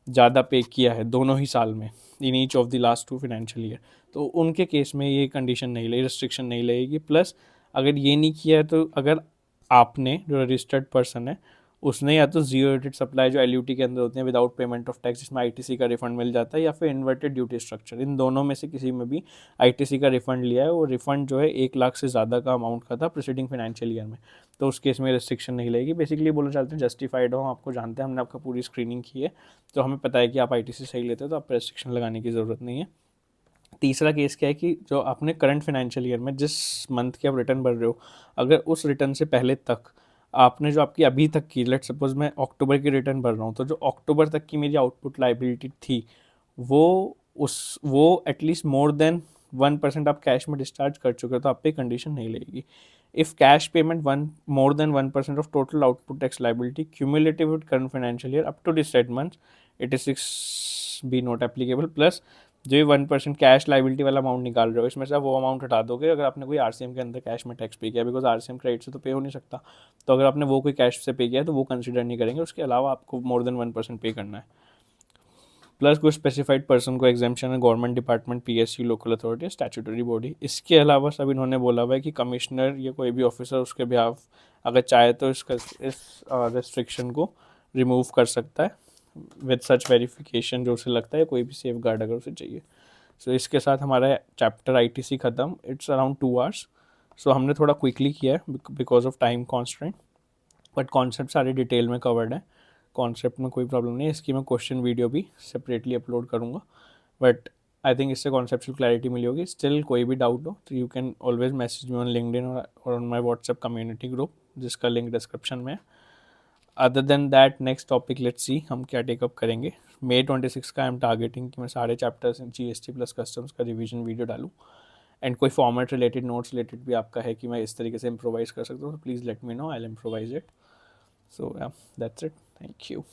ज़्यादा पे किया है दोनों ही साल में in each of the last 2 financial year, तो उनके केस में ये कंडीशन नहीं लगेगी, रिस्ट्रिक्शन नहीं लगेगी। प्लस अगर ये नहीं किया है तो अगर आपने जो रजिस्टर्ड पर्सन है उसने या तो जीरो रेटेड सप्लाई जो LUT के अंदर होते हैं विदाउट पेमेंट ऑफ टैक्स जिसमें ITC का रिफंड मिल जाता है, या फिर इन्वर्टेड ड्यूटी स्ट्रक्चर, इन दोनों में से किसी में भी ITC का रिफंड लिया है, वो रिफंड जो है 1 लाख से ज़्यादा का अमाउंट का था प्रीसीडिंग फाइनेंशियल ईयर में, तो उस केस में रिस्ट्रिक्शन नहीं लगेगी। बेसिकली बोलना चाहते हैं जस्टिफाइड हो, आपको जानते हैं, हमने आपका पूरी स्क्रीनिंग की है तो हमें पता है कि आप ITC सही लेते हो तो आप रेस्ट्रिक्शन लगाने की ज़रूरत नहीं है। तीसरा केस क्या है कि जो आपने करंट फाइनेंशियल ईयर में जिस मंथ की आप रिटर्न भर रहे हो, अगर उस रिटर्न से पहले तक आपने जो आपकी अभी तक की, लेट सपोज मैं अक्टूबर की रिटर्न भर रहा हूँ, तो जो अक्टूबर तक की मेरी आउटपुट लाइबिलिटी थी वो एटलीस्ट मोर देन 1% आप कैश में डिस्चार्ज कर चुके हो तो आप पे कंडीशन नहीं लगेगी। If cash payment more than 1% of total output tax liability cumulative with current financial year up to this set month 86B not applicable. Plus जो ये 1% कैश लाइबिलिटी वाला अमाउंट निकाल रहे हो इसमें से आप वो अमाउंट हटा दोगे अगर आपने कोई RCM के अंदर कैश में टैक्स पे किया, बिकॉज RCM क्रेडिट से तो पे हो नहीं सकता, तो अगर आपने वो कोई कैश से पे किया है तो वो कंसिडर नहीं करेंगे, उसके अलावा आपको मोर देन 1% पे करना है। प्लस कोई स्पेसिफाइड पर्सन को एग्जामेशन है, government department, PSU, local authority, statutory body. इसके अलावा सब इन्होंने बोला हुआ है कि कमिश्नर या कोई भी ऑफिसर उसके बिहाफ अगर चाहे तो इस रेस्ट्रिक्शन को रिमूव कर सकता है विद सच वेरिफिकेशन, जो उसे लगता है, कोई भी सेफ गार्ड अगर उसे चाहिए। सो इसके साथ हमारा चैप्टर आईटीसी ख़त्म। It's around 2 hours. सो हमने थोड़ा क्विकली किया है because of time constant, but concept सारे डिटेल में कवर्ड है, कॉन्सेप्ट में कोई प्रॉब्लम नहीं है। इसकी मैं क्वेश्चन वीडियो भी सेपरेटली अपलोड करूँगा, बट आई थिंक इससे कॉन्सेप्चुअल क्लैरिटी मिली होगी। स्टिल कोई भी डाउट हो तो you can always message me on LinkedIn और on my WhatsApp community group, जिसका लिंक डिस्क्रिप्शन में है। Other than that next topic let's see हम क्या टेकअप करेंगे। May 26 का आई एम टारगेटिंग कि मैं सारे चैप्टर्स जीएसटी प्लस कस्टम्स का रिवीजन वीडियो डालूँ। एंड कोई फॉर्मेट रिलेटेड, नोट्स रिलेटेड भी आपका है कि मैं इस तरीके से इम्प्रोवाइज़ कर सकता हूँ, तो please let me know, I will improvise it. So या दैट्स इट, थैंक यू।